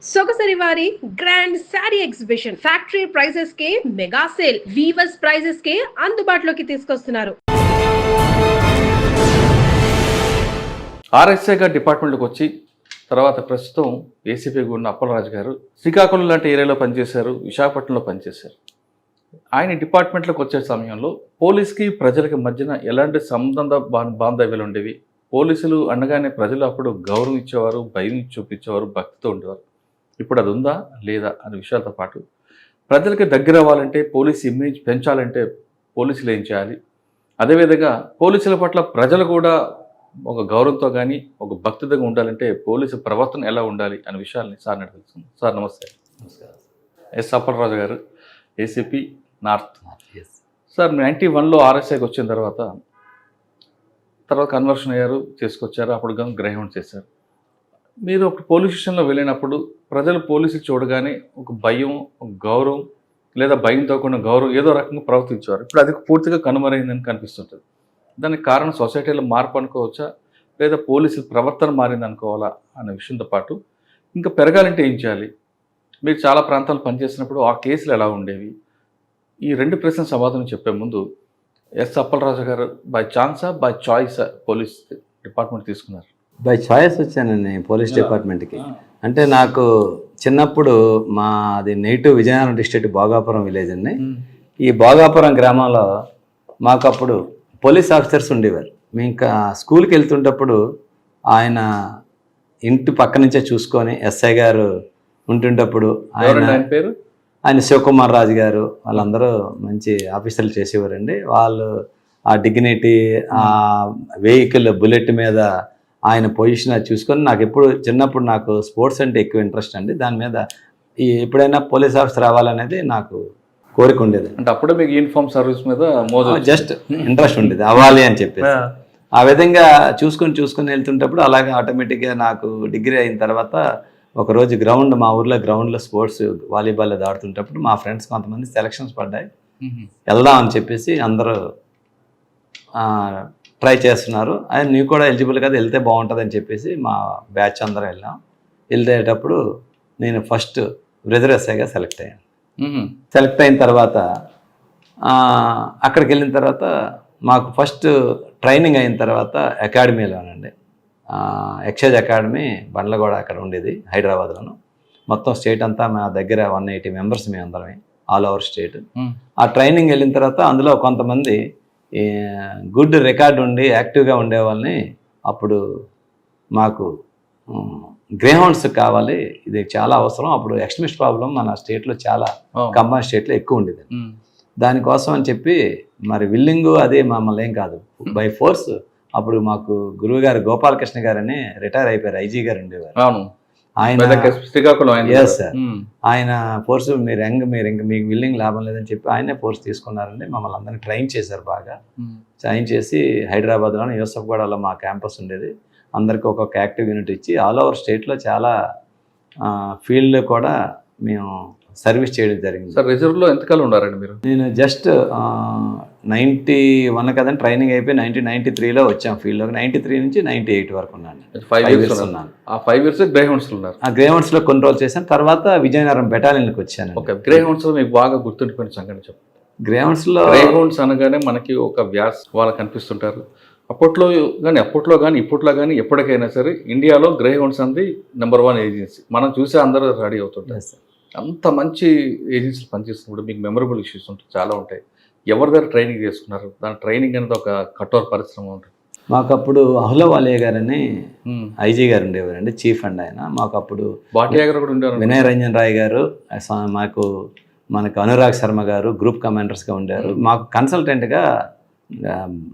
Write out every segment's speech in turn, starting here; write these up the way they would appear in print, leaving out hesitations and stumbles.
సొగసరి వారి grand sari exhibition factory prices కే mega sale weavers prices కే అందుబాటులోకి తీసుకొస్తున్నారు. ఆర్ఎస్ఐగా డిపార్ట్మెంట్కి వచ్చి తర్వాత ప్రస్తుతం ఏసీపీగా ఉన్న అప్పలరాజు గారు శ్రీకాకుళం లాంటి ఏరియాలో పనిచేశారు, విశాఖపట్నంలో పనిచేశారు. ఆయన డిపార్ట్మెంట్లోకి వచ్చే సమయంలో పోలీస్కి ప్రజలకి మధ్యన ఎలాంటి సంబంధ బాంధవ్యాలు ఉండేవి? పోలీసులు అనగానే ప్రజలు అప్పుడు గౌరవం ఇచ్చేవారు, భయం చూపించేవారు, భక్తితో ఉండేవారు. ఇప్పుడు అది ఉందా లేదా అనే విషయాలతో పాటు ప్రజలకి దగ్గర అవ్వాలంటే, పోలీస్ ఇమేజ్ పెంచాలంటే పోలీసులు ఏం చేయాలి, అదేవిధంగా పోలీసుల పట్ల ప్రజలు కూడా ఒక గౌరవంతో కానీ ఒక భక్తితో ఉండాలంటే పోలీసు ప్రవర్తన ఎలా ఉండాలి అనే విషయాల్ని సార్ని తెలుసుకుందాం. సార్ నమస్తే. నమస్కారం. ఎస్ అప్పలరాజు గారు, ఏసీపీ నార్త్. సార్ 91లో ఆర్ఎస్ఐకి వచ్చిన తర్వాత కన్వర్షన్ అయ్యారు, చేసుకొచ్చారు, అప్పుడు కానీ గ్రహౌండ్ చేశారు. మీరు ఒక పోలీస్ స్టేషన్లో వెళ్ళినప్పుడు ప్రజలు పోలీసులు చూడగానే ఒక భయం, ఒక గౌరవం, లేదా భయంతో కూడిన గౌరవం ఏదో రకంగా ప్రవర్తించేవారు. ఇప్పుడు అది పూర్తిగా కనుమరైందని కనిపిస్తుంటుంది. దానికి కారణం సొసైటీలో మార్పు అనుకోవచ్చా, లేదా పోలీసుల ప్రవర్తన మారింది అనుకోవాలా అనే విషయంతో పాటు ఇంకా పెరగాలంటే ఏం చేయాలి? మీరు చాలా ప్రాంతాలు పనిచేసినప్పుడు ఆ కేసులు ఎలా ఉండేవి? ఈ రెండు ప్రశ్నల సమాధానం చెప్పే ముందు ఎస్ అప్పలరాజు గారు బై ఛాన్సా బై చాయిసా పోలీస్ డిపార్ట్మెంట్ తీసుకున్నారు? బై చాయిస్ వచ్చానండి పోలీస్ డిపార్ట్మెంట్కి. అంటే నాకు చిన్నప్పుడు మాది native Vizianagaram district Bhogapuram village అండి. ఈ భోగాపురం గ్రామంలో మాకు అప్పుడు పోలీస్ ఆఫీసర్స్ ఉండేవారు. మేము ఇంకా స్కూల్కి వెళ్తుంటప్పుడు ఆయన ఇంటి పక్క నుంచే చూసుకొని ఎస్ఐ గారు ఉంటుంటప్పుడు ఆయన శివకుమార్ రాజు గారు వాళ్ళందరూ మంచి ఆఫీసర్లు చేసేవారండి. వాళ్ళు ఆ డిగ్నిటీ, ఆ వెహికల్ బుల్లెట్ మీద ఆయన పొజిషన్ అది చూసుకొని నాకు ఎప్పుడు చిన్నప్పుడు నాకు స్పోర్ట్స్ అంటే ఎక్కువ ఇంట్రెస్ట్ అండి. దాని మీద ఎప్పుడైనా పోలీస్ ఆఫీసర్ అవ్వాలనేది నాకు కోరిక ఉండేది. అంటే అప్పుడు మీకు యూనిఫామ్ సర్వీస్ మీద జస్ట్ ఇంట్రెస్ట్ ఉండేది, అవ్వాలి అని చెప్పేసి. ఆ విధంగా చూసుకొని వెళ్తుంటప్పుడు అలాగే ఆటోమేటిక్గా నాకు డిగ్రీ అయిన తర్వాత ఒకరోజు మా ఊర్లో గ్రౌండ్లో స్పోర్ట్స్ వాలీబాల్ అది ఆడుతుంటప్పుడు మా ఫ్రెండ్స్ కొంతమంది సెలక్షన్స్ పడ్డాయి, వెళ్దాం అని చెప్పేసి అందరూ ట్రై చేస్తున్నారు. ఆయన నీవు కూడా ఎలిజిబుల్ కదా, వెళ్తే బాగుంటుంది అని చెప్పేసి మా బ్యాచ్ అందరం వెళ్ళేటప్పుడు నేను ఫస్ట్ బ్రదర్ ఎస్ఐగా సెలెక్ట్ అయ్యాను. సెలెక్ట్ అయిన తర్వాత అక్కడికి వెళ్ళిన తర్వాత మాకు ఫస్ట్ ట్రైనింగ్ అయిన తర్వాత అకాడమీలోనండి, ఎక్సైజ్ అకాడమీ బండ్లగూడ అక్కడ ఉండేది హైదరాబాద్లోను. మొత్తం స్టేట్ అంతా మా దగ్గర 180 మెంబర్స్ మేము అందరమే, ఆల్ ఓవర్ స్టేట్. ఆ ట్రైనింగ్ వెళ్ళిన తర్వాత అందులో కొంతమంది గుడ్ రికార్డు ఉండి యాక్టివ్గా ఉండే వాళ్ళని అప్పుడు మాకు గ్రేహౌండ్స్ కావాలి, ఇది చాలా అవసరం. అప్పుడు ఎక్స్ట్రీమిస్ట్ ప్రాబ్లం మన స్టేట్లో చాలా కంబైన్ స్టేట్లో ఎక్కువ ఉండేది. దానికోసం అని చెప్పి మరి విల్లింగ్ అదే మమ్మల్ని ఏం కాదు, బై ఫోర్స్. అప్పుడు మాకు గురువు గారు గోపాలకృష్ణ గారని రిటైర్ అయిపోయారు, ఐజీ గారు ఉండేవారు. ఆయన ఫోర్స్ మీకు విల్లింగ్ లాభం లేదని చెప్పి ఆయనే ఫోర్స్ తీసుకున్నారండి. మమ్మల్ని అందరినీ ట్రైన్ చేశారు బాగా. ట్రైన్ చేసి హైదరాబాద్లోని యూసఫ్గూడలో మా క్యాంపస్ ఉండేది, అందరికీ ఒక్కొక్క యాక్టివ్ యూనిట్ ఇచ్చి ఆల్ ఓవర్ స్టేట్లో చాలా ఫీల్డ్లో కూడా మేము సర్వీస్ చేయడం జరిగింది. సార్ రిజర్వ్లో ఎంతకాలం ఉన్నారండి మీరు? నేను జస్ట్ 91 కదండి ట్రైనింగ్ అయిపోయి 1993లో వచ్చాం ఫీల్డ్లోకి. 93 నుంచి 98 వరకు ఉన్నాను. 5 ఇయర్స్ ఉన్నాను. ఆ 5 ఇయర్స్ గ్రేహౌండ్స్లో ఉన్నారు. ఆ గ్రేహౌండ్స్లో కొన్ని రోజులు చేశాను. తర్వాత విజయనగరం బెటాలియన్కి వచ్చాను. ఓకే, గ్రేహౌండ్స్లో మీకు బాగా గుర్తుండిపోయిన సంఘటన చెప్పండి. గ్రేహౌండ్స్ అనగానే మనకి ఒక వ్యాస్ వాళ్ళు కనిపిస్తుంటారు. అప్పట్లో కానీ ఇప్పట్లో కానీ ఎప్పటికైనా సరే ఇండియాలో గ్రేహౌండ్స్ అనేది నెంబర్ 1 ఏజెన్సీ. మనం చూసే అందరూ రెడీ అవుతుంటారు. అంత మంచి ఏజెన్సీలు పనిచేస్తున్నప్పుడు మీకు మెమరబుల్ ఇష్యూస్ ఉంటాయి, చాలా ఉంటాయి. ఎవరి దగ్గర ట్రైనింగ్ చేసుకున్నారు? దాని ట్రైనింగ్ అనేది ఒక కఠోర పరిశ్రమ ఉంటుంది. మాకు అప్పుడు అహులవాలియా గారని ఐజీ గారు ఉండేవారండి, చీఫ్ అండ్ ఆయన. మాకు అప్పుడు భాటియా గారు కూడా ఉండేవారు, వినయ్ రంజన్ రాయ్ గారు, మనకు అనురాగ్ శర్మ గారు గ్రూప్ కమాండర్స్గా ఉండారు. మాకు కన్సల్టెంట్గా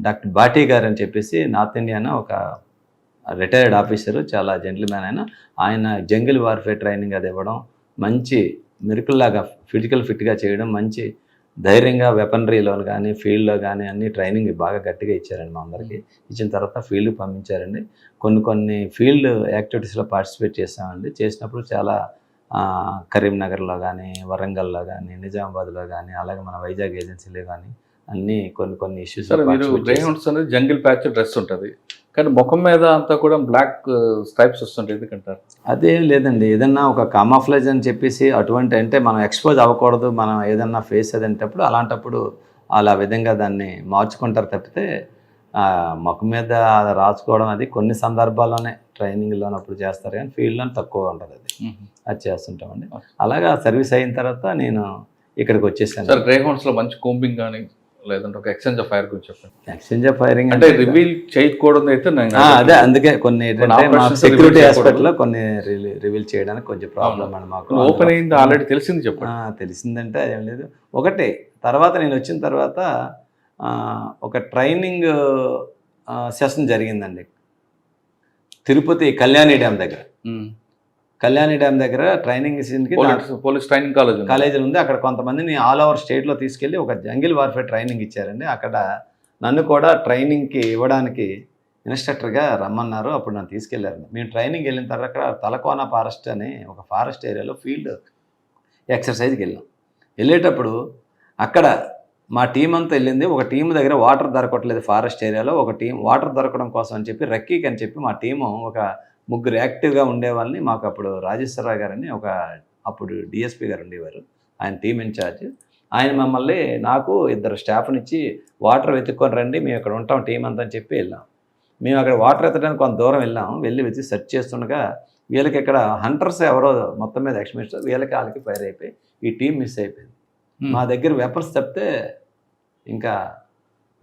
డాక్టర్ భాటి గారు అని చెప్పేసి నార్త్ ఇండియాన ఒక రిటైర్డ్ ఆఫీసరు, చాలా జెంటిల్మ్యాన్. ఆయన జంగిల్ వార్ఫేర్ ట్రైనింగ్ అది ఇవ్వడం, మంచి మెరుకుల్లాగా ఫిట్గా చేయడం, మంచి ధైర్యంగా వెపనరీలో కానీ ఫీల్డ్లో కానీ అన్ని ట్రైనింగ్ బాగా గట్టిగా ఇచ్చారండి మా అందరికీ. ఇచ్చిన తర్వాత ఫీల్డ్కి పంపించారండి. కొన్ని ఫీల్డ్ యాక్టివిటీస్లో పార్టిసిపేట్ చేసామండి. చేసినప్పుడు చాలా కరీంనగర్లో కానీ, వరంగల్లో కానీ, నిజామాబాద్లో కానీ, అలాగే మన వైజాగ్ ఏజెన్సీలో కానీ అన్నీ కొన్ని ఇష్యూస్. సరే, మీరు గ్రేహౌండ్స్ అనేది జంగిల్ ప్యాచ్ డ్రెస్ ఉంటుంది, కానీ ముఖం మీద అంతా కూడా బ్లాక్ స్ట్రైప్స్ వస్తుంటాయి, ఎందుకంటారు? అదేం లేదండి, ఏదన్నా ఒక కామాఫ్లేజ్ అని చెప్పేసి అటువంటి అంటే మనం ఎక్స్పోజ్ అవ్వకూడదు, మనం ఏదన్నా ఫేస్ అదేంటప్పుడు అలాంటప్పుడు అలా విధంగా దాన్ని మార్చుకుంటారు తప్పితే ముఖం మీద రాసుకోవడం అది కొన్ని సందర్భాల్లోనే ట్రైనింగ్లోనప్పుడు చేస్తారు, కానీ ఫీల్డ్లో తక్కువ ఉంటుంది, అది చేస్తుంటామండి. అలాగా సర్వీస్ అయిన తర్వాత నేను ఇక్కడికి వచ్చేసాను. సార్, గ్రేహౌండ్స్లో మంచి కోంబింగ్ కానీ లేదంటే ఒక ఎక్స్చేంజ్ ఆఫ్ ఫైర్ గురించి చెప్పండి. ఎక్స్చేంజ్ ఆఫ్ ఫైరింగ్ అంటే రివీల్ చేయకూడదు అయితే అదే, అందుకే కొన్ని సెక్యూరిటీ హాస్పిటల్లో కొన్ని రివీల్ చేయడానికి కొంచెం ప్రాబ్లం అండి మాకు. ఓపెన్ అయింది ఆల్రెడీ తెలిసింది చెప్పండి. తెలిసిందంటే అదేం లేదు. ఒకటే తర్వాత నేను వచ్చిన తర్వాత ఒక ట్రైనింగ్ సెషన్ జరిగిందండి తిరుపతి కళ్యాణి డ్యామ్ దగ్గర. కళ్యాణి డ్యామ్ దగ్గర ట్రైనింగ్ పోలీస్ ట్రైనింగ్ కాలేజీలు ఉంది. అక్కడ కొంతమందిని ఆల్ ఓవర్ స్టేట్లో తీసుకెళ్ళి ఒక జంగిల్ వార్ఫేర్ ట్రైనింగ్ ఇచ్చారండి. అక్కడ నన్ను కూడా ట్రైనింగ్కి ఇవ్వడానికి ఇన్స్ట్రక్టర్గా రమ్మన్నారు. అప్పుడు నన్ను తీసుకెళ్లారు. మేము ట్రైనింగ్ వెళ్ళిన తర్వాత అక్కడ తలకోన ఫారెస్ట్ అని ఒక ఫారెస్ట్ ఏరియాలో ఫీల్డ్ ఎక్సర్సైజ్కి వెళ్ళాం. వెళ్ళేటప్పుడు అక్కడ మా టీం అంతా వెళ్ళింది. ఒక టీం దగ్గర వాటర్ దొరకట్లేదు ఫారెస్ట్ ఏరియాలో. ఒక టీం వాటర్ దొరకడం కోసం అని చెప్పి రక్కీకి అని చెప్పి మా టీము ఒక ముగ్గురు యాక్టివ్గా ఉండేవాళ్ళని, మాకు అప్పుడు రాజేశ్వరరావు గారని అప్పుడు డిఎస్పీ గారు ఉండేవారు, ఆయన టీం ఇన్ఛార్జ్. ఆయన మమ్మల్ని నాకు ఇద్దరు స్టాఫ్నిచ్చి వాటర్ వెతుక్కొని రండి, మేము ఇక్కడ ఉంటాం టీం అంతా అని చెప్పి వెళ్ళాం. మేము అక్కడ వాటర్ ఎత్తడానికి కొంత దూరం వెళ్ళి వెతికి సెర్చ్ చేస్తుండగా వీళ్ళకి ఇక్కడ హంటర్స్ ఎవరో మొత్తం మీద ఎక్స్మినిస్టర్ వీళ్ళకి వాళ్ళకి ఫైర్ అయిపోయి ఈ టీం మిస్ అయిపోయింది. మా దగ్గర వెపన్స్ చెప్తే ఇంకా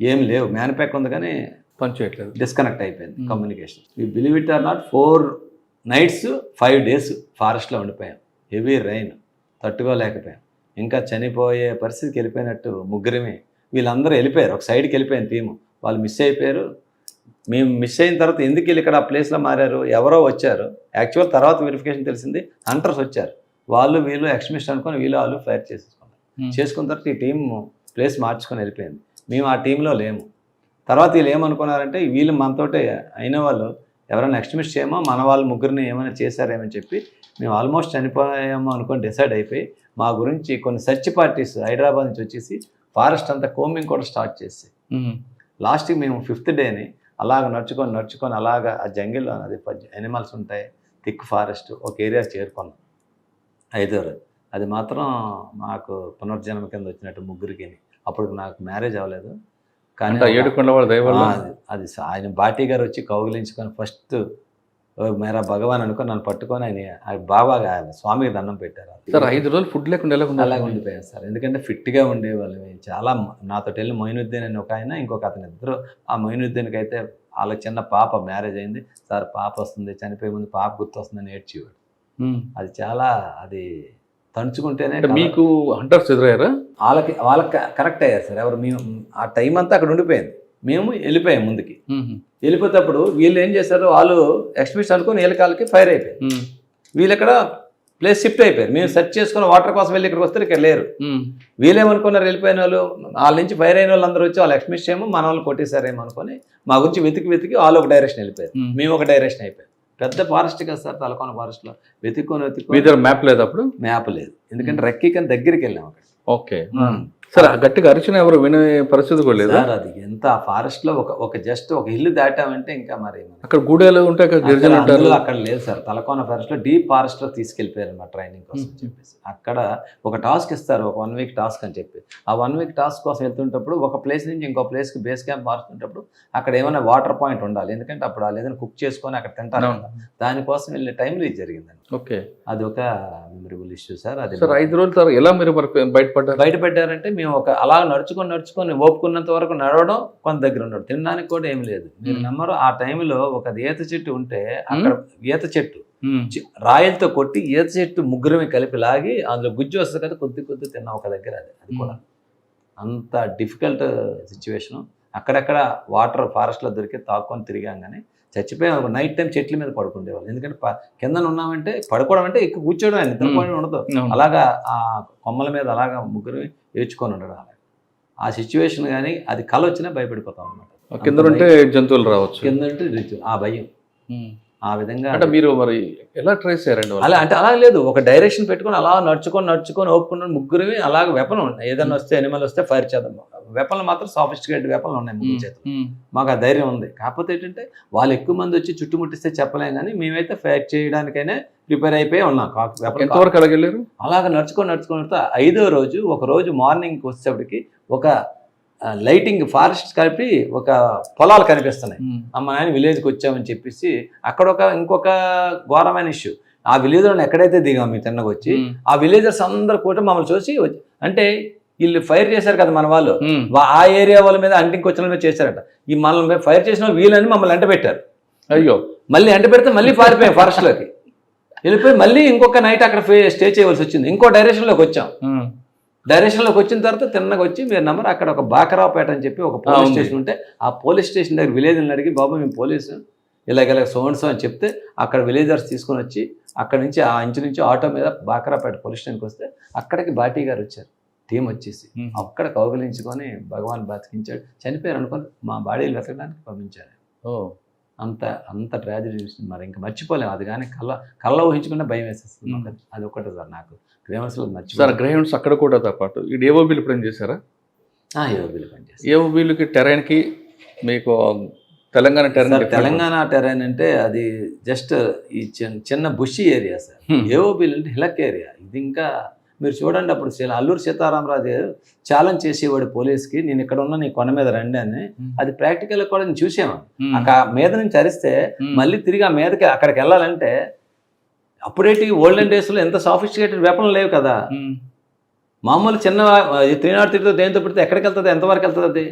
ఏం లేవు, మ్యాన్ప్యాక్ ఉంది కానీ పనిచేయట్లేదు, డిస్కనెక్ట్ అయిపోయింది communication. You believe it or not 4 nights 5 days ఫారెస్ట్లో ఉండిపోయాం. Heavy rain తట్టుకోలేకపోయాం. ఇంకా చనిపోయే పరిస్థితికి వెళ్ళిపోయినట్టు ముగ్గురమే. వీళ్ళందరూ వెళ్ళిపోయారు, ఒక సైడ్కి వెళ్ళిపోయిన టీము. వాళ్ళు మిస్ అయిపోయారు. మేము మిస్ అయిన తర్వాత ఎందుకు వెళ్ళి ఇక్కడ ఆ ప్లేస్లో మారారు, ఎవరో వచ్చారు. యాక్చువల్ తర్వాత వెరిఫికేషన్ తెలిసింది హంటర్స్ వచ్చారు. వీళ్ళు ఎక్స్మిస్ట్ అనుకొని వాళ్ళు ఫైర్ చేసుకున్న తర్వాత ఈ టీం ప్లేస్ మార్చుకొని వెళ్ళిపోయింది. మేము ఆ టీంలో లేము. తర్వాత వీళ్ళు ఏమనుకున్నారంటే వీళ్ళు మనతోటే అయిన వాళ్ళు ఎవరైనా ఎక్స్ట్రీమిస్ట్ చేయమో మన వాళ్ళు ముగ్గురిని ఏమైనా చేశారేమని చెప్పి మేము ఆల్మోస్ట్ చనిపోయామో అనుకొని డిసైడ్ అయిపోయి మా గురించి కొన్ని సెర్చ్ పార్టీస్ హైదరాబాద్ నుంచి వచ్చేసి ఫారెస్ట్ అంతా కోమింగ్ కూడా స్టార్ట్ చేసి లాస్ట్కి మేము 5th డేని అలాగ నడుచుకొని అలాగ ఆ జంగిల్లో అది యానిమల్స్ ఉంటాయి, థిక్ ఫారెస్ట్ ఒక ఏరియా చేరుకున్నాం 5వ రోజు. అది మాత్రం మాకు పునర్జన్మ కింద వచ్చినట్టు ముగ్గురికి. అప్పుడు నాకు మ్యారేజ్ అవ్వలేదు, కానీ అది ఆయన బాటీ గారు వచ్చి కౌగిలించుకొని ఫస్ట్ మేరా భగవాన్ అనుకొని నన్ను పట్టుకొని ఆయన బాబాగా స్వామికి దండం పెట్టారు. సార్ 5 రోజులు ఫుడ్ లేకుండా అలాగే ఉండిపోయాను సార్, ఎందుకంటే ఫిట్గా ఉండేవాళ్ళు. చాలా నాతో వెళ్ళి మొయినుద్దీన్ అని ఒక ఆయన, ఇంకొక అతను ఇద్దరు. ఆ మొయినుద్దీన్కి అయితే వాళ్ళకి చిన్న పాప మ్యారేజ్ అయింది. సార్ పాప వస్తుంది, చనిపోయే ముందు పాప గుర్తు వస్తుందని ఏడ్చేవాడు. అది చాలా అది తణుచుకుంటేనే. మీకు హంటర్స్ ఎదురయ్యారా? వాళ్ళకి కరెక్ట్ అయ్యారు సార్. ఎవరు మేము ఆ టైం అంతా అక్కడ ఉండిపోయింది. మేము వెళ్ళిపోయాం ముందుకి. వెళ్ళిపోతేప్పుడు వీళ్ళు ఏం చేశారు, వాళ్ళు ఎక్స్ట్రీమిస్ట్ అనుకుని వీళ్ళకి ఫైర్ అయిపోయింది. వీళ్ళు ఇక్కడ ప్లేస్ షిఫ్ట్ అయిపోయారు. మేము సెర్చ్ చేసుకుని వాటర్ కోసం వెళ్ళి ఇక్కడికి వస్తే ఇక్కడ లేరు. వీళ్ళేమనుకున్నారు, వెళ్ళిపోయిన వాళ్ళు వాళ్ళ నుంచి ఫైర్ అయిన వాళ్ళు అందరూ వచ్చి వాళ్ళు ఎక్స్ట్రీమిస్ట్ ఏమో మన వాళ్ళు కొట్టేశారేమో అనుకుని మా గురించి వెతికి వాళ్ళు ఒక డైరెక్షన్ వెళ్ళిపోయారు, మేము ఒక డైరెక్షన్ అయిపోయాం. పెద్ద ఫారెస్ట్ కదా సార్ తలకోన ఫారెస్ట్లో. వెతుక్కొని మ్యాప్ లేదు, అప్పుడు మ్యాప్ లేదు, ఎందుకంటే రక్కీకని దగ్గరికి వెళ్ళాం అక్కడ. ఓకే సార్, గట్టిగా అరిచిన ఎవరు వినే పరిస్థితి కూడా లేదు సార్. అది ఎంత ఫారెస్ట్ లో ఒక జస్ట్ ఒక ఇల్లు దాటామంటే ఇంకా మరి అక్కడ గూడెలు ఉంటాయి, గిరిజనులు ఉంటారు. అక్కడ లేదు సార్. తలకోన ఫారెస్ట్ లో డీప్ ఫారెస్ట్ లో తీసుకెళ్లిపోయారు మా ట్రైనింగ్ కోసం చెప్పేసి. అక్కడ ఒక టాస్క్ ఇస్తారు, ఒక 1 week టాస్క్ అని చెప్పి. ఆ 1 week టాస్క్ కోసం వెళ్తుంటప్పుడు ఒక ప్లేస్ నుంచి ఇంకో ప్లేస్కి బేస్ క్యాంప్ మారుతుంటప్పుడు అక్కడ ఏమైనా వాటర్ పాయింట్ ఉండాలి, ఎందుకంటే అప్పుడు వాళ్ళు ఏదైనా కుక్ చేసుకొని అక్కడ తింటారు కదా. దానికోసం వెళ్ళే టైంలో ఇది జరిగిందండి. ఓకే, అది ఒక మెమరబుల్ ఇష్యూ సార్. అది 5 రోజుల తర్వాత ఎలా మీరు బయటపడ్డారంటే మేము ఒక అలా నడుచుకొని ఓపుకున్నంత వరకు నడవడం, కొంత దగ్గర ఉండడం, తినడానికి కూడా ఏమి లేదు. మీరు నమ్మరు, ఆ టైంలో ఒక ఈత చెట్టు ఉంటే అక్కడ ఈత చెట్టు రాయలతో కొట్టి ఈత చెట్టు ముగ్గురమే కలిపి లాగి అందులో గుజ్జు వస్తుంది కదా, కొద్ది తిన్నా ఒక దగ్గర. అది కూడా అంత డిఫికల్ట్ సిచ్యువేషను. అక్కడక్కడ వాటర్ ఫారెస్ట్లో దొరికి తాక్కొని తిరిగాం, కానీ చచ్చిపోయాం. ఒక నైట్ టైం చెట్ల మీద పడుకుండేవాళ్ళు, ఎందుకంటే కింద ఉన్నామంటే పడుకోవడం అంటే ఎక్కువ కూర్చోవడం ఆయన నిద్రపోవడం ఉండదు. అలాగా ఆ కొమ్మల మీద అలాగా ముగ్గురు ఏడ్చుకొని ఉండడం. అలాగే ఆ సిచ్యువేషన్ కానీ అది కళ వచ్చినా భయపడిపోతాం అనమాట. కింద ఉంటే జంతువులు రావచ్చు, కింద ఉంటే ఆ భయం, ఆ విధంగా అంటే మీరు మరి ఎలా ట్రేస్ చేయారండి వాళ్ళు? అలా అంటే అలా లేదు, ఒక డైరెక్షన్ పెట్టుకొని అలా నడుచుకొని ఓపుకున్న ముగ్గురివి అలాగే వెపన్ ఉన్నాయి. ఏదైనా వస్తే ఎనిమల్ వస్తే ఫైర్ చేద్దాం. వెపన్లు మాత్రం సాఫిస్టికేటెడ్ వెపన్లు ఉన్నాయి ముగ్గురు చేతులు. మాకు ఆ ధైర్యం ఉంది. కాకపోతే ఏంటంటే వాళ్ళు ఎక్కువ మంది వచ్చి చుట్టుముట్టిస్తే చెప్పలేం, కానీ మేమైతే ఫైర్ చేయడానికైనా ప్రిపేర్ అయిపోయి ఉన్నాం. ఎంతవరకు అడగలేరు? అలాగ నడుచుకొని 5వ రోజు ఒక రోజు మార్నింగ్కి వచ్చేప్పటికి ఒక లైటింగ్ ఫారెస్ట్ కలిపి ఒక పొలాలు కనిపిస్తున్నాయి. అమ్మ నాయన విలేజ్కి వచ్చామని చెప్పేసి అక్కడ ఇంకొక ఘోరమైన ఇష్యూ. ఆ విలేజ్లో ఎక్కడైతే దిగాం మీ తిన్నగా వచ్చి, ఆ విలేజర్స్ అందరు కూడా మమ్మల్ని చూసి అంటే వీళ్ళు ఫైర్ చేశారు కదా మన వాళ్ళు, ఆ ఏరియా వాళ్ళ మీద అంటింగ్ వచ్చిన మీద చేశారట. ఈ మనల్ని ఫైర్ చేసిన వీళ్ళని మమ్మల్ని ఎంట పెట్టారు. అయ్యో, మళ్ళీ ఎంట పెడితే మళ్ళీ పారిపోయాం ఫారెస్ట్లోకి వెళ్ళిపోయి మళ్ళీ ఇంకొక నైట్ అక్కడ స్టే చేయవలసి వచ్చింది. ఇంకో డైరెక్షన్లోకి వచ్చాం. డైరెక్షన్లోకి వచ్చిన తర్వాత తిన్నగా వచ్చి మీరు నెంబర్ అక్కడ ఒక బాకరావుపేట అని చెప్పి ఒక పోలీస్ స్టేషన్ ఉంటే, ఆ పోలీస్ స్టేషన్ దగ్గర విలేజ్ని అడిగి బాబు మేము పోలీసు ఇలాగ సో అని చెప్తే అక్కడ విలేజర్స్ తీసుకొని వచ్చి అక్కడ నుంచి ఆ ఇంచు నుంచి ఆటో మీద బాకరావుపేట పోలీస్ స్టేషన్కి వస్తే అక్కడికి బాటీ గారు వచ్చారు, టీం వచ్చేసి అక్కడ కౌగిలించుకొని భగవాన్ బతికించాడు. చనిపోయారు అనుకొని మా బాడీలు వెతకడానికి పంపించారు. అంత ట్రాజడీ చూసింది. మరి ఇంకా మర్చిపోలేము అది. కానీ కళ్ళ ఊహించుకున్న భయం వేసేస్తుంది. అది ఒకటే సార్ నాకు గ్రేవెన్స్లో సార్. గ్రేవెన్స్ అక్కడ కూడా పాటు ఈ ఏఓబీలు ఇప్పుడు ఏం చేశారా? ఏఓబీలు పనిచేస్తారు. ఏఓబీలకి టెరైన్కి మీకు తెలంగాణ టెరైన్ అంటే అది జస్ట్ ఈ చిన్న బుషి ఏరియా సార్. ఏఓబీలు అంటే హిలక్ ఏరియా. ఇది ఇంకా మీరు చూడండి, అప్పుడు అల్లూరు సీతారామరాజు ఛాలెంజ్ చేసేవాడు పోలీస్కి, నేను ఇక్కడ ఉన్నా నీ కొండ మీద రండి అని. అది ప్రాక్టికల్ కూడా నేను చూసాము. ఆ మీద నుంచి అరిస్తే మళ్ళీ తిరిగి ఆ మీదకి అక్కడికి వెళ్ళాలంటే అప్పుడేటి ఓల్డెన్ డేస్లో ఎంత సాఫిస్టికేటెడ్ వెపన్లు లేవు కదా. మామూలు చిన్న 303తో దేంతో పెడితే ఎక్కడికి వెళ్తుంది, ఎంతవరకు వెళ్తుంది అది.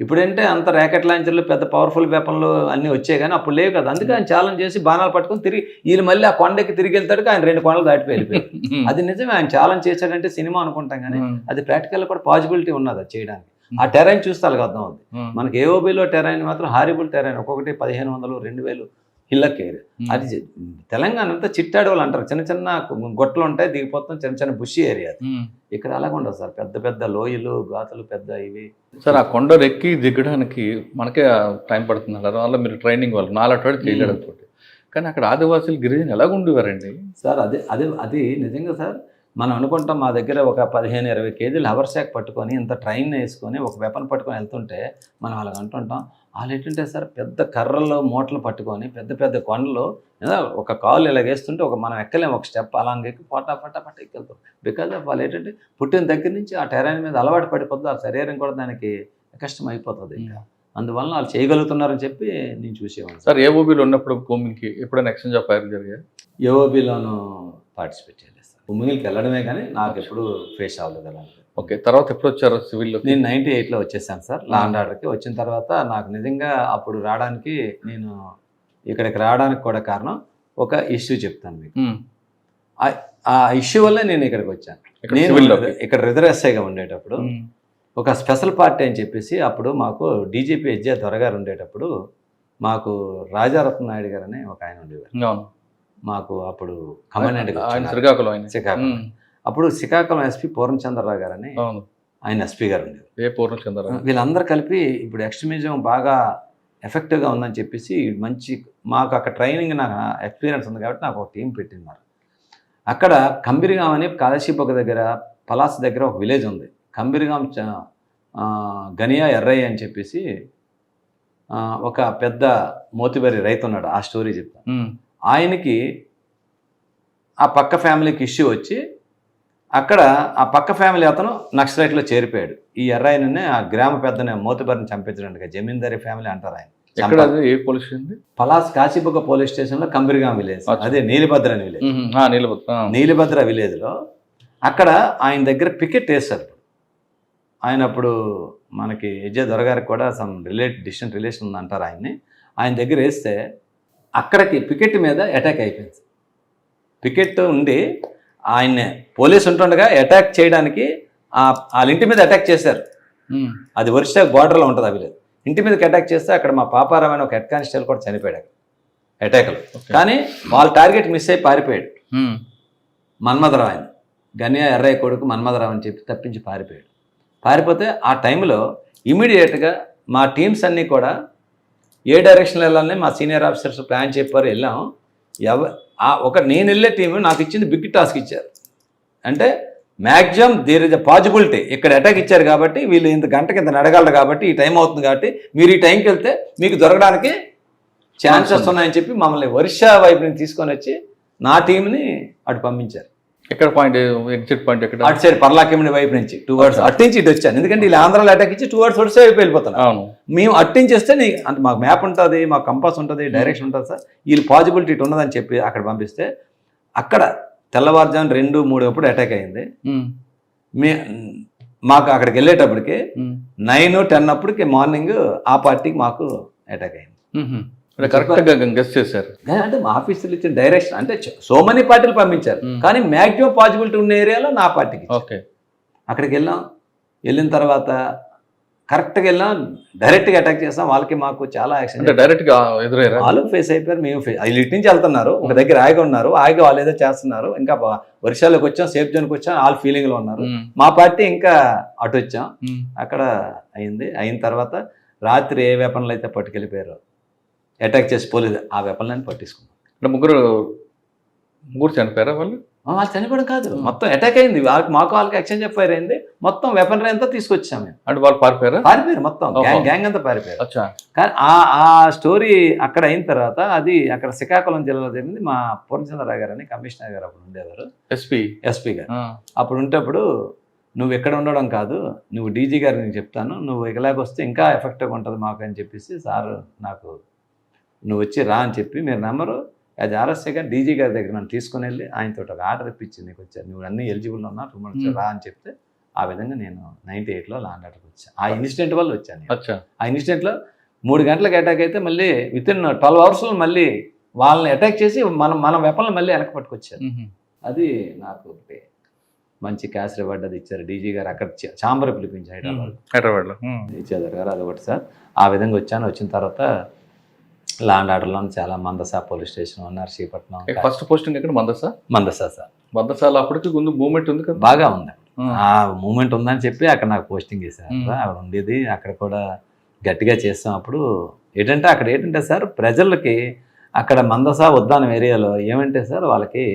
ఇప్పుడంటే అంత ర్యాకెట్ లాంచర్లు పెద్ద పవర్ఫుల్ వెపన్లు అన్నీ వచ్చాయి, కానీ అప్పుడు లేవు కదా. అందుకే ఆయన ఛాలెంజ్ చేసి బాణాలు పట్టుకొని తిరిగి వీళ్ళు మళ్ళీ ఆ కొండకి తిరిగి వెళ్తాడు. ఆయన 2 కొండలు దాటిపోయి వెళ్ళిపోయాడు. అది నిజమే, ఆయన ఛాలెంజ్ చేశాడంటే సినిమా అనుకుంటాం, కానీ అది ప్రాక్టికల్ కూడా పాసిబిలిటీ ఉన్నది అది చేయడానికి. ఆ టెరైన్ చూస్తే అలాగ అర్థం అవుతుంది మనకి. ఏఓబీలో టెరైన్ మాత్రం హారిబుల్ టెరైన్. ఒక్కొక్కటి 1500, 2000 హిల్లక్ ఏరియా. అది తెలంగాణ అంతా చిట్టాడు వాళ్ళు అంటారు. చిన్న చిన్న గొట్టలు ఉంటాయి, దిగిపోతాం, చిన్న చిన్న బుషి ఏరియా. ఇక్కడ అలాగ ఉండదు సార్. పెద్ద పెద్ద లోయలు, గాతులు పెద్ద ఇవి సార్. ఆ కొండలు ఎక్కి దిగడానికి మనకే టైం పడుతుంది అన్నారు. వల్ల మీరు ట్రైనింగ్ వాళ్ళు నాలుగు చేయలేదు. కానీ అక్కడ ఆదివాసులు గిరిజనులు ఎలాగ ఉండేవారండి సార్? అది నిజంగా సార్. మనం అనుకుంటాం మా దగ్గర ఒక 15-20 కేజీలు హవర్ శాక్ పట్టుకొని ఇంత ట్రైన్ వేసుకొని ఒక వెపన్ పట్టుకొని వెళ్తుంటే మనం అలాగ అంటుంటాం. వాళ్ళు ఏంటంటే సార్ పెద్ద కర్రల్లో మూటలు పట్టుకొని పెద్ద పెద్ద కొండలు ఒక కాలు ఇలా వేస్తుంటే మనం ఎక్కలేము, ఒక స్టెప్ అలాగే ఎక్కి పట్టా ఎక్కెళ్తాం. బికాజ్ ఆఫ్ వాళ్ళు ఏంటంటే పుట్టిన దగ్గర నుంచి ఆ టెరైన్ మీద అలవాటు పడిపోతుంది. ఆ శరీరం కూడా దానికి కష్టం అయిపోతుంది. ఇంకా అందువల్ల వాళ్ళు చేయగలుగుతున్నారని చెప్పి నేను చూసేవాడిని సార్. ఏఓబీలో ఉన్నప్పుడు భూమికి ఎప్పుడైనా ఎక్స్చేంజ్ ఆఫ్ ఫైర్ జరిగాయి? ఏఓబీలోనూ పార్టిసిపేట్ చేయలేదు సార్. భూమికి వెళ్ళడమే కానీ నాకు ఎప్పుడు ఫేస్ అవ్వలేదు అలా. ఓకే, తర్వాత ఎప్పుడు వచ్చారు సివిల్లో? నేను 98లో వచ్చేసాను సార్ లా అండ్ ఆర్డర్కి. వచ్చిన తర్వాత నాకు నిజంగా అప్పుడు రావడానికి, నేను ఇక్కడికి రావడానికి కూడా కారణం ఒక ఇష్యూ చెప్తాను మీకు. ఆ ఇష్యూ వల్లే నేను ఇక్కడికి వచ్చాను. నేను ఇక్కడ రిజర్వ్ ఎస్ఐగా ఉండేటప్పుడు ఒక స్పెషల్ పార్టీ అని చెప్పేసి అప్పుడు మాకు డీజీపీ హెచ్జే దొరగారు ఉండేటప్పుడు మాకు రాజారత్న నాయుడు గారు అని ఒక ఆయన ఉండేవారు. మాకు అప్పుడు కమాండెంట్ శ్రీకాకుళం. అప్పుడు శ్రీకాకుళం ఎస్పీ పూర్ణచంద్రరావు గారు అని ఆయన ఎస్పీ గారు ఉండేవారు. వీళ్ళందరూ కలిపి ఇప్పుడు ఎక్స్ట్రీమిజం బాగా ఎఫెక్టివ్గా ఉందని చెప్పేసి మంచి మాకు అక్కడ ట్రైనింగ్ నాకు ఎక్స్పీరియన్స్ ఉంది కాబట్టి నాకు ఒక టీం పెట్టినారు. అక్కడ కంబిరిగాం అని కాళేశీపొగ దగ్గర పలాస్ దగ్గర ఒక విలేజ్ ఉంది. కంబిరిగాం గనియా ఎర్రయ్య అని చెప్పేసి ఒక పెద్ద మోతిబరి రైతు ఉన్నాడు. ఆ స్టోరీ చెప్తాను. ఆయనకి ఆ పక్క ఫ్యామిలీకి ఇష్యూ వచ్చి అక్కడ ఆ పక్క ఫ్యామిలీ అతను నక్సలైట్లో చేరిపోయాడు. ఈ ఎర్రాయననే ఆ గ్రామ పెద్దనే మోతిబరిని చంపించడానికి జమీందారీ ఫ్యామిలీ అంటారు ఆయన. పలాస్ కాశీబొగ్గ పోలీస్ స్టేషన్లో కంబిరిగాం విలేజ్, అదే నీలిభద్ర అని విలేజ్. నీలిభద్ర విలేజ్లో అక్కడ ఆయన దగ్గర పికెట్ వేస్తారు. ఆయన అప్పుడు మనకి హెచ్జే దొరగారికి కూడా సమ్ డిస్టెంట్ రిలేషన్ ఉంది అంటారు ఆయన్ని. ఆయన దగ్గర వేస్తే అక్కడికి పికెట్ మీద అటాక్ అయిపోయింది. పికెట్ ఉండి ఆయన్ని పోలీసు ఉంటుండగా అటాక్ చేయడానికి వాళ్ళ ఇంటి మీద అటాక్ చేశారు. అది ఒరిస్సా బార్డర్లో ఉంటుంది ఆ విలేజ్. ఇంటి మీదకి అటాక్ చేస్తే అక్కడ మా పాపారావు అని ఒక హెడ్ కానిస్టేబుల్ కూడా చనిపోయాడు అటాక్లో. కానీ వాళ్ళ టార్గెట్ మిస్ అయి పారిపోయాడు. మన్మథరావు ఆయన గనియా ఎర్రయ్య కొడుకు మన్మథరావు అని చెప్పి తప్పించి పారిపోయాడు. పారిపోతే ఆ టైంలో ఇమీడియట్గా మా టీమ్స్ అన్నీ కూడా ఏ డైరెక్షన్లో వెళ్ళాలని మా సీనియర్ ఆఫీసర్స్ ప్లాన్ చెప్పారు, వెళ్ళాం. నేను వెళ్ళే టీము నాకు ఇచ్చింది బిగ్ టాస్క్ ఇచ్చారు. అంటే maximum there is a possibility, ఇక్కడ అటాక్ ఇచ్చారు కాబట్టి వీళ్ళు ఇంత గంటకి ఇంత నడగలరు కాబట్టి ఈ టైం అవుతుంది కాబట్టి మీరు ఈ టైంకి వెళ్తే మీకు దొరకడానికి ఛాన్సెస్ ఉన్నాయని చెప్పి మమ్మల్ని ఒరిస్సా వైపు నుంచి తీసుకొని వచ్చి నా టీంని అటు పంపించారు. ఎక్కడ పాయింట్, ఎగ్జిట్ పాయింట్ ఎక్కడ? అటు సైడ్ పర్లాకిమిడి వైపు నుంచి 2 hours అటు నుంచి ఇటు వచ్చాను. ఎందుకంటే వీళ్ళు ఆంధ్రాలో అటాక్ ఇచ్చి 2 hours ఒడిసా వైపు వెళ్ళిపోతాను. అవును, మేము అటు నుంచి వస్తే అంటే మాకు మ్యాప్ ఉంటుంది, మాకు కంపాస్ ఉంటుంది, డైరెక్షన్ ఉంటుంది సార్. వీళ్ళు పాజిబిలిటీ ఇటు ఉన్నదని చెప్పి అక్కడ పంపిస్తే అక్కడ తెల్లవారుజాము 2-3 అప్పుడు అటాక్ అయింది. మాకు అక్కడికి వెళ్ళేటప్పటికి 9-10 అప్పటికి మార్నింగ్ ఆ పార్టీకి మాకు అటాక్ అయింది. కరెక్ట్గా గెస్ చేశారు. అంటే మా ఆఫీసులు ఇచ్చిన డైరెక్షన్ అంటే సో మెనీ పార్టీలు పంపించారు, కానీ మ్యాక్సిమం పాజిబిలిటీ ఉన్న ఏరియాలో నా పార్టీకి. ఓకే, అక్కడికి వెళ్ళిన తర్వాత కరెక్ట్గా వెళ్ళాం, డైరెక్ట్గా అటాక్ చేస్తాం. వాళ్ళకి మాకు చాలా యాక్షన్, డైరెక్ట్గా ఎదురయ్యారు. వాళ్ళు ఫేస్ అయిపోయారు, మేము వీళ్ళు ఇటు నుంచి వెళ్తున్నారు, ఒక దగ్గర ఆగి ఉన్నారు, ఆగి వాళ్ళు ఏదో చేస్తున్నారు. ఇంకా వర్షాలకు వచ్చాం, సేఫ్ జోన్కి వచ్చాం, వాళ్ళు ఫీలింగ్లో ఉన్నారు. మా పార్టీ ఇంకా అటు వచ్చాం. అక్కడ అయింది. అయిన తర్వాత రాత్రి ఏ వెపన్లు అయితే పట్టుకెళ్ళిపోయారు అటాక్ చేసి పోలీసు, ఆ వెపన్లని పట్టించుకున్నాం. అంటే ముగ్గురు చనిపోయారా వాళ్ళు? వాళ్ళు చనిపోవడం కాదు, మొత్తం అటాక్ అయింది. మాకు వాళ్ళకి ఎక్స్చేంజ్ ఫైర్ అయింది. మొత్తం వెపనరీ అంతా తీసుకొచ్చాం మేము. అంటే వాళ్ళు పారిపోయారు మొత్తం, గ్యాంగ్ అంతా పారిపోయారు. కానీ ఆ స్టోరీ అక్కడ అయిన తర్వాత అది అక్కడ శ్రీకాకుళం జిల్లాలో జరిగింది. మా పూర్ణచంద్రరావు గారు అని కమిషనర్ గారు అప్పుడు ఉండేవారు, ఎస్పీ గారు. అప్పుడు ఉంటప్పుడు నువ్వు ఎక్కడ ఉండడం కాదు, నువ్వు డీజీ గారికి నేను చెప్తాను, నువ్వు ఇలాగొస్తే ఇంకా ఎఫెక్టివ్గా ఉంటుంది మాకు అని చెప్పేసి సార్ నాకు నువ్వు వచ్చి రా అని చెప్పి మీరు నెంబరు అది ఆర్ఎస్ఐగా డీజీ గారి దగ్గర నన్ను తీసుకుని వెళ్ళి ఆయనతో ఒక ఆర్డర్ ఇప్పించి నీకు వచ్చాను, నువ్వు అన్నీ ఎలిజిబుల్ ఉన్నా 2 months రా అని చెప్తే ఆ విధంగా నేను 98లో లాండ్ ఆర్డర్కి వచ్చాను. ఆ ఇన్సిడెంట్ వల్ల వచ్చాను. ఆ ఇన్సిడెంట్లో 3 గంటలకు అటాక్ అయితే మళ్ళీ వితిన్ 12 hours మళ్ళీ వాళ్ళని అటాక్ చేసి మన వెపన్లు మళ్ళీ వెనక్కి పట్టుకొచ్చారు. అది నాకు ఒకటి మంచి క్యాష్ రివార్డ్ అది ఇచ్చారు డీజీ గారు. అక్కడ చాంబర్ పిలిపించి హైదరాబాద్లో ఇచ్చేదారు గారు. అదొకటి సార్. ఆ విధంగా వచ్చాను. వచ్చిన తర్వాత లాండ్ ఆర్డర్లో చాలా Mandasa police station, Narsipatnam. First posting ఎక్కడ? మందసా సార్. మందసాలో అప్పటికి ముందు మూమెంట్ ఉంది కదా, బాగా ఉంది. ఆ మూమెంట్ ఉందని చెప్పి అక్కడ నాకు పోస్టింగ్ చేశారు. అక్కడ ఉండేది, అక్కడ కూడా గట్టిగా చేస్తాం. అప్పుడు ఏంటంటే సార్ ప్రజలకి అక్కడ మందసా ఉద్దానం ఏరియాలో ఏమంటే సార్ వాళ్ళకి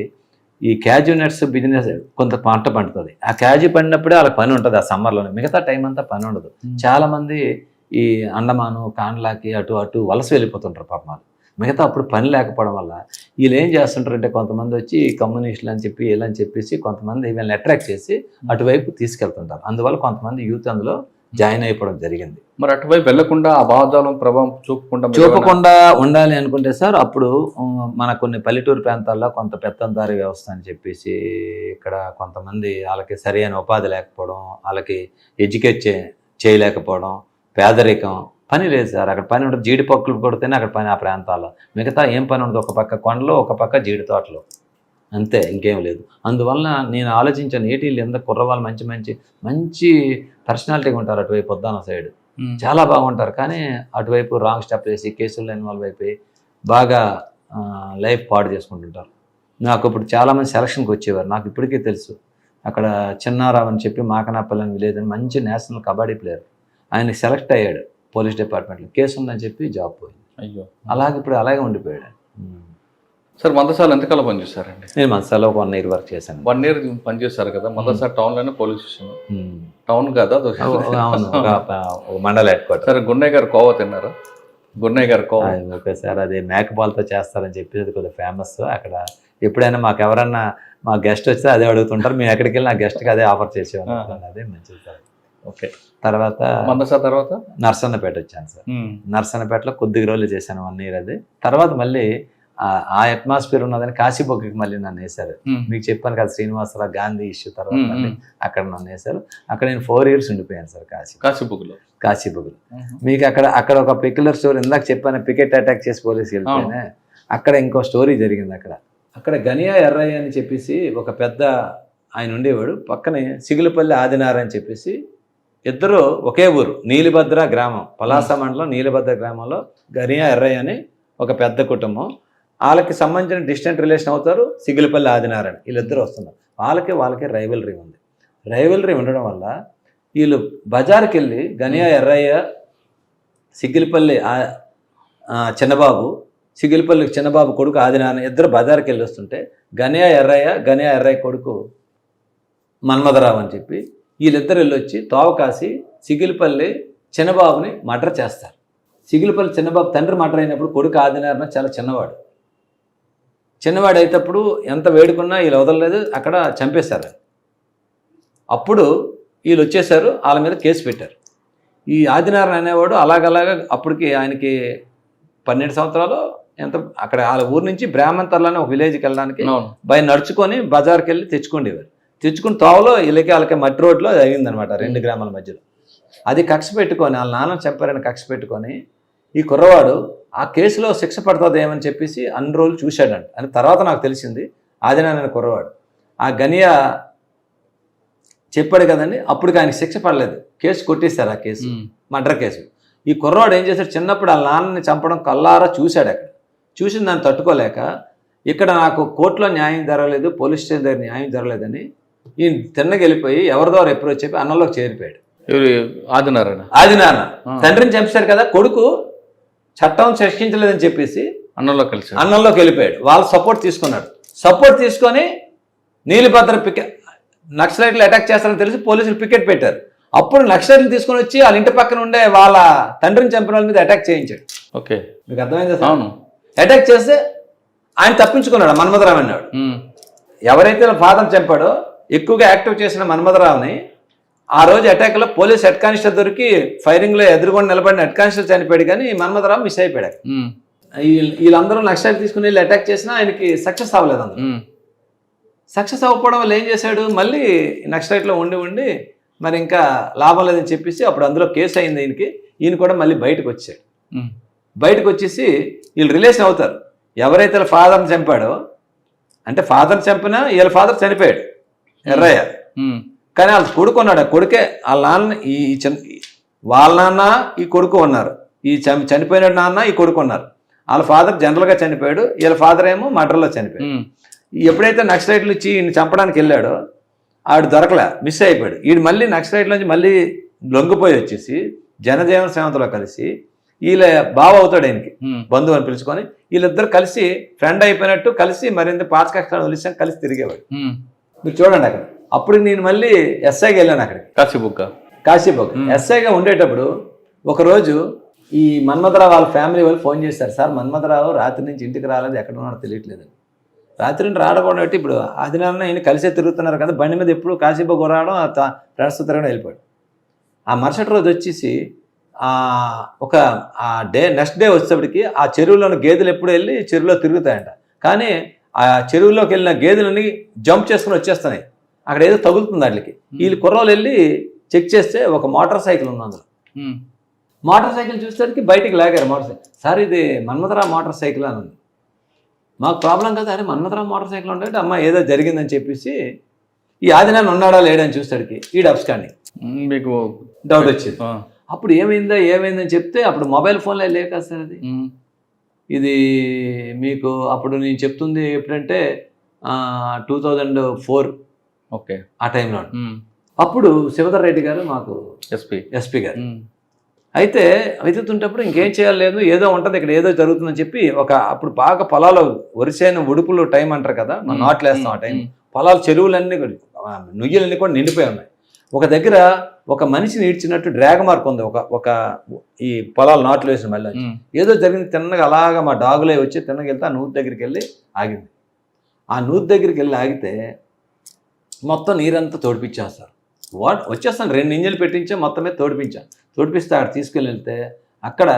ఈ క్యాజు నట్స్ బిజినెస్ కొంత పంట పండుతుంది. ఆ క్యాజు పండినప్పుడే వాళ్ళకి పని ఉంటుంది ఆ సమ్మర్లోనే, మిగతా టైం అంతా పని ఉండదు. చాలామంది ఈ అండమాను కాండ్లాకి అటు వలస వెళ్ళిపోతుంటారు పాపం. మిగతా అప్పుడు పని లేకపోవడం వల్ల వీళ్ళు ఏం చేస్తుంటారంటే కొంతమంది వచ్చి కమ్యూనిస్టులు అని చెప్పి వీళ్ళని చెప్పేసి కొంతమంది వీళ్ళని అట్రాక్ట్ చేసి అటువైపు తీసుకెళ్తుంటారు. అందువల్ల కొంతమంది యూత్ అందులో జాయిన్ అయిపోవడం జరిగింది. మరి అటువైపు వెళ్లకుండా ఆ భావజాలం ప్రభావం చూపకుండా ఉండాలి అనుకుంటే సార్ అప్పుడు మన కొన్ని పల్లెటూరు ప్రాంతాల్లో కొంత పెత్తందారీ వ్యవస్థ అని చెప్పేసి ఇక్కడ కొంతమంది వాళ్ళకి సరైన ఉపాధి లేకపోవడం, వాళ్ళకి ఎడ్యుకేట్ చేయలేకపోవడం, పేదరికం, పని లేదు సార్. అక్కడ పని ఉంటుంది, జీడిపక్కులు కొడితేనే అక్కడ పని ఆ ప్రాంతాల్లో, మిగతా ఏం పని ఉండదు. ఒక పక్క కొండలు, ఒక పక్క జీడి తోటలు, అంతే, ఇంకేం లేదు. అందువలన నేను ఆలోచించాను ఏటీలు ఎంత కుర్రవాళ్ళు మంచి పర్సనాలిటీగా ఉంటారు అటువైపు పొద్దాన సైడ్, చాలా బాగుంటారు. కానీ అటువైపు రాంగ్ స్టెప్ వేసి కేసుల్లో ఇన్వాల్వ్ అయిపోయి బాగా లైఫ్ పాడు చేసుకుంటుంటారు. నాకు ఇప్పుడు చాలామంది సెలక్షన్కి వచ్చేవారు, నాకు ఇప్పటికీ తెలుసు. అక్కడ చిన్నారావు అని చెప్పి మాకనాపల్లి అని విలేజ్ అని మంచి నేషనల్ కబడ్డీ ప్లేయర్, ఆయన సెలెక్ట్ అయ్యాడు పోలీస్ డిపార్ట్మెంట్లో, కేసు ఉందని చెప్పి జాబ్ పోయింది. అయ్యో, అలాగే ఉండిపోయాడు. సార్ మందసాల ఎంతకాలం పనిచేస్తారండి? నేను మందసాలో 1 year వర్క్ చేశాను. 1 year పనిచేస్తారు కదా. మందసా టౌన్లోనే పోలీస్ స్టేషన్, టౌన్ కదా, మండల హెడ్ క్వార్టర్. సార్ గున్నయ్య గారు కోవా తిన్నారా? గున్నయ్య గారు కోవా ఓకే సార్, అది మేకపాలతో చేస్తారని చెప్పి అది కొద్దిగా ఫేమస్. అక్కడ ఎప్పుడైనా మాకు ఎవరన్నా మా గెస్ట్ వస్తే అదే అడుగుతుంటారు, మేము ఎక్కడికి వెళ్ళి నా గెస్ట్కి అదే ఆఫర్ చేసేవాళ్ళం. అదే మంచిది సార్. ఓకే, తర్వాత మందసా తర్వాత నర్సన్నపేట వచ్చాను సార్. నర్సన్నపేటలో కొద్ది రోజులు చేశాను 1 year. అది తర్వాత మళ్ళీ ఆ అట్మాస్ఫియర్ ఉన్నదని కాశీబొగ్గకి మళ్ళీ నన్ను వేశారు. మీకు చెప్పాను కదా శ్రీనివాసరావు గాంధీ ఇష్యూ తర్వాత మళ్ళీ అక్కడ నన్ను వేశారు. అక్కడ నేను 4 years ఉండిపోయాను సార్ కాశీబొగ్గలో. మీకు అక్కడ ఒక పెక్యులర్ స్టోరీ ఇందాక చెప్పాను, పికెట్ అటాక్ చేసి పోలీసుకి వెళ్తేనే అక్కడ ఇంకో స్టోరీ జరిగింది. అక్కడ గనియా ఎర్రయ్య అని చెప్పేసి ఒక పెద్ద ఆయన ఉండేవాడు, పక్కనే సిగులపల్లి ఆదినారాయణ అని చెప్పేసి ఇద్దరు ఒకే ఊరు, నీలిభద్ర గ్రామం, పలాస మండలం నీలిభద్ర గ్రామంలో గనియా ఎర్రయ్య అని ఒక పెద్ద కుటుంబం. వాళ్ళకి సంబంధించిన డిస్టెంట్ రిలేషన్ అవుతారు సిగులపల్లి ఆదినారాయణ, వీళ్ళిద్దరు వస్తున్నారు. వాళ్ళకి రైవలరీ ఉంది. రైవలరీ ఉండడం వల్ల వీళ్ళు బజార్కి వెళ్ళి గనియా ఎర్రయ్య సిగిలిపల్లి చిన్నబాబు, సిగిలిపల్లి చిన్నబాబు కొడుకు ఆదినారాయణ ఇద్దరు బజార్కి వెళ్ళి వస్తుంటే గనియా ఎర్రయ్య కొడుకు మన్మథరావు అని చెప్పి వీళ్ళిద్దరు వెళ్ళొచ్చి తోవ కాసి సిగిలిపల్లి చిన్నబాబుని మర్డర్ చేస్తారు. సిగిలిపల్లి చిన్నబాబు తండ్రి మర్డర్ అయినప్పుడు కొడుకు ఆదినారాయణ చాలా చిన్నవాడు అయినప్పుడు ఎంత వేడుకున్నా వీళ్ళు వదలలేదు, అక్కడ చంపేశారు. అప్పుడు వీళ్ళు వచ్చేసారు, వాళ్ళ మీద కేసు పెట్టారు. ఈ ఆదినారాయణ అనేవాడు అలాగలాగా అప్పటికి ఆయనకి 12 సంవత్సరాలు ఎంత, అక్కడ వాళ్ళ ఊరు నుంచి బ్రాహ్మణతర్లని ఒక విలేజ్కి వెళ్ళడానికి నడుచుకొని బజార్కి వెళ్ళి తెచ్చుకుని తోవలో వాళ్ళకి మట్టి రోడ్లో అయిందనమాట 2 గ్రామాల మధ్యలో. అది కక్ష పెట్టుకొని వాళ్ళ నాన్న చంపారని కక్ష పెట్టుకొని ఈ కుర్రవాడు ఆ కేసులో శిక్ష పడుతుంది ఏమని చెప్పేసి అన్ని రోజులు చూశాడంట. అని తర్వాత నాకు తెలిసింది ఆదినారాయణ కుర్రవాడు ఆ గనియా చెప్పాడు కదండి, అప్పటికి ఆయనకి శిక్ష పడలేదు, కేసు కొట్టేశారు, ఆ కేసు మర్డర్ కేసు. ఈ కుర్రవాడు ఏం చేశాడు, చిన్నప్పుడు వాళ్ళ నాన్నని చంపడం కల్లారా చూశాడు. అక్కడ చూసిన దాన్ని తట్టుకోలేక ఇక్కడ నాకు కోర్టులో న్యాయం జరగలేదు, పోలీస్ స్టేషన్ దగ్గర న్యాయం జరగలేదని ఈయన తిన్నకి వెళ్ళిపోయి ఎవరి ద్వారా ఎప్పుడో చెప్పి అన్నంలోకి చేరిపోయాడు. ఆదినారాయణ తండ్రిని చంపేశారు కదా, కొడుకు చట్టం శిక్షించలేదని చెప్పేసి అన్నంలోకి వెళ్ళిపోయాడు. వాళ్ళు సపోర్ట్ తీసుకొని నీలిభద్ర నక్సలైట్లు అటాక్ చేస్తారని తెలిసి పోలీసులు పికెట్ పెట్టారు. అప్పుడు నక్సలైట్లు తీసుకొని వచ్చి వాళ్ళ ఇంటి పక్కన ఉండే వాళ్ళ తండ్రిని చంపిన వాళ్ళ మీద అటాక్ చేయించాడు. ఓకే, మీకు అర్థమైందా సార్? అటాక్ చేస్తే ఆయన తప్పించుకున్నాడు. మన్మథరావు అన్నాడు, ఎవరైతే ఫాదర్ చంపాడో ఎక్కువగా యాక్టివ్ చేసిన మన్మథరావుని ఆ రోజు అటాక్లో పోలీస్ హెడ్ కానిస్టేబుల్ దొరికి ఫైరింగ్లో ఎదురుకొని నిలబడిన హెడ్ కానిస్టేబుల్ చనిపోయాడు, కానీ మన్మథరావు మిస్ అయిపోయాడు. వీళ్ళందరూ నక్సలైట్ తీసుకుని వెళ్ళి అటాక్ చేసినా ఆయనకి సక్సెస్ అవ్వలేదు. అందరూ సక్సెస్ అవ్వకపోవడం వల్ల ఏం చేశాడు, మళ్ళీ నక్సలైట్లో ఉండి మరి ఇంకా లాభం లేదని చెప్పేసి అప్పుడు అందులో కేసు అయింది ఈయన కూడా మళ్ళీ బయటకు వచ్చాడు. బయటకు వచ్చేసి వీళ్ళు రిలేషన్ అవుతారు. ఎవరైతే ఫాదర్ని చంపాడో, అంటే ఫాదర్ చంపినా వీళ్ళ ఫాదర్ చనిపోయాడు ఎర్రయ్య, కానీ వాళ్ళ కొడుకు ఉన్నాడు. ఆ కొడుకే వాళ్ళ నాన్న, వాళ్ళ నాన్న ఈ కొడుకు ఉన్నారు, ఈ చనిపోయిన నాన్న ఈ కొడుకు ఉన్నారు. వాళ్ళ ఫాదర్ జనరల్గా చనిపోయాడు, వీళ్ళ ఫాదర్ ఏమో మర్డర్లో చనిపోయాడు. ఎప్పుడైతే నక్సలైట్లు ఇచ్చి ఈయన చంపడానికి వెళ్ళాడో ఆడు దొరకలే, మిస్ అయిపోయాడు. వీడు మళ్ళీ నక్సలైట్ల నుంచి మళ్ళీ లొంగిపోయి వచ్చేసి జనజీవన శ్రమంతో కలిసి వీళ్ళ బావ అవుతాడు ఆయనకి, బంధువు అని పిలుచుకొని వీళ్ళిద్దరు కలిసి ఫ్రెండ్ అయిపోయినట్టు కలిసి మరింత పాచకక్షలు వలిసాం, కలిసి తిరిగేవాడు. మీరు చూడండి అక్కడ. అప్పుడు నేను మళ్ళీ ఎస్ఐకి వెళ్ళాను అక్కడికి, కాశీబుక్ ఎస్ఐగా ఉండేటప్పుడు ఒకరోజు ఈ మన్మథరావు వాళ్ళ ఫ్యామిలీ వాళ్ళు ఫోన్ చేశారు, సార్ మన్మథరావు రాత్రి నుంచి ఇంటికి రాలేదు, ఎక్కడ ఉన్నాడో తెలియట్లేదు. రాత్రి నుండి రావడం బట్టి ఇప్పుడు ఆదినారాయణ ఈయన కలిసే తిరుగుతున్నారు కదా, బండి మీద ఎప్పుడు కాశీబుక్ రావడం ఫ్రెండ్స్తో తిరగడం వెళ్ళిపోయాడు. ఆ మరుసటి రోజు వచ్చేసి ఒక నెక్స్ట్ డే వచ్చేప్పటికి ఆ చెరువులోని గేదెలు ఎప్పుడు వెళ్ళి చెరువులో తిరుగుతాయంట, కానీ ఆ చెరువులోకి వెళ్ళిన గేదెలని జంప్ చేసుకుని వచ్చేస్తున్నాయి, అక్కడ ఏదో తగులుతుంది వాటికి. వీళ్ళు కుర్రోళ్ళు వెళ్ళి చెక్ చేస్తే ఒక మోటార్ సైకిల్ ఉంది అందులో. మోటార్ సైకిల్ చూసేసరికి బయటికి లాగారు మోటార్ సైకిల్. సార్ ఇది మన్మథరావు మోటార్ సైకిల్ అని ఉంది. మాకు ప్రాబ్లం కదా, అరే మన్మథరావు మోటార్ సైకిల్ ఉంటే అమ్మ ఏదో జరిగిందని చెప్పేసి ఈ ఆదినారాయణ ఉన్నాడా లేడని చూస్తాడికి ఈ అబ్స్కాండింగ్ మీకు డౌట్ వచ్చింది. అప్పుడు ఏమైందని చెప్తే అప్పుడు మొబైల్ ఫోన్లో లేక సార్ అది ఇది మీకు అప్పుడు నేను చెప్తుంది ఎప్పుడంటే 2004 ఓకే ఆ టైంలో. అప్పుడు శివధర్ రెడ్డి గారు మాకు ఎస్పీ గారు అయితే వెతుకుతుంటప్పుడు ఇంకేం చేయాలి లేదు, ఏదో ఉంటుంది ఇక్కడ ఏదో జరుగుతుందని చెప్పి అప్పుడు బాగా పొలాలు వరిసైన ఉడుపులు టైం అంటారు కదా, మనం నాట్లు వేస్తాం ఆ టైం. పొలాలు చెరువులన్నీ నుయ్యలన్నీ కూడా నిండిపోయి ఉన్నాయి. ఒక దగ్గర ఒక మనిషిని ఈడ్చినట్టు డ్రాగ్ మార్క్ ఉంది, ఒక ఈ పొలాలు నాట్లు వేసిన మళ్ళీ ఏదో జరిగింది. తిన్నగా అలాగా మా డాగులే వచ్చి తిన్నగా వెళ్తే ఆ నూతి దగ్గరికి వెళ్ళి ఆగింది. ఆ నూతి దగ్గరికి వెళ్ళి ఆగితే మొత్తం నీరంతా తోడిపించేస్తారు. వచ్చేస్తాను 2 ఇంజన్లు పెట్టించా, మొత్తం మీద తోడిపిస్తే అక్కడ తీసుకెళ్ళి వెళ్తే అక్కడ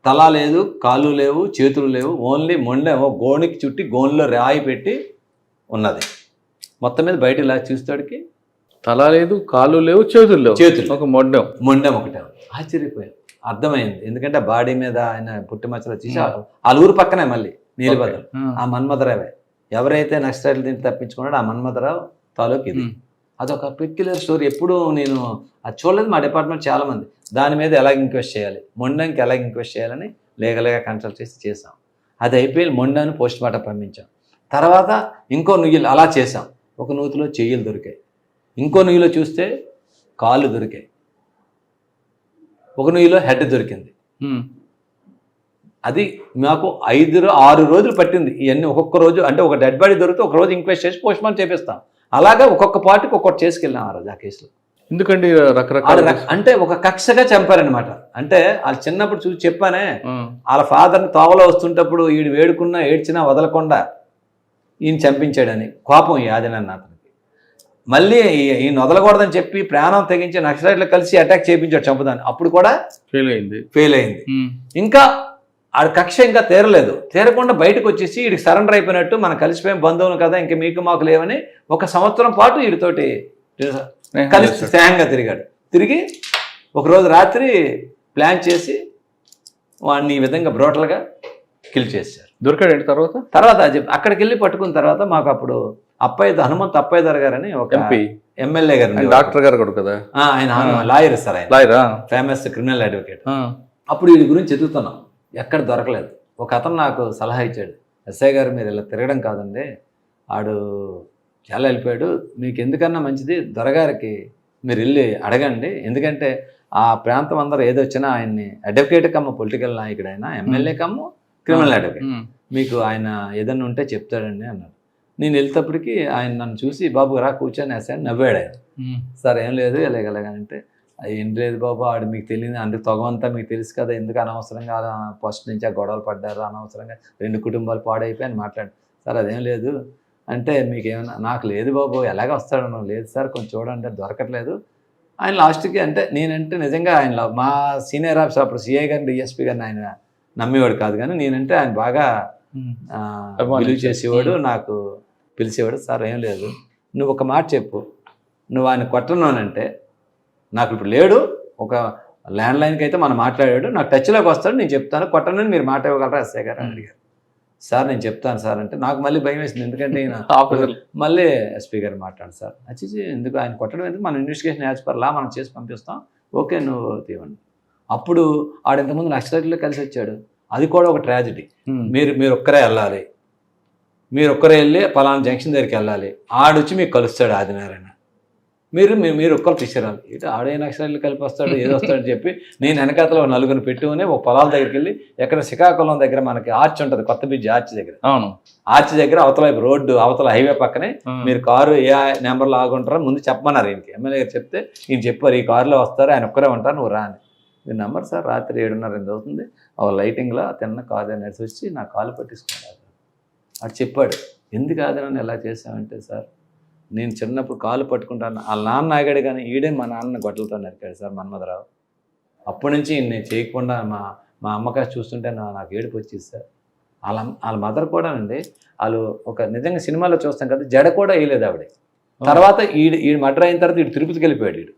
తల లేదు, కాళ్ళు లేవు, చేతులు లేవు, ఓన్లీ మొండేమో గోనికి చుట్టి గోన్లో రాయి పెట్టి ఉన్నది. మొత్తం మీద బయట ఇలా చూస్తాడికి తల లేదు, కాళ్ళు లేవు, చేతులు ఒక మొండెం ఒకటే. ఆశ్చర్యపోయాం, అర్థమైంది. ఎందుకంటే బాడీ మీద ఆయన పుట్టిమచ్చలు వచ్చేసి వాళ్ళ ఊరు పక్కనే మళ్ళీ నీలిభద్ర, ఆ మన్మథరావే ఎవరైతే నక్సలైట్లు దీన్ని తప్పించుకున్నాడో ఆ మన్మథరావు తాలూకు ఇది. అదొక పెక్యులర్ స్టోరీ. ఎప్పుడు నేను అది చూడలేదు. మా డిపార్ట్మెంట్ చాలామంది దాని మీద ఎలా ఇంక్వెస్ట్ చేయాలి, మొండంకి ఎలా ఇంక్వెస్ట్ చేయాలని లీగల్గా కన్సల్ట్ చేసాం. అది అయిపోయి మొండాన్ని పోస్ట్ మార్టం పంపించాం. తర్వాత ఇంకో నుయ్యలు అలా చేసాం. ఒక నూతిలో చెయ్యలు దొరికాయి, ఇంకో నుయ్యిలో చూస్తే కాళ్ళు దొరికాయి, ఒక నుయ్యిలో హెడ్ దొరికింది. అది మాకు 5-6 రోజులు పట్టింది ఇవన్నీ. ఒక్కొక్క రోజు అంటే ఒక డెడ్ బాడీ దొరికితే ఒక రోజు ఇంక్వెస్ట్ చేసి పోస్ట్ మార్టం చేపిస్తాం. అలాగా ఒక్కొక్క పార్టీకి ఒక్కొక్కటి చేసుకెళ్ళాం ఆ రోజు ఆ కేసులో. ఎందుకండి రకరకాల అంటే ఒక కక్షగా చంపారనమాట. అంటే వాళ్ళు చిన్నప్పుడు చూసి చెప్పానే, వాళ్ళ ఫాదర్ని తోవలో వస్తుంటప్పుడు ఈడు వేడుకున్నా ఏడ్చినా వదలకుండా ఈయన చంపించాడని కోపం ఈ ఆదినారాయణ అతనికి. మళ్ళీ ఈయన వదలకూడదని చెప్పి ప్రాణం తెగించి నక్సలైట్లు కలిసి అటాక్ చేయించాడు చంపుదాన్ని. అప్పుడు కూడా ఫెయిల్ అయింది. ఇంకా ఆడ కక్ష ఇంకా తీరలేదు. తీరకుండా బయటకు వచ్చేసి వీడికి సరెండర్ అయిపోయినట్టు మనం కలిసిపోయిన బంధువులు కదా ఇంక మీకు మాకు లేవని 1 సంవత్సరం పాటు వీడితోటి కలిసి స్నేహంగా తిరిగాడు. తిరిగి ఒకరోజు రాత్రి ప్లాన్ చేసి వాడిని ఈ విధంగా బ్రోటల్గా కిల్ చేశారు. దొరికాడు తర్వాత అక్కడికి వెళ్ళి పట్టుకున్న తర్వాత మాకు అప్పుడు హనుమంత్ అప్పయ్యదర్ గారని ఒక ఎమ్మెల్యే గారు, డాక్టర్ గారు కూడా కదా, ఆయన లాయర్ సార్, ఆయన ఫేమస్ క్రిమినల్ అడ్వకేట్. అప్పుడు వీడి గురించి చదువుతున్నాం, ఎక్కడ దొరకలేదు. ఒక అతను నాకు సలహా ఇచ్చాడు, ఎస్ఐ గారు మీరు ఇలా తిరగడం కాదండి, ఆడు చాలా వెళ్ళిపోయాడు, మీకు ఎందుకన్నా మంచిది దొరగారికి మీరు వెళ్ళి అడగండి, ఎందుకంటే ఆ ప్రాంతం అందరూ ఏదొచ్చినా ఆయన్ని అడ్వకేట్ కమ్మ పొలిటికల్ నాయకుడైనా ఎమ్మెల్యే కమ్మ క్రిమినల్ అడ్వకేట్, మీకు ఆయన ఏదన్నా ఉంటే చెప్తాడండి అన్నాడు. నేను వెళ్తేప్పటికి ఆయన నన్ను చూసి బాబు రా కూర్చొని వేసాను, నవ్వాడు ఆయన. సార్ ఏం లేదు ఎలాగంటే ఏం లేదు బాబు, ఆడు మీకు తెలియదు, అందుకు తొగమంతా మీకు తెలుసు కదా, ఎందుకు అనవసరంగా ఫస్ట్ నుంచి ఆ గొడవలు పడ్డారు, అనవసరంగా 2 కుటుంబాలు పాడైపోయి అని మాట్లాడు. సార్ అదేం లేదు అంటే మీకేమన్నా, నాకు లేదు బాబు ఎలాగ వస్తాడు, లేదు సార్ కొంచెం చూడండి దొరకట్లేదు. ఆయన లాస్ట్కి అంటే నేనంటే నిజంగా ఆయన మా సీనియర్ ఆఫీసర్ అప్పుడు సిఐ గారిని డిఎస్పీ గారిని ఆయన నమ్మేవాడు కాదు, కానీ నేనంటే ఆయన బాగా బిలీవ్ చేసేవాడు, నాకు పిలిచేవాడు. సార్ ఏం లేదు, నువ్వు ఒక మాట చెప్పు, నువ్వు ఆయన కొట్టనునంటే నాకు ఇప్పుడు లేడు, ఒక ల్యాండ్లైన్కి అయితే మనం మాట్లాడాడు, నాకు టచ్లోకి వస్తాడు, నేను చెప్తాను, కొట్టనని మీరు మాట ఇవ్వగలరా ఎస్ఐ గారు అని అడిగారు. సార్ నేను చెప్తాను సార్ అంటే నాకు మళ్ళీ భయం వేసింది, ఎందుకంటే మళ్ళీ ఎస్పీ గారు మాట్లాడు సార్ వచ్చి ఎందుకు ఆయన కొట్టడం, ఎందుకు మన ఇన్వెస్టిగేషన్ యాజ్ పర్ లా మనం చేసి పంపిస్తాం, ఓకే నువ్వు తీవండి. అప్పుడు ఆడు ఇంతకుముందు నక్సలైట్లో కలిసి వచ్చాడు, అది కూడా ఒక ట్రాజడీ. మీరు ఒక్కరే వెళ్ళాలి, మీరు ఒక్కరే వెళ్ళి పలానా జంక్షన్ దగ్గరికి వెళ్ళాలి, ఆడొచ్చి మీకు కలుస్తాడు ఆదినారాయణ, మీరు ఒక్కరు తీసుకురాలి. ఇటు ఆడే నక్సలైట్లు కలిపి వస్తాడు ఏదో వస్తాడని చెప్పి నేను వెనకాతలో 4 పెట్టుకుని ఒక పొలాల దగ్గరికి వెళ్ళి, ఎక్కడ శ్రీకాకుళం దగ్గర మనకి ఆర్చ్ ఉంటుంది, కొత్త బ్రిడ్జ్ ఆర్చ్ దగ్గర, అవును ఆర్చ్ దగ్గర అవతల రోడ్డు అవతల హైవే పక్కనే మీరు కారు ఏ నెంబర్లో ఆగుంటారో ముందు చెప్పమన్నారు ఈయనకి. ఎమ్మెల్యే గారు చెప్తే ఈయన చెప్పారు ఈ కారులో వస్తారు, ఆయన ఒక్కరే ఉంటారు, నువ్వు రా అని. మీరు నెంబర్ సార్ రాత్రి 7:30 అవుతుంది, ఆ లైటింగ్లో తిన్న కారు నడిచి వచ్చి నా కాలు పట్టించుకున్నాడు. అటు చెప్పాడు, ఎందుకు కాదు నన్ను ఎలా చేసామంటే, సార్ నేను చిన్నప్పుడు కాలు పట్టుకుంటాను, వాళ్ళ నాన్న ఆగాడు కానీ ఈడే మా నాన్న గొడ్డలతో నరికాడు సార్ మన్మథరావు. అప్పటి నుంచి నేను చేయకుండా మా అమ్మకాయ చూస్తుంటే నాకు ఏడుపు వచ్చేది సార్. వాళ్ళ మదర్ కూడా అండి, వాళ్ళు ఒక నిజంగా సినిమాలో చూస్తాం కదా, జడ కూడా వేయలేదు ఆవిడ. తర్వాత ఈడు మర్డర్ అయిన తర్వాత ఈడు తిరుపతికి వెళ్ళిపోయాడు, ఈడు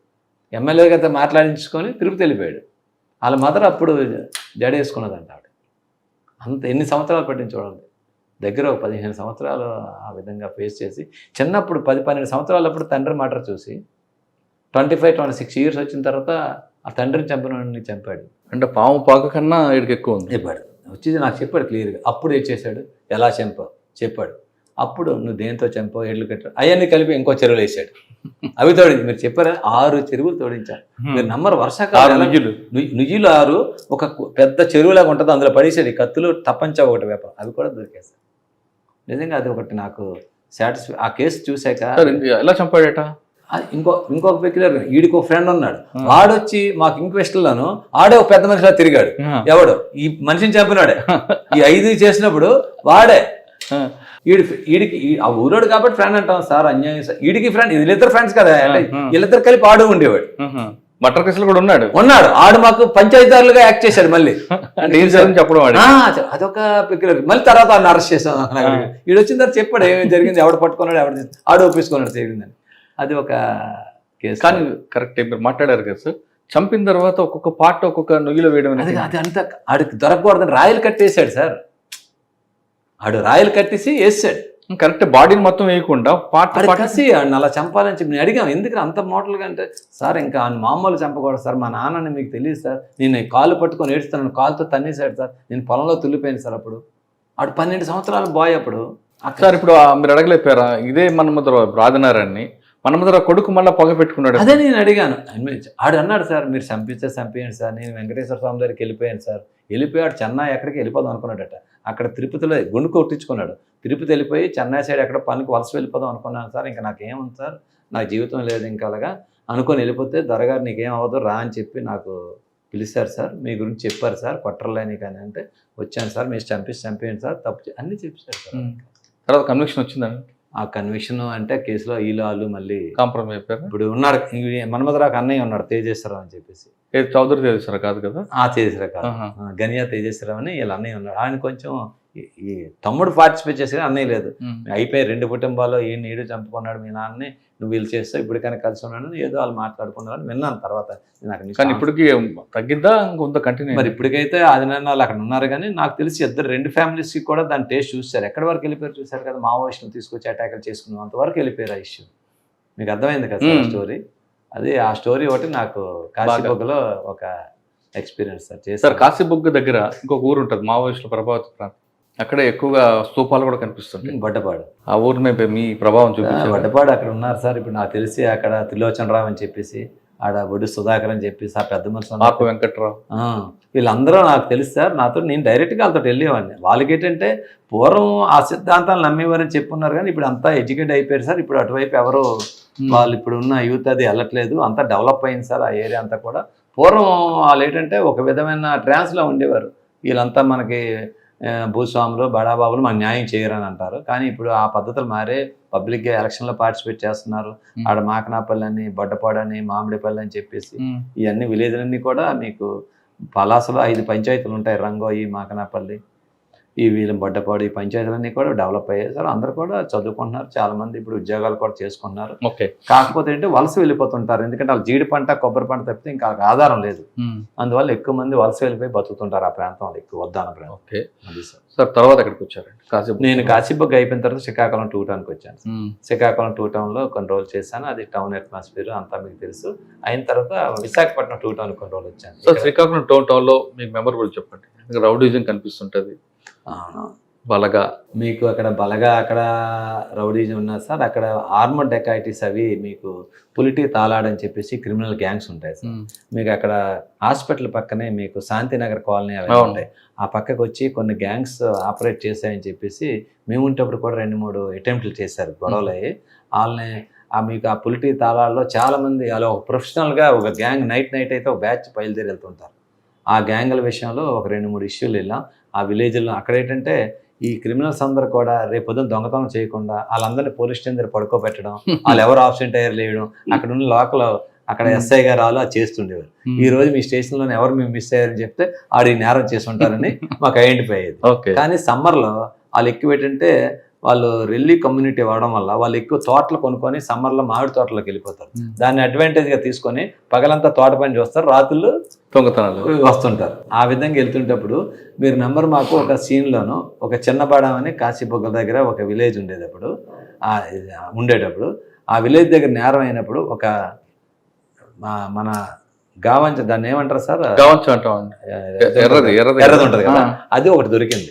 ఎమ్మెల్యే గారితో మాట్లాడించుకొని తిరుపతి వెళ్ళిపోయాడు. వాళ్ళ మదర్ అప్పుడు జడ వేసుకున్నదంట ఆవిడ. అంత ఎన్ని సంవత్సరాలు పట్టింది చూడండి, దగ్గర 15 సంవత్సరాలు ఆ విధంగా ఫేస్ చేసి, చిన్నప్పుడు 10-12 సంవత్సరాలప్పుడు తండ్రి మర్డర్ చూసి 25-26 ఇయర్స్ వచ్చిన తర్వాత ఆ తండ్రిని చంపినవాడిని చంపాడు. అంటే పాము పాక కన్నా వీడికి ఎక్కువ ఉంది. చెప్పాడు, వచ్చి నాకు చెప్పాడు క్లియర్గా. అప్పుడు ఏం చేశాడు, ఎలా చంపావు చెప్పాడు. అప్పుడు నువ్వు దేంతో చంపావు, ఎడ్లు కట్టాడు, అవన్నీ కలిపి ఇంకో చెరువులు వేసాడు, అవి తోడించి మీరు చెప్పారా 6 చెరువులు తోడించారు. మీరు నమ్మరు, వర్షాకాలం నుయ్యిలు 6 ఒక పెద్ద చెరువులాగా ఉంటుంది, అందులో పడేసాడు. కత్తులు తప్పంచా ఒకటి వేప, అవి కూడా దొరికేసాయి. నిజంగా అది ఒకటి నాకు సాటిస్ఫై. ఆ కేసు చూశాక ఎలా చంపాడట, ఇంకొక పెక్యులర్ వీడికి ఒక ఫ్రెండ్ ఉన్నాడు, వాడొచ్చి మాకు ఇంక్వెస్ట్లను ఆడే ఒక పెద్ద మనిషిలా తిరిగాడు. ఎవడు ఈ మనిషిని చంపినాడే, ఈ 5 చేసినప్పుడు వాడే వీడికి ఆ ఊరోడు కాబట్టి ఫ్రెండ్ అంటాం సార్, అన్యాయం సార్. వీడికి ఫ్రెండ్, వీళ్ళిద్దరు ఫ్రెండ్స్ కదా, వీళ్ళిద్దరు కలిపి ఆడు ఉండేవాడు. మటర్ కేసులు కూడా ఉన్నాడు ఆడు మాకు పంచాయతీదారులుగా యాక్ట్ చేశాడు. మళ్ళీ చెప్పడం అదొక పెక్యులర్. మళ్ళీ తర్వాత ఆయన అరెస్ట్ చేసాం. వీడు వచ్చిన తర్వాత చెప్పాడు ఏమేమి జరిగింది, ఎవడు పట్టుకున్నాడు, ఎవడు ఆడు ఒప్పించుకున్నాడు జరిగిందని. అది ఒక కేసు. కానీ కరెక్ట్ మీరు మాట్లాడారు కదా సార్, చంపిన తర్వాత ఒక్కొక్క పార్ట్ ఒక్కొక్క నుయ్యిలో వేయడం, అది అంతా ఆడికి దొరకకూడదని రాయలు కట్టేసాడు సార్. ఆడు రాయలు కట్టేసి వేసాడు, కరెక్ట్ బాడీని మొత్తం వేయకుండా పార్ట్ కసి అలా చంపాలని చెప్పి నేను అడిగాం, ఎందుకు అంత మోటలుగా అంటే, సార్ ఇంకా ఆయన మామూలు చంపకూడదు సార్, మా నాన్నని మీకు తెలియదు సార్, నేను కాలు పట్టుకొని ఏడుస్తాను, కాలుతో తన్నేసాడు సార్, నేను పొలంలో తుల్లిపోయాను సార్. అప్పుడు ఆడు 12 సంవత్సరాల బాయ్. అప్పుడు సార్ ఇప్పుడు మీరు అడగలేపారా, ఇదే మన్మథరావు ఆదినారాయణని మన్మథరావు కొడుకు మళ్ళీ పొగ పెట్టుకున్నాడు. అదే నేను అడిగాను, ఆడు అన్నాడు సార్ మీరు చంపిస్తే చంపేయండి సార్, నేను వెంకటేశ్వర స్వామి దగ్గరికి వెళ్ళిపోయాను సార్, వెళ్ళిపోయాడు చెన్నై ఎక్కడికి వెళ్ళిపోదాం అనుకున్నాడట. అక్కడ తిరుపతిలో గుండు కొట్టించుకున్నాడు. తిరుపతి వెళ్ళిపోయి చెన్నై సైడ్ ఎక్కడ పనికి వలస వెళ్ళిపోదాం అనుకున్నాను సార్, ఇంకా నాకేముంది సార్, నాకు జీవితం లేదు ఇంకా అలాగా అనుకొని వెళ్ళిపోతే దొరగారు నీకేం అవ్వదు రా అని చెప్పి నాకు పిలిచారు సార్, మీ గురించి చెప్పారు సార్, కొట్టర్లేని కానీ అంటే వచ్చాను సార్, మీరు చంపేయండి సార్, తప్పు అన్నీ చెప్పారు సార్. తర్వాత కన్విక్షన్ వచ్చిందండి. ఆ కన్విక్షన్ అంటే కేసులో ఈలాలు మళ్ళీ కాంప్రమైజ్ అయిపోయారు. ఇప్పుడు ఉన్నాడు మన్మధరావు అన్నయ్య ఉన్నాడు తేజేశ్వరరావు అని చెప్పేసి. చౌదరి తేజేశ్వరరావు కాదు కదా? తేజేశ్వరరావు కాదు, గనియా తేజేశ్వరరావు అని వీళ్ళ అన్నయ్య ఉన్నాడు. ఆయన కొంచెం ఈ తమ్ముడు పార్టిసిపేట్ చేసే అన్నయ్య లేదు, అయిపోయి 2 కుటుంబాల్లో ఈడు చంపుకున్నాడు మీ నాన్నని, నువ్వు వీళ్ళు చేస్తావు ఇప్పటికైనా కలిసి ఉన్నాడు ఏదో వాళ్ళు మాట్లాడుకున్నారని విన్నాను. తర్వాత కానీ ఇప్పటికి తగ్గిద్దా ఇంకొంత కంటిన్యూ? మరి ఇప్పటికైతే ఆదినారాయణ అక్కడ ఉన్నారు కానీ నాకు తెలిసి 2 ఫ్యామిలీస్కి కూడా దాని టేస్ట్ చూశారు. ఎక్కడి వరకు వెళ్ళిపోయారు చూశారు కదా, మావోయిస్టులు తీసుకొచ్చి అటాకులు చేసుకున్నాం అంతవరకు వెళ్ళిపోయారు ఆ ఇష్యూ. మీకు అర్థమైంది కదా సార్ స్టోరీ? అది ఆ స్టోరీ ఒకటి నాకు కాశీబొగ్గలో ఒక ఎక్స్పీరియన్స్ సార్ చేశారు. కాశీబొగ్గ దగ్గర ఇంకొక ఊరు ఉంటుంది మావోయిస్టుల ప్రభావిత ప్రాంతం, అక్కడే ఎక్కువగా స్తూపాలు కూడా కనిపిస్తుంటాయి. బడ్డపాడు ఆ ఊరి మీద మీ ప్రభావం చూపించారు. బడ్డపాడు అక్కడ ఉన్నారు సార్. ఇప్పుడు నాకు తెలిసి అక్కడ త్రిలోచనరావు అని చెప్పేసి, ఆడ బొడ్డు సుధాకర్ అని చెప్పేసి, ఆ పెద్ద మనుషులు వెంకట్రావు, వీళ్ళందరూ నాకు తెలుసు సార్. నేను డైరెక్ట్గా వాళ్ళతో వెళ్ళేవాడిని. వాళ్ళకి ఏంటంటే పూర్వం ఆ సిద్ధాంతాలు నమ్మేవారని చెప్పున్నారు కానీ ఇప్పుడు అంతా ఎడ్యుకేట్ అయిపోయారు సార్. ఇప్పుడు అటువైపు ఎవరు వాళ్ళు ఇప్పుడు ఉన్న యూత్ అది వెళ్ళట్లేదు, అంతా డెవలప్ అయింది సార్ ఆ ఏరియా అంతా కూడా. పూర్వం వాళ్ళు ఏంటంటే ఒక విధమైన ట్రాన్స్లో ఉండేవారు, వీళ్ళంతా మనకి భూస్వాములు బడాబాబులు మన న్యాయం చేయరని అంటారు. కానీ ఇప్పుడు ఆ పద్ధతులు మారే, పబ్లిక్గా ఎలక్షన్లో పార్టిసిపేట్ చేస్తున్నారు. ఆడ మాకనాపల్లి అని, బొడ్డపాడు అని, మామిడిపల్లి అని చెప్పేసి ఇవన్నీ విలేజ్లన్నీ కూడా మీకు పలాసలో 5 పంచాయతీలు ఉంటాయి, రంగోయి, మాకనాపల్లి, ఈ వీళ్ళ బొడ్డపాడు, ఈ పంచాయతీలన్నీ కూడా డెవలప్ అయ్యాయి సార్. అందరూ కూడా చదువుకుంటున్నారు, చాలా మంది ఇప్పుడు ఉద్యోగాలు కూడా చేసుకుంటున్నారు. కాకపోతే ఏంటంటే వలస వెళ్ళిపోతుంటారు, ఎందుకంటే వాళ్ళు జీడి పంట కొబ్బరి పంట తప్పితే ఇంకా ఆధారం లేదు. అందువల్ల ఎక్కువ మంది వలస వెళ్ళిపోయి బతుకుతుంటారు ఆ ప్రాంతంలో, ఎక్కువ వద్దాన ప్రాంతం. అది సార్. తర్వాత ఎక్కడికి వచ్చారు? నేను కాశీబొగ్గ అయిపోయిన తర్వాత శ్రీకాకుళం 2 టౌన్కి వచ్చాను. శ్రీకాకుళం 2 టౌన్లో కొన్ని రోజులు చేశాను. అది టౌన్ అట్మాస్ఫియర్ అంతా మీకు తెలుసు. అయిన తర్వాత విశాఖపట్నం 2 టౌన్ కొన్ని రోజులు వచ్చాను. సో శ్రీకాకుళం టౌన్లో మీకు మెమరబుల్ చెప్పండి. రౌడీజం కనిపిస్తుంటుంది, బలగా మీకు అక్కడ బలగా అక్కడ రౌడీజం ఉన్నారు సార్. అక్కడ ఆర్మర్ డెకాయిటీస్ అవి మీకు పులిటి తాలాడని చెప్పేసి క్రిమినల్ గ్యాంగ్స్ ఉంటాయి సార్. మీకు అక్కడ హాస్పిటల్ పక్కనే మీకు శాంతినగర్ కాలనీ అవి ఉంటాయి. ఆ పక్కకు వచ్చి కొన్ని గ్యాంగ్స్ ఆపరేట్ చేశాయని చెప్పేసి మేము ఉంటప్పుడు కూడా 2-3 అటెంప్ట్లు చేశారు, గొడవలు అయ్యి. వాళ్ళని మీకు ఆ పులిటి తాళాల్లో చాలామంది అలా ఒక ప్రొఫెషనల్గా ఒక గ్యాంగ్ నైట్ అయితే ఒక బ్యాచ్ బయలుదేరి వెళ్తుంటారు. ఆ గ్యాంగుల విషయంలో ఒక 2-3 ఇష్యూలు వెళ్ళాం ఆ విలేజ్లో. అక్కడ ఏంటంటే ఈ క్రిమినల్స్ అందరూ కూడా రేపు పొద్దున దొంగతనం చేయకుండా వాళ్ళందరినీ పోలీస్ స్టేషన్ దగ్గర పడుకోబెట్టడం, వాళ్ళు ఎవరు ఆబ్సెంట్ అయ్యారు లేయడం, అక్కడ ఉన్న లోకల్ అక్కడ ఎస్ఐ గారు వాళ్ళు అది చేస్తుండేవారు. ఈ రోజు మీ స్టేషన్లోనే ఎవరు మేము మిస్ అయ్యారని చెప్తే ఆడి నేరం చేసి ఉంటారని మాకు ఐడెంటిఫై అయ్యేది. కానీ సమ్మర్లో వాళ్ళు ఎక్కువ ఏంటంటే వాళ్ళు రెల్లి కమ్యూనిటీ అవ్వడం వల్ల వాళ్ళు ఎక్కువ తోటలు కొనుక్కొని సమ్మర్లో మామిడి తోటలోకి వెళ్ళిపోతారు. దాన్ని అడ్వాంటేజ్గా తీసుకొని పగలంతా తోట పని చూస్తారు, రాత్రులు దొంగతనాలు వస్తుంటారు. ఆ విధంగా వెళ్తుంటప్పుడు మీరు నెంబర్ మాకు ఒక సీన్లోను ఒక చిన్నబాడం అని కాశీబొగ్గల దగ్గర ఒక విలేజ్ ఉండేటప్పుడు ఆ విలేజ్ దగ్గర నేరం అయినప్పుడు ఒక మన గావంచ, దాన్ని ఏమంటారు సార్, ఎర్రది ఉంటుంది కదా, అది ఒకటి దొరికింది.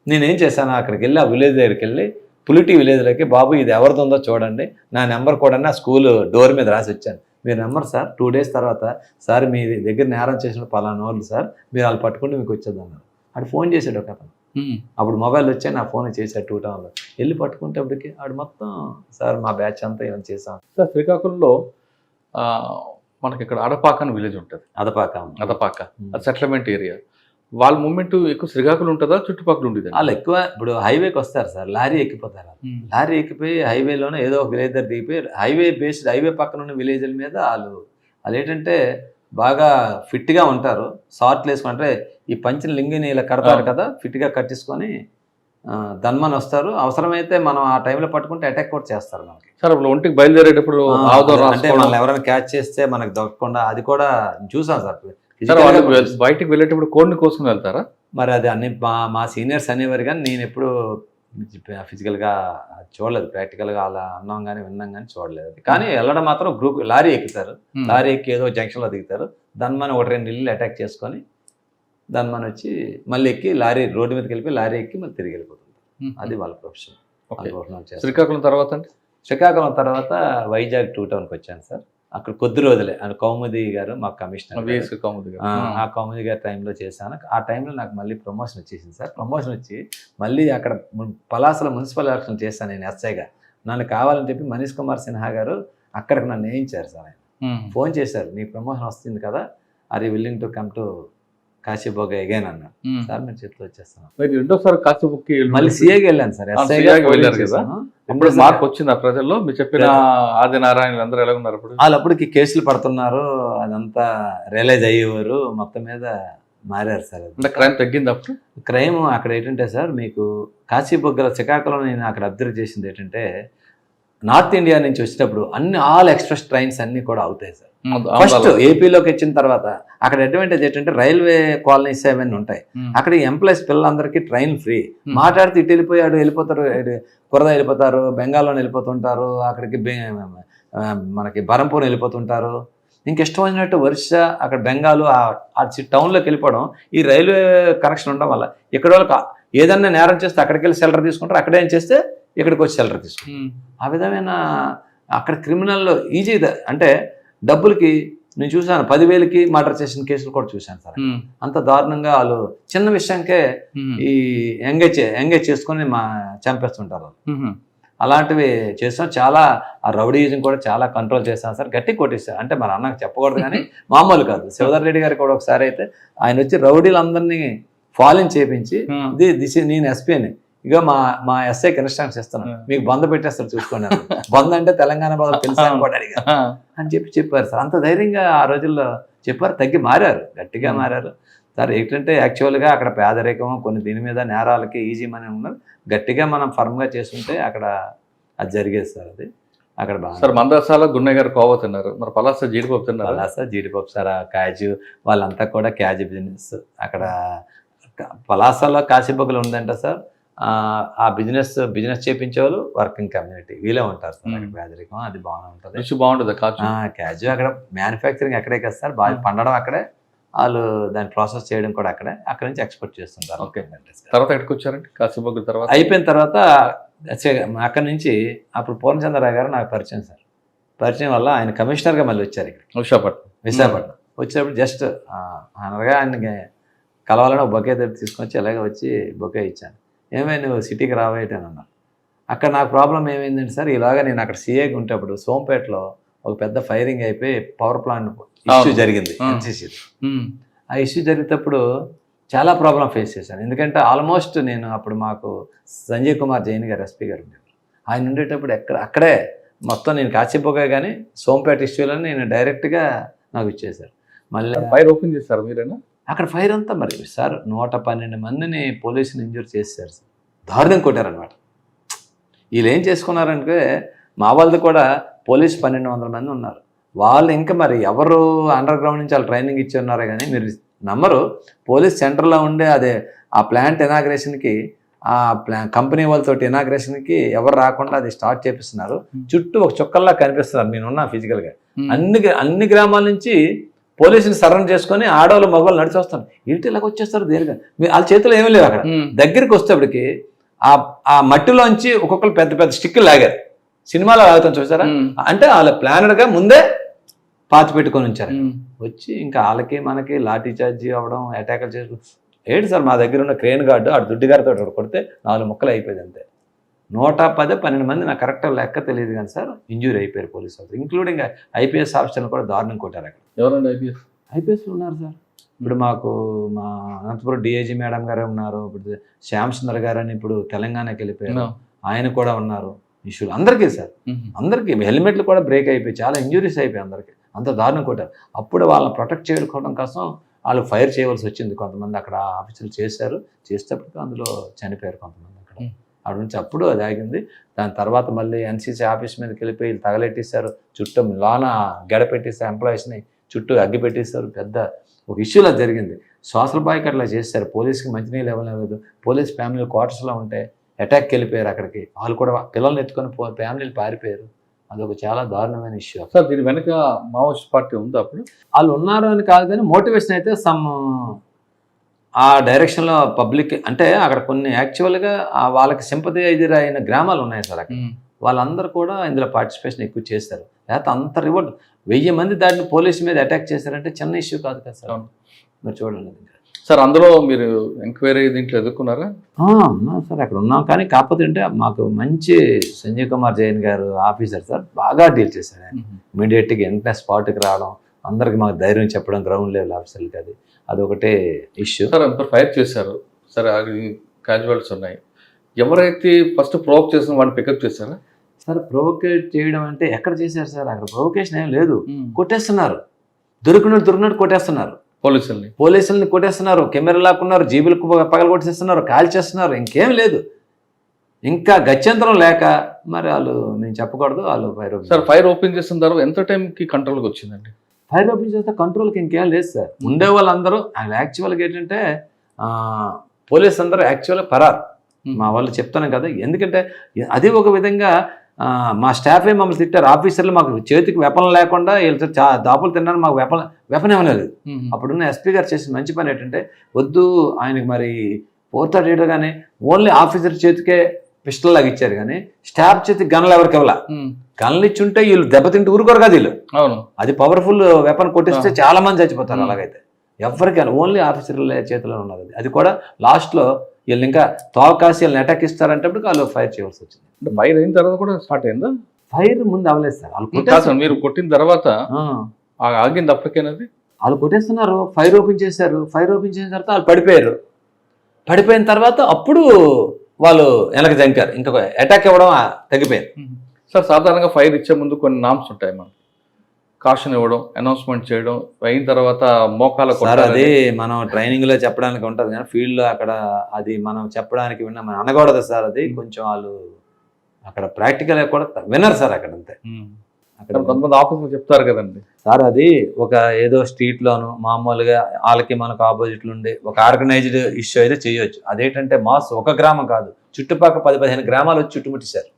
నేనేం చేశాను, అక్కడికి వెళ్ళి ఆ విలేజ్ దగ్గరికి వెళ్ళి పులిటి విలేజ్లోకి, బాబు ఇది ఎవరిదుందో చూడండి, నా నెంబర్ కూడా నా స్కూల్ డోర్ మీద రాసి వచ్చాను, మీరు నెంబర్ సార్ 2 days తర్వాత సార్ మీ దగ్గర నేరం చేసిన పలానా వాళ్ళు సార్, మీరు వాళ్ళు పట్టుకుంటే మీకు వచ్చేదన్నారు. ఆడు ఫోన్ చేశాడు ఒక అతను, అప్పుడు మొబైల్ వచ్చాయి, నా ఫోన్ చేశాడు 2 టౌన్లో. వెళ్ళి పట్టుకుంటేప్పటికి ఆడు మొత్తం సార్ మా బ్యాచ్ అంతా ఏమైనా చేసాం సార్. శ్రీకాకుళంలో మనకి ఇక్కడ అడపాక అని విలేజ్ ఉంటుంది, అదపాక అది సెటిల్మెంట్ ఏరియా. వాళ్ళ మూమెంట్ ఎక్కువ శ్రీకాకుళం ఉంటుందా చుట్టుపక్కల ఉండేది? వాళ్ళు ఎక్కువ ఇప్పుడు హైవేకి వస్తారు సార్, లారీ ఎక్కిపోతారు. లారీ ఎక్కిపోయి హైవేలోనే ఏదో ఒక విలేజ్ దగ్గర దిగిపోయి హైవే పక్కన ఉన్న విలేజ్ల మీద వాళ్ళు ఏంటంటే బాగా ఫిట్గా ఉంటారు, షార్ట్లు వేసుకుంటే ఈ పంచిన లింగిని ఇలా కడతారు కదా, ఫిట్గా కట్టేసుకొని ధన్మని వస్తారు. అవసరమైతే మనం ఆ టైంలో పట్టుకుంటే అటాక్ కూడా చేస్తారు మనకి. సార్ ఇప్పుడు ఒంటికి బయలుదేరేటప్పుడు అంటే మనం ఎవరైనా క్యాచ్ చేస్తే మనకు దొరకకుండా అది కూడా చూసాం సార్. బయటికి వెళ్ళేటప్పుడు కోడ్ని కోసం వెళ్తారా? మరి అది అన్ని మా సీనియర్స్ అనేవారు, కానీ నేను ఎప్పుడు ఫిజికల్గా చూడలేదు, ప్రాక్టికల్గా అలా అన్నాం కానీ విన్నాం కానీ చూడలేదు. కానీ వెళ్ళడం మాత్రం గ్రూప్ లారీ ఎక్కుతారు, లారీ ఎక్కి ఏదో జంక్షన్లో దిగుతారు, దాన్ని 1-2 ఇల్లు అటాక్ చేసుకొని దాన్ని వచ్చి మళ్ళీ ఎక్కి లారీ రోడ్డు మీదకి వెళ్ళిపోయి లారీ ఎక్కి మళ్ళీ తిరిగి వెళ్ళిపోతుంది. అది వాళ్ళ ప్రొఫెషన్. శ్రీకాకుళం తర్వాత శ్రీకాకుళం తర్వాత వైజాగ్ 2 టౌన్కి వచ్చాను సార్. అక్కడ కొద్ది రోజులే అది కౌముది గారు మాకు కమిషనర్ గారు. VS కౌముది గారు. ఆ కౌముది గారి టైంలో చేశాను. ఆ టైంలో నాకు మళ్ళీ ప్రమోషన్ వచ్చేసింది సార్. ప్రమోషన్ వచ్చి మళ్ళీ అక్కడ పలాసలో మున్సిపల్ ఎలక్షన్ చేశాను నేను ఎస్ఐగా. నన్ను కావాలని చెప్పి మనీష్ కుమార్ సిన్హా గారు అక్కడికి నన్ను వేయించారు సార్. ఆయన ఫోన్ చేశారు, నీ ప్రమోషన్ వస్తుంది కదా, are you willing to come to Kasibugga again అన్నారు. సార్ మీరు చేతిలో వచ్చేస్తాను. మీరు రెండోసారి కాశీబుక్కి మళ్ళీ సీఏకి వెళ్ళాను సార్. సీఏకి వెళ్ళారు కదా, అప్పుడు మార్పు వచ్చింది ఆ ప్రజల్లో. మీరు చెప్పిన ఆదినారాయణలు అందరూ ఎలా ఉన్నారు అప్పుడు? వాళ్ళు అప్పటికి కేసులు పడుతున్నారు, అదంతా రియలైజ్ అయ్యేవారు, మొత్తం మీద మారారు సార్. అంటే క్రైమ్ తగ్గింది అప్పుడు? క్రైమ్ అక్కడ ఏంటంటే సార్, మీకు కాశీబొగ్గల శ్రీకాకుళం నేను అక్కడ అబ్జర్వ్ చేసింది ఏంటంటే, నార్త్ ఇండియా నుంచి వచ్చినప్పుడు ఆల్ ఎక్స్ప్రెస్ ట్రైన్స్ అన్నీ కూడా అవుతాయి సారు. ఫస్ట్ ఏపీలోకి వచ్చిన తర్వాత అక్కడ అడ్వాంటేజ్ ఏంటంటే రైల్వే కాలనీస్ అవన్నీ ఉంటాయి. అక్కడ ఎంప్లాయీస్ పిల్లలందరికీ ట్రైన్ ఫ్రీ. మాట్లాడితే ఇటు వెళ్ళిపోయాడు వెళ్ళిపోతారు, కురద వెళ్ళిపోతారు, బెంగాల్లో వెళ్ళిపోతుంటారు, అక్కడికి మనకి బరంపూర్ వెళ్ళిపోతుంటారు. ఇంకిష్టమైనట్టు వరుస అక్కడ బెంగాల్ ఆ టౌన్లోకి వెళ్ళిపోవడం. ఈ రైల్వే కనెక్షన్ ఉండడం వల్ల ఇక్కడ వాళ్ళకి ఏదన్నా నేరం చేస్తే అక్కడికి వెళ్ళి షెల్టర్ తీసుకుంటారు, అక్కడ ఏం చేస్తే ఇక్కడికి వచ్చి షెల్టర్ తీసుకుంటారు. ఆ విధమైన అక్కడ క్రిమినల్ ఈజీ. అంటే డబ్బులకి నేను చూశాను, 10,000కి మర్డర్ చేసిన కేసులు కూడా చూశాను సార్. అంత దారుణంగా వాళ్ళు చిన్న విషయంకే ఈ ఎంగేజ్ చేసుకొని చంపేస్తుంటారు. అలాంటివి చేస్తాం. చాలా ఆ రౌడీజం కూడా చాలా కంట్రోల్ చేస్తాను సార్. గట్టి కొట్టేస్తారు. అంటే మన అన్నకు చెప్పకూడదు కానీ మామూలు కాదు. శివధర్ రెడ్డి గారికి కూడా ఒకసారి అయితే ఆయన వచ్చి రౌడీలందరినీ ఫాలోయింగ్ చేయించి, నేను ఎస్పీని, ఇక మా ఎస్ఐకి ఇన్స్ట్రక్షన్స్ ఇస్తాను, మీకు బంద్ పెట్టేస్తారు చూసుకోండి. బంద్ అంటే తెలంగాణ బాధ తెలుసాను కూడా అడిగా అని చెప్పారు సార్. అంత ధైర్యంగా ఆ రోజుల్లో చెప్పారు. తగ్గి మారారు, గట్టిగా మారారు సార్. ఏంటంటే యాక్చువల్గా అక్కడ పేదరికం, కొన్ని దీని మీద నేరాలకి ఈజీ మనీ ఉన్నారు. గట్టిగా మనం ఫర్మ్గా చేసుకుంటే అక్కడ అది జరిగేది సార్. అది అక్కడ బాగా సార్. మందసాల గున్నయ్య గారు కోవ తిన్నారు, మరి పలాస జీడిపప్పు తిన్నారు? పలాస జీడిపప్పు సార్, క్యాజు వాళ్ళంతా కూడా క్యాజు బిజినెస్. అక్కడ పలాసలో కాశీబొగ్గలు ఉందంట సార్. ఆ బిజినెస్ చేపించే వాళ్ళు వర్కింగ్ కమ్యూనిటీ వీళ్ళే ఉంటారు సార్. అక్కడ పేదరికం అది బాగుంటుంది, రుచి బాగుంటుంది. క్యాజు అక్కడ మ్యానుఫ్యాక్చరింగ్ అక్కడే కదా సార్, బాగా పండడం అక్కడే, వాళ్ళు దాన్ని ప్రాసెస్ చేయడం కూడా అక్కడ నుంచి ఎక్స్పోర్ట్ చేస్తుంటారు. ఓకే. తర్వాత ఎక్కడికి వచ్చారండి కాశీబొగ్గల తర్వాత? అయిపోయిన తర్వాత అక్కడ నుంచి అప్పుడు పూర్ణచంద్రరావు గారు నాకు పరిచయం సార్. పరిచయం వల్ల ఆయన కమిషనర్గా మళ్ళీ వచ్చారు ఇక్కడ విశాఖపట్నం. వచ్చినప్పుడు జస్ట్ అనగా ఆయనకి కలవాలని ఒక బొకే తీసుకొచ్చి అలాగే వచ్చి బొకే ఇచ్చాను. ఏమైనా నువ్వు సిటీకి రావేయటని అన్నా. అక్కడ నాకు ప్రాబ్లం ఏమైందంటే సార్, ఇలాగా నేను అక్కడ సీఏకి ఉంటేప్పుడు సోంపేటలో ఒక పెద్ద ఫైరింగ్ అయిపోయి పవర్ ప్లాంట్ ఇష్యూ జరిగింది ఎన్సీసీ. ఆ ఇష్యూ జరిగేటప్పుడు చాలా ప్రాబ్లం ఫేస్ చేశాను. ఎందుకంటే ఆల్మోస్ట్ నేను అప్పుడు మాకు సంజయ్ కుమార్ జైన్ గారు ఎస్పీ గారు ఉండేవారు. ఆయన ఉండేటప్పుడు అక్కడే మొత్తం నేను కాచిపోగా కానీ సోంపేట ఇష్యూలో నేను డైరెక్ట్గా నాకు ఇచ్చేశారు. మళ్ళీ ఫైర్ ఓపెన్ చేశారు మీరేనా? అక్కడ ఫైర్ అంతా మరి సార్ 112 మందిని పోలీసులు ఇంజూర్ చేశారు సార్. దారుణం కొట్టారనమాట. వీళ్ళు ఏం చేసుకున్నారంటే మా వాళ్ళది కూడా పోలీసు 1,200 మంది ఉన్నారు. వాళ్ళు ఇంకా మరి ఎవరు అండర్ గ్రౌండ్ నుంచి వాళ్ళు ట్రైనింగ్ ఇచ్చి ఉన్నారో కానీ మీరు నమ్మరు, పోలీస్ సెంటర్లో ఉండే ఆ ప్లాంట్ ఇనాగ్రేషన్కి ఆ కంపెనీ వాళ్ళతో ఇనాగ్రేషన్కి ఎవరు రాకుండా అది స్టార్ట్ చేపిస్తున్నారు. చుట్టూ ఒక చుక్కల్లా కనిపిస్తున్నారు. నేనున్నా ఫిజికల్గా అన్ని గ్రామాల నుంచి పోలీసుని సరెండర్ చేసుకొని ఆడవాళ్ళు మగవాళ్ళు నడిచి వస్తారు. ఇంటి ఇలాగ వచ్చేస్తారు దేనిగా, వాళ్ళ చేతిలో ఏమీ లేవు. అక్కడ దగ్గరికి వచ్చేప్పటికి ఆ మట్టిలోంచి ఒక్కొక్కరు పెద్ద పెద్ద స్టిక్కులు లాగారు. సినిమాలో లాగుతాం చూసారా, అంటే వాళ్ళ ప్లానర్గా ముందే పాతి పెట్టుకొని ఉంచారు. వచ్చి ఇంకా వాళ్ళకి మనకి లాఠీ చార్జీ అవ్వడం, అటాకులు చేయడం. ఏంటి సార్, మా దగ్గర ఉన్న క్రేన్ గార్డు ఆడు దుడ్డిగారితో కొడితే 4 ముక్కలు అయిపోయింది అంతే. 112 మంది నాకు కరెక్ట్గా లెక్క తెలియదు కానీ సార్ ఇంజూరీ అయిపోయారు పోలీసు వాళ్ళు, ఇంక్లూడింగ్ ఐపీఎస్ ఆఫీసర్లు కూడా దారుణం కొట్టారు అక్కడ. ఎవరండి ఐపీఎస్లు ఉన్నారు సార్. ఇప్పుడు మాకు మా అనంతపురం డిఐజీ మేడం గారే ఉన్నారు. ఇప్పుడు శ్యామ్ సుందర్ గారు అని ఇప్పుడు తెలంగాణకి వెళ్ళిపోయారు, ఆయన కూడా ఉన్నారు. ఇష్యూలు అందరికీ సార్, అందరికీ హెల్మెట్లు కూడా బ్రేక్ అయిపోయి చాలా ఇంజురీస్ అయిపోయాయి అందరికీ. అంత దారుణం కొట్టారు. అప్పుడు వాళ్ళని ప్రొటెక్ట్ చేసుకోవడం కోసం వాళ్ళు ఫైర్ చేయవలసి వచ్చింది. కొంతమంది అక్కడ ఆఫీసులు చేశారు, చేసేటప్పటికి అందులో చనిపోయారు కొంతమంది అక్కడ. అక్కడ నుంచి అప్పుడు అది ఆగింది. దాని తర్వాత మళ్ళీ ఎన్సీసీ ఆఫీస్ మీదకి వెళ్ళిపోయి తగలెట్టేశారు, చుట్టూ లోన గడపెట్టేసారు, ఎంప్లాయీస్ని చుట్టూ అగ్గి పెట్టేశారు. పెద్ద ఒక ఇష్యూలా జరిగింది. సోషల్ బాయ్కి అట్లా చేశారు. పోలీస్కి మంచినీళ్ళు ఇవ్వలేదు. పోలీస్ ఫ్యామిలీ క్వార్టర్స్లో ఉంటే అటాక్కి వెళ్ళిపోయారు అక్కడికి. వాళ్ళు కూడా పిల్లల్ని ఎత్తుకొని ఫ్యామిలీలు పారిపోయారు. అదొక చాలా దారుణమైన ఇష్యూ. సార్ దీని వెనక మావోయిస్ట్ పార్టీ ఉందా అప్పుడు? వాళ్ళు ఉన్నారు అని కాదు కానీ మోటివేషన్ అయితే ఆ డైరెక్షన్లో పబ్లిక్ అంటే అక్కడ కొన్ని యాక్చువల్గా వాళ్ళకి సింపథైజర్ అయిన గ్రామాలు ఉన్నాయి సార్. అక్కడ వాళ్ళందరూ కూడా ఇందులో పార్టిసిపేషన్ ఎక్కువ చేస్తారు. లేకపోతే అంత రివార్డ్ 1000 మంది దాటిని పోలీసు మీద అటాక్ చేశారంటే చిన్న ఇష్యూ కాదు కదా సార్. మీరు చూడండి సార్, అందులో మీరు ఎంక్వైరీ దీంట్లో ఎదుర్కొన్నారా? ఉన్నాం సార్, అక్కడ ఉన్నాం. కానీ కాకపోతే అంటే మాకు మంచి సంజయ్ కుమార్ జైన్ గారు ఆఫీసర్ సార్ బాగా డీల్ చేశారు. ఆయన ఇమీడియట్గా వెంటనే స్పాట్కి రావడం, అందరికి మాకు ధైర్యం చెప్పడం గ్రౌండ్ లెవెల్ ఆఫీసర్లకి అదొకటే ఇష్యూ. సార్ అంత ఫైర్ చేశారు, సరే క్యాజువల్స్ ఉన్నాయి. ఎవరైతే ఫస్ట్ ప్రొవోక్ చేసిన వాడిని పికప్ చేశారా? సార్ ప్రొవోకేట్ చేయడం అంటే ఎక్కడ చేశారు సార్? అక్కడ ప్రొవోకేషన్ ఏం లేదు, కొట్టేస్తున్నారు. దొరికినట్టు కొట్టేస్తున్నారు. పోలీసుల్ని కొట్టేస్తున్నారు, కెమెరా లాక్కున్నారు, జీబులకు పగల కొట్టేస్తున్నారు, కాల్చేస్తున్నారు. ఇంకేం లేదు. ఇంకా గత్యంతరం లేక మరి వాళ్ళు, నేను చెప్పకూడదు, వాళ్ళు ఫైర్ ఓపెన్ చేసిన తర్వాత ఎంత టైంకి కంట్రోల్కి వచ్చిందండి? ఫైర్ ఓపెన్ చేస్తే కంట్రోల్కి ఇంకేం లేదు సార్. ఉండే వాళ్ళందరూ యాక్చువల్గా ఏంటంటే పోలీస్ అందరూ యాక్చువల్గా పరారు. మా వాళ్ళు చెప్తాను కదా, ఎందుకంటే అది ఒక విధంగా మా స్టాఫే మమ్మల్ని తిట్టారు. ఆఫీసర్లు మాకు చేతికి వెపన్ లేకుండా వీళ్ళు దాపులు తిన్నారు, మాకు వెపన్ ఇవ్వలేదు. అప్పుడున్న ఎస్పీ గారు చేసిన మంచి పని ఏంటంటే, వద్దు ఆయనకి మరి 438 కానీ ఓన్లీ ఆఫీసర్ చేతికే పిస్టల్ లాగా ఇచ్చారు, కానీ స్టాఫ్ చేతికి గన్లు ఎవరికి ఇవ్వాల. గన్లు ఇచ్చుంటే వీళ్ళు దెబ్బతింటూ ఊరుకోరు కదా వీళ్ళు. అవును, అది పవర్ఫుల్ వెపన్ కొట్టిస్తే చాలా మంది చచ్చిపోతారు. అలాగైతే ఎవరికి ఓన్లీ ఆఫీసర్ల చేతిలో ఉన్నది. అది కూడా లాస్ట్లో వీళ్ళు ఇంకా తోకాసి వీళ్ళని అటాక్ ఇస్తారంటే వాళ్ళు ఫైర్ చేయవలసి వచ్చింది. ఫైర్ అయిన తర్వాత కూడా స్టార్ట్ అయిందా? ఫైర్ ముందు అవ్వలేదు సార్. వాళ్ళు మీరు కొట్టిన తర్వాత ఆగింది అప్పటికేనది. వాళ్ళు కొట్టేస్తున్నారు, ఫైర్ ఓపెన్ చేశారు. ఫైర్ ఓపెన్ చేసిన తర్వాత వాళ్ళు పడిపోయారు. పడిపోయిన తర్వాత అప్పుడు వాళ్ళు వెనక జంకారు, ఇంకా అటాక్ ఇవ్వడం తగ్గిపోయింది. సార్ సాధారణంగా ఫైర్ ఇచ్చే ముందు కొన్ని నామ్స్ ఉంటాయి, మనం కాషన్ ఇవ్వడం, అనౌన్స్మెంట్ చేయడం, అయిన తర్వాత మోకాల సార్ అది మనం ట్రైనింగ్లో చెప్పడానికి ఉంటుంది, కానీ ఫీల్డ్లో అక్కడ అది మనం చెప్పడానికి మనం అనకూడదు సార్. అది కొంచెం వాళ్ళు అక్కడ ప్రాక్టికల్ కూడా వినరు సార్ అక్కడ. అంతే, అక్కడ కొంతమంది ఆఫీసులు చెప్తారు కదండి సార్. అది ఒక ఏదో స్ట్రీట్లోను మామూలుగా వాళ్ళకి మనకు ఆపోజిట్లు ఉండి ఒక ఆర్గనైజ్డ్ ఇష్యూ అయితే చేయొచ్చు. అదేంటంటే మాస్ ఒక గ్రామం కాదు, చుట్టుపక్కల 10-15 గ్రామాలు వచ్చి చుట్టుముట్టిస్తారు.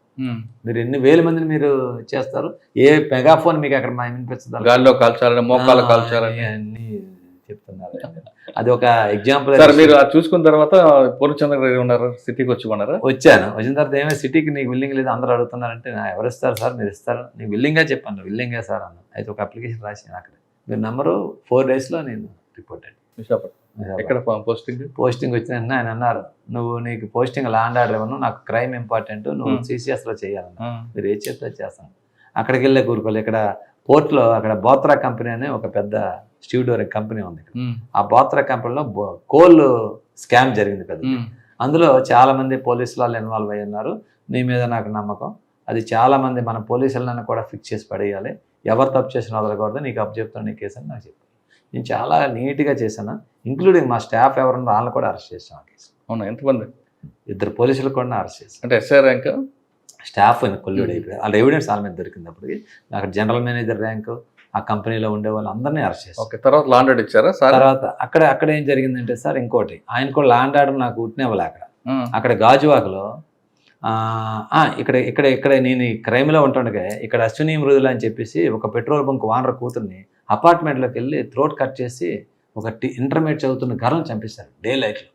మీరు ఎన్ని వేల మందిని మీరు చేస్తారు? ఏ మెగాఫోన్ మీకు అక్కడ వినిపిస్తుంది? గాల్లో కాల్చాలని, మోకాలు కాల్చాలని అన్ని చెప్తున్నారు. అది ఒక ఎగ్జాంపుల్. మీరు చూసుకున్న తర్వాత పూర్ణచంద్ర గారు ఉన్నారు, సిటీకి వచ్చి ఉన్నారా? వచ్చాను. వచ్చిన తర్వాత ఏమైనా సిటీకి నీకు బిల్డింగ్ లేదు అందరూ అడుగుతున్నారంటే, ఎవరు ఇస్తారు సార్? మీరు ఇస్తారు? నీకు బిల్డింగే చెప్పాను. బిల్డింగే సార్ అన్న. అయితే ఒక అప్లికేషన్ రాసాను అక్కడ. మీరు నెంబరు 4 daysలో నేను రిపోర్ట్ అయ్యాను. ఎక్కడ పోస్టింగ్ వచ్చిన ఆయన అన్నారు, నువ్వు నీకు పోస్టింగ్ ల్యాండ్ ఆర్డర్ ఇవ్వను, నాకు క్రైమ్ ఇంపార్టెంట్, నువ్వు CCSలో చేయాలన్నా. మీరు ఏ చేస్తే చేస్తాను. అక్కడికి వెళ్ళే కూరుకోవాలి. ఇక్కడ పోర్ట్లో అక్కడ బోత్రా కంపెనీ అనే ఒక పెద్ద స్టీవ్డోర్ కంపెనీ ఉంది. ఆ బోత్రా కంపెనీలో కోల్ స్కామ్ జరిగింది పెద్ద. అందులో చాలా మంది పోలీసులు వాళ్ళు ఇన్వాల్వ్ అయ్యి ఉన్నారు. నీ మీద నాకు నమ్మకం. అది చాలా మంది మన పోలీసులను కూడా ఫిక్స్ చేసి పడేయాలి, ఎవరు తప్పు చేసిన వదలకూడదు, నీకు అప్ చెప్తాను నీ కేసు అని నాకు చెప్పాను. నేను చాలా నీట్గా చేశాను. ఇంక్లూడింగ్ మా స్టాఫ్ ఎవరన్నా వాళ్ళని కూడా అరెస్ట్ చేసాం ఆ కేసు. అవునా? ఎంతమంది? 2 పోలీసులు కూడా అరెస్ట్ చేశాను. అంటే SI ర్యాంక్ స్టాఫ్ కొల్లుడు అయిపోయారు. వాళ్ళ ఎవిడెన్స్ వాళ్ళ మీద దొరికింది. అప్పటికి నాకు జనరల్ మేనేజర్ ర్యాంకు, ఆ కంపెనీలో ఉండే వాళ్ళు అందరినీ అరెస్ట్ చేశారు. తర్వాత ల్యాండ్ ఆర్డర్ ఇచ్చారా? తర్వాత అక్కడ ఏం జరిగిందంటే సార్, ఇంకోటి ఆయన కూడా ల్యాండ్ ఆర్డర్ నాకు ఉట్టినేవాళ్ళు అక్కడ గాజువాకలో. ఇక్కడ నేను ఈ క్రైమ్లో ఉంటుండగా ఇక్కడ అశ్విని మృదుల అని చెప్పేసి ఒక పెట్రోల్ బంక్ ఓనర్ కూతుర్ని అపార్ట్మెంట్లోకి వెళ్ళి థ్రోట్ కట్ చేసి ఒక ఇంటర్మీడియట్ చదువుతున్న గర్ల్ని చంపేశారు డే లైట్లో,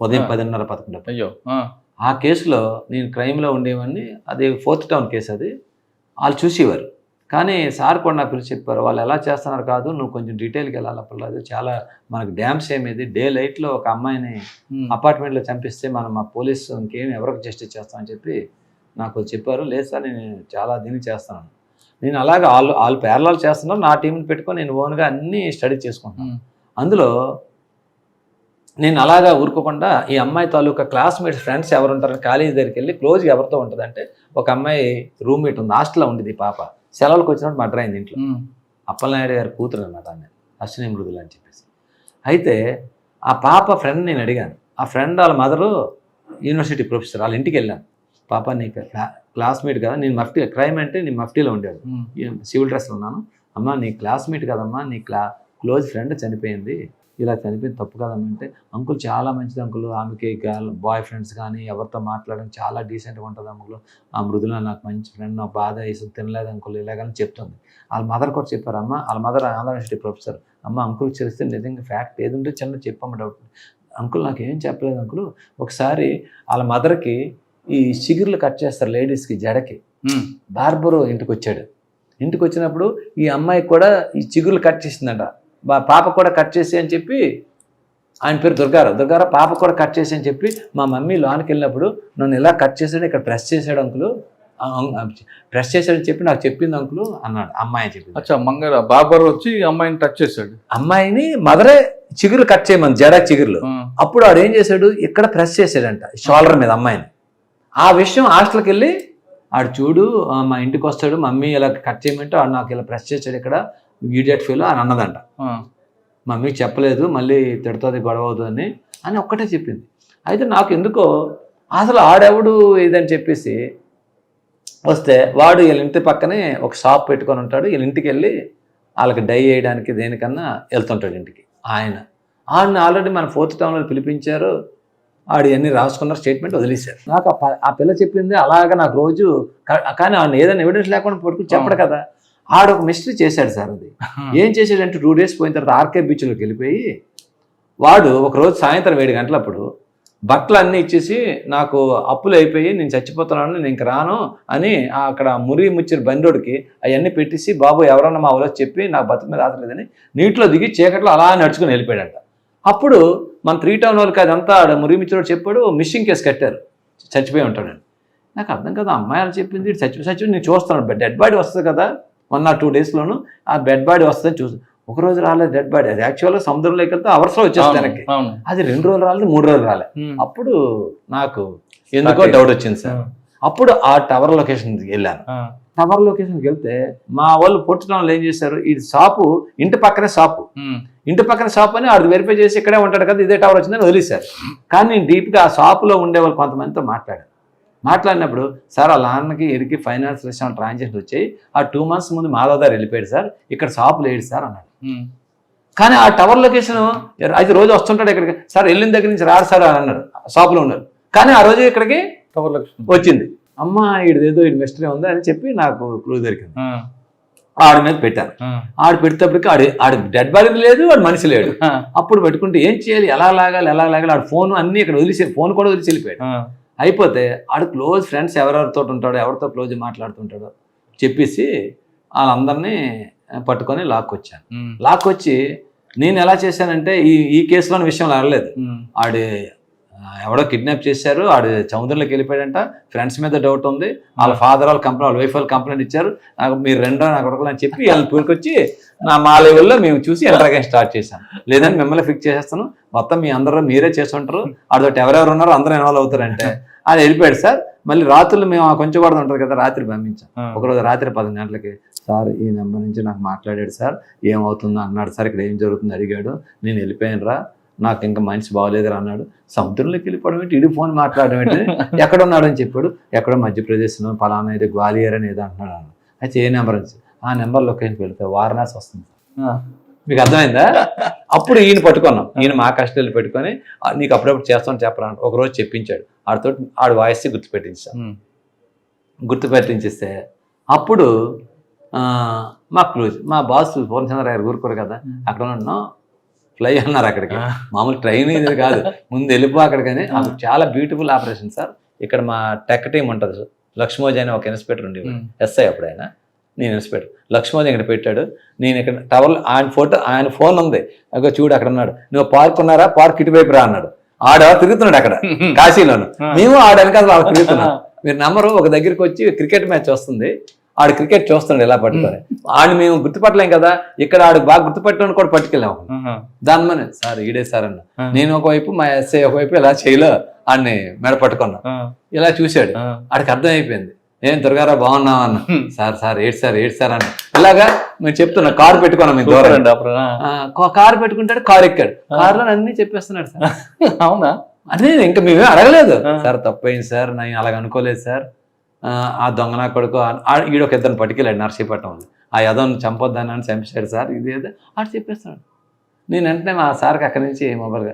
ఉదయం 10:30-11. అయ్యో! ఆ కేసులో నేను క్రైమ్లో ఉండేవాడిని. అది 4th టౌన్ కేసు. అది వాళ్ళు చూసేవారు. కానీ సార్ కూడా నాకు పిలిచి చెప్పారు, వాళ్ళు ఎలా చేస్తున్నారు కాదు, నువ్వు కొంచెం డీటెయిల్కి వెళ్ళాలి. అప్పుడు చాలా మనకు డ్యామ్స్ ఏమేది డే లైట్లో ఒక అమ్మాయిని అపార్ట్మెంట్లో చంపిస్తే మనం మా పోలీసు ఇంకేం ఎవరికి జస్టిస్ చేస్తామని చెప్పి నాకు చెప్పారు. లేదు సార్, నేను చాలా దీన్ని చేస్తాను. నేను అలాగే వాళ్ళు ప్యారలల్ చేస్తున్నారు. నా టీంని పెట్టుకొని నేను ఓన్గా అన్నీ స్టడీ చేసుకుంటున్నాను. అందులో నేను అలాగా ఊరుకోకుండా ఈ అమ్మాయి తాలూకా క్లాస్మేట్స్ ఫ్రెండ్స్ ఎవరు ఉంటారని కాలేజీ దగ్గరికి వెళ్ళి క్లోజ్గా ఎవరితో ఉంటుందంటే, ఒక అమ్మాయి రూమ్మేట్ ఉంది, హాస్టల్లో ఉండేది. పాప సెలవులకు వచ్చినప్పుడు మర్డర్ అయింది ఇంట్లో. అప్పలనాయుడు గారి కూతురు అనమాట ఆమె, అశ్విని మృదుల అని చెప్పేసి. అయితే ఆ పాప ఫ్రెండ్ నేను అడిగాను. ఆ ఫ్రెండ్ వాళ్ళ మదరు యూనివర్సిటీ ప్రొఫెసర్. వాళ్ళ ఇంటికి వెళ్ళాను. పాప నీకు క్లాస్మేట్ కదా, నేను మఫ్టీ క్రైమ్ అంటే నేను మఫ్టీలో ఉండేవాడు, సివిల్ డ్రెస్లో ఉన్నాను. అమ్మ నీ క్లాస్మేట్ కదమ్మా, నీ క్లోజ్ ఫ్రెండ్ చనిపోయింది, ఇలా చనిపోయింది తప్పు కదమ్మా అంటే, అంకుల్ చాలా మంచిది అంకుల్, ఆమెకి బాయ్ ఫ్రెండ్స్ కానీ ఎవరితో మాట్లాడడం చాలా డీసెంట్గా ఉంటుంది అంకుల్, ఆ మృదుల నాకు మంచి ఫ్రెండ్, నా బాధ వేసి తినలేదు అంకుల్ ఇలాగని చెప్తుంది. వాళ్ళ మదర్ కూడా చెప్పారు. అమ్మ వాళ్ళ మదర్ ఆంధ్ర యూనివర్సిటీ ప్రొఫెసర్. అమ్మ అంకుల్కి తెలిస్తే నిజంగా ఫ్యాక్ట్ ఏదుంటే చిన్న చెప్పమ్మ డౌట్. అంకుల్ నాకు ఏం చెప్పలేదు అంకుల్, ఒకసారి వాళ్ళ మదర్కి ఈ చిగుర్లు కట్ చేస్తారు లేడీస్కి జడకి, బార్బరు ఇంటికి వచ్చాడు. ఇంటికి వచ్చినప్పుడు ఈ అమ్మాయికి కూడా ఈ చిగుర్లు కట్ చేసిందంట. పాప కూడా కట్ చేసి అని చెప్పి, ఆయన పేరు దుర్గారావు పాప కూడా కట్ చేసి అని చెప్పి, మా మమ్మీ లోనికి వెళ్ళినప్పుడు నన్ను ఇలా కట్ చేసాడు, ఇక్కడ ప్రెస్ చేశాడు అంకులు, ప్రెస్ చేశాడని చెప్పి నాకు చెప్పింది అంకులు అన్నాడు. అమ్మాయి అని చెప్పింది. అచ్చా, మంగళ బాబర్ వచ్చి అమ్మాయిని టచ్ చేశాడు. అమ్మాయిని మదరే చిగురు కట్ చేయమని, జడా చిగురులు. అప్పుడు ఆడు ఏం చేశాడు, ఇక్కడ ప్రెస్ చేశాడంట షోల్డర్ మీద అమ్మాయిని. ఆ విషయం హాస్టల్కి వెళ్ళి ఆడు చూడు మా ఇంటికి వస్తాడు, మమ్మీ ఇలా కట్ చేయమంటే ఆడు నాకు ఇలా ప్రెస్ చేశాడు ఇక్కడ, ఈడియట్ ఫీల్ అని అన్నదంట. మమ్మీకి చెప్పలేదు, మళ్ళీ తిడుతుంది, గొడవ అవుతుంది అని ఒక్కటే చెప్పింది. అయితే నాకు ఎందుకో అసలు ఆడెవడు ఇదని చెప్పేసి వస్తే, వాడు వీళ్ళ ఇంటి పక్కనే ఒక షాప్ పెట్టుకొని ఉంటాడు. వీళ్ళ ఇంటికి వెళ్ళి వాళ్ళకి డై వేయడానికి దేనికన్నా వెళ్తుంటాడు ఇంటికి. ఆయన ఆల్రెడీ మన 4th టౌన్లో పిలిపించారు, ఆడు అన్నీ రాసుకున్నారు, స్టేట్మెంట్ వదిలేశారు. నాకు ఆ పిల్ల చెప్పింది అలాగా నాకు రోజు, కానీ ఆయన ఏదైనా ఎవిడెన్స్ లేకుండా పట్టుకుని చెప్పడు కదా. ఆడు ఒక మిస్టరీ చేశాడు సార్. అది ఏం చేశాడంటే 2 days పోయిన తర్వాత ఆర్కే బీచ్లోకి వెళ్ళిపోయి, వాడు ఒకరోజు సాయంత్రం 7 గంటలప్పుడు బట్టలు అన్నీ ఇచ్చేసి, నాకు అప్పులు అయిపోయి నేను చచ్చిపోతున్నాను, నేను ఇంక రాను అని అక్కడ ముచ్చిరి బండోడికి అవన్నీ పెట్టేసి, బాబు ఎవరన్నా మా ఊళ్ళో చెప్పి నాకు బతుకు మీద ఆదలేదని నీటిలో దిగి చీకట్లో అలా నడుచుకుని వెళ్ళిపోయాడంట. అప్పుడు మన 3 town వాళ్ళకి అదంతా ముచ్చిరోడు చెప్పాడు, మిస్సింగ్ కేసు కట్టారు, చచ్చిపోయి ఉంటాడని. నాకు అర్థం కదా, అమ్మాయి అలా చెప్పింది, చచ్చిపోయి నేను చూస్తున్నాడు, డెడ్ బాడీ వస్తుంది కదా 1 or 2 daysలోను, ఆ డెడ్ బాడీ వస్తుందని చూసి, ఒకరోజు రాలేదు డెడ్ బాడీ. అది యాక్చువల్గా సముద్రంలోకి వెళ్తే అవర్స్లో వచ్చేస్తుంది వెనక్కి. అది 2 రోజులు రాలేదు, 3 రోజులు రాలే. అప్పుడు నాకు ఎందుకో డౌట్ వచ్చింది సార్. అప్పుడు ఆ టవర్ లొకేషన్కి వెళ్ళాను. టవర్ లొకేషన్కి వెళ్తే మా వాళ్ళు పొట్టడంలో ఏం చేశారు, ఈ షాపు ఇంటి పక్కనే షాపు, ఇంటి పక్కన షాప్ అని ఆడు వెరిఫై చేసి ఇక్కడే ఉంటాడు కదా, ఇదే టవర్ వచ్చిందని వదిలేశారు. కానీ నేను డీప్గా ఆ షాపులో ఉండేవాళ్ళు కొంతమందితో మాట్లాడినప్పుడు, సార్ వాళ్ళ నాన్నకి ఎడికి ఫైనాన్స్ విషయం ట్రాన్సాక్షన్ వచ్చాయి, ఆ 2 months ముందు మాధవదారు వెళ్ళిపోయాడు సార్, ఇక్కడ షాప్ లేడు సార్ అన్నాడు. కానీ ఆ టవర్ లొకేషన్ అయితే రోజు వస్తుంటాడు ఇక్కడికి, సార్ వెళ్ళిన దగ్గర నుంచి రాడు సార్ అని అన్నాడు, షాప్లో ఉన్నారు. కానీ ఆ రోజు ఇక్కడికి టవర్ లొకేషన్ వచ్చింది. అమ్మ ఈడేదో ఈ మిస్టరీ ఉంది అని చెప్పి నాకు క్లూ దొరికింది. ఆడి మీద పెట్టాను. ఆడు పెడితేప్పటికి ఆడు డెడ్ బాడీ లేదు, వాడు మనిషి లేడు. అప్పుడు పెట్టుకుంటే ఏం చేయాలి, ఎలా లాగాలి ఆడు ఫోన్ అన్ని ఇక్కడ వదిలేసి, ఫోన్ కూడా వదిలేసి వెళ్ళిపోయాడు. అయిపోతే ఆడు క్లోజ్ ఫ్రెండ్స్ ఎవరెవరితో ఉంటాడో, ఎవరితో క్లోజ్ మాట్లాడుతుంటాడో చెప్పేసి వాళ్ళందరినీ పట్టుకొని లాక్కొచ్చాను. లాక్కొచ్చి నేను ఎలా చేశానంటే, ఈ కేసులోని విషయం అడగలేదు. ఆడు ఎవడో కిడ్నాప్ చేశారు, ఆడు సముద్రంలోకి వెళ్ళిపోయాడంట, ఫ్రెండ్స్ మీద డౌట్ ఉంది, వాళ్ళ ఫాదర్ వాళ్ళ కంపెనీ, వాళ్ళ వైఫ్ వాళ్ళు కంప్లైంట్ ఇచ్చారు, నాకు మీరు రెండో నాకు కొడుకులు అని చెప్పి వాళ్ళని పూరుకొచ్చి మా లెవెల్లో మేము చూసి ఎంటర్గా స్టార్ట్ చేశాను. లేదని మిమ్మల్ని ఫిక్స్ చేసేస్తాను, మొత్తం మీ అందరూ మీరే చేస్తుంటారు, ఆడతోటి ఎవరెవరు ఉన్నారో అందరూ ఇన్వాల్వ్ అవుతారంటే అది వెళ్ళిపోయాడు సార్. మళ్ళీ రాత్రులు మేము కొంచెం కూడా ఉంటుంది కదా, రాత్రి పంపించాం. ఒకరోజు రాత్రి 10 గంటలకి, సార్ ఈ నెంబర్ నుంచి నాకు మాట్లాడాడు సార్, ఏమవుతుందో అన్నాడు సార్, ఇక్కడ ఏం జరుగుతుందో అడిగాడు, నేను వెళ్ళిపోయాను రా, నాకు ఇంకా మనిషి బాగోలేదురా అన్నాడు. సముద్రంలోకి వెళ్ళిపోవడం ఏంటి, ఇడి ఫోన్ మాట్లాడడం ఏంటి, ఎక్కడ ఉన్నాడు అని చెప్పాడు. ఎక్కడో మధ్యప్రదేశ్లో పలానా ఏదో గ్వాలియర్ అని ఏదో అంటున్నాడు అన్న. అయితే ఏ నెంబర్ అని, ఆ నెంబర్ లొకేషన్కి వెళ్తే వారణాసి వస్తుంది. మీకు అర్థమైందా? అప్పుడు ఈయన పట్టుకున్నాం, ఈయన మా కస్టడీలో పెట్టుకొని, నీకు అప్పుడప్పుడు చేస్తాను చెప్పరా ఒకరోజు చెప్పించాడు. ఆడు వాయిస్ గుర్తుపెట్టించిస్తే అప్పుడు మా క్లూజ్, మా బాస్ పూర్ణచంద్ర గారు ఊరుకోరు కదా, అక్కడ ఉన్నాం, ఫ్లై అన్నారు అక్కడికి. మామూలు ట్రైన్ ఇది కాదు, ముందు వెళ్ళిపో అక్కడికని. అది చాలా బ్యూటిఫుల్ ఆపరేషన్ సార్. ఇక్కడ మా టెక్ టీం ఉంటుంది, లక్ష్మోజీ అని ఒక ఇన్స్పెక్టర్ ఉండేవాడు, ఎస్ఐ అప్పుడైనా, నేను ఇన్స్పెక్టర్. లక్ష్మోజీ ఇక్కడ పెట్టాడు, నేను ఇక్కడ టవర్, ఆయన ఫోన్ ఉంది, అక్కడ చూడు అక్కడ ఉన్నాడు, నువ్వు పార్క్ ఉన్నారా, పార్క్ ఇటువైపు రా అన్నాడు. ఆడ తిరుగుతున్నాడు అక్కడ కాశీలోను, మేము ఆడ వెనకాల తిరుగుతున్నాం. మీరు నమ్మరు, ఒక దగ్గరికి వచ్చి క్రికెట్ మ్యాచ్ వస్తుంది, ఆడు క్రికెట్ చూస్తున్నాడు ఇలా పట్టుకొని, ఆడు మేము గుర్తుపట్టలేం కదా, ఇక్కడ ఆడు బాగా గుర్తుపట్టడానికి కూడా పట్టుకెళ్ళాము. దాని మన సార్ ఈడే సార్ అన్న, నేను ఒకవైపు మా ఎస్ఐ ఒకవైపు ఇలా చేయలో ఆడిని మెడ పట్టుకున్నా. ఇలా చూశాడు, ఆడికి అర్థం అయిపోయింది, నేను దుర్గారావు బాగున్నావు అన్న. సార్ ఏడు సార్ అన్న. ఇలాగా మేము చెప్తున్నా, కారు పెట్టుకున్నాం మేము దూరం, కారు పెట్టుకుంటాడు, కారు ఎక్కాడు, కారులో అన్ని చెప్పేస్తున్నాడు సార్. అవునా? అదే ఇంకా మేమే అడగలేదు, సార్ తప్పైంది సార్, నేను అలాగ అనుకోలేదు సార్, ఆ దొంగ నా కొడుకు ఈడొక ఇద్దరిని పట్టుకెళ్ళాడు నర్సీపట్నం, ఆ యదోని చంపొద్దని అని చంపేశాడు సార్, ఇది ఏదో ఆడు చెప్పేస్తున్నాడు. నేను వెంటనే మా సార్కి అక్కడి నుంచి మొబైల్గా,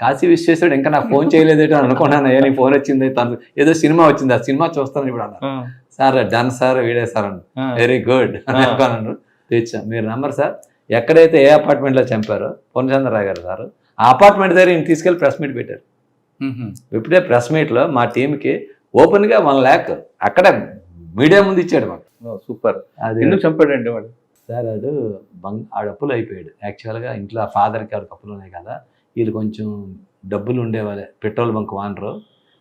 కాశీ విష్ చేసాడు, ఇంకా నాకు ఫోన్ చేయలేదేటో అనుకున్నాను, అయ్యా నీ ఫోన్ వచ్చింది, తను ఏదో సినిమా వచ్చింది, ఆ సినిమా చూస్తాను ఇప్పుడు అన్నారు. సార్ డన్ సార్, వీడే సార్ అన్న, వెరీ గుడ్ అని అనుకున్నాను. తెచ్చాం మీరు నెంబర్ సార్, ఎక్కడైతే ఏ అపార్ట్మెంట్లో చంపారో పూర్ణచంద్రరావు గారు సార్, ఆ అపార్ట్మెంట్ దగ్గర ఈయన తీసుకెళ్ళి ప్రెస్ మీట్ పెట్టారు. ఇప్పుడే ప్రెస్ మీట్లో మా టీంకి ఓపెన్గా 1 lakh అక్కడ మీడియా ముందు ఇచ్చాడు మాకు. సూపర్. అది ఎందుకు చంపాడండి వాడు? సార్ వాడు ఆడు అప్పులు అయిపోయాడు. యాక్చువల్గా ఇంట్లో ఫాదర్కి ఆవిడకి అప్పులు ఉన్నాయి కదా, వీళ్ళు కొంచెం డబ్బులు ఉండేవాళ్ళే, పెట్రోల్ బంక్ వానరు.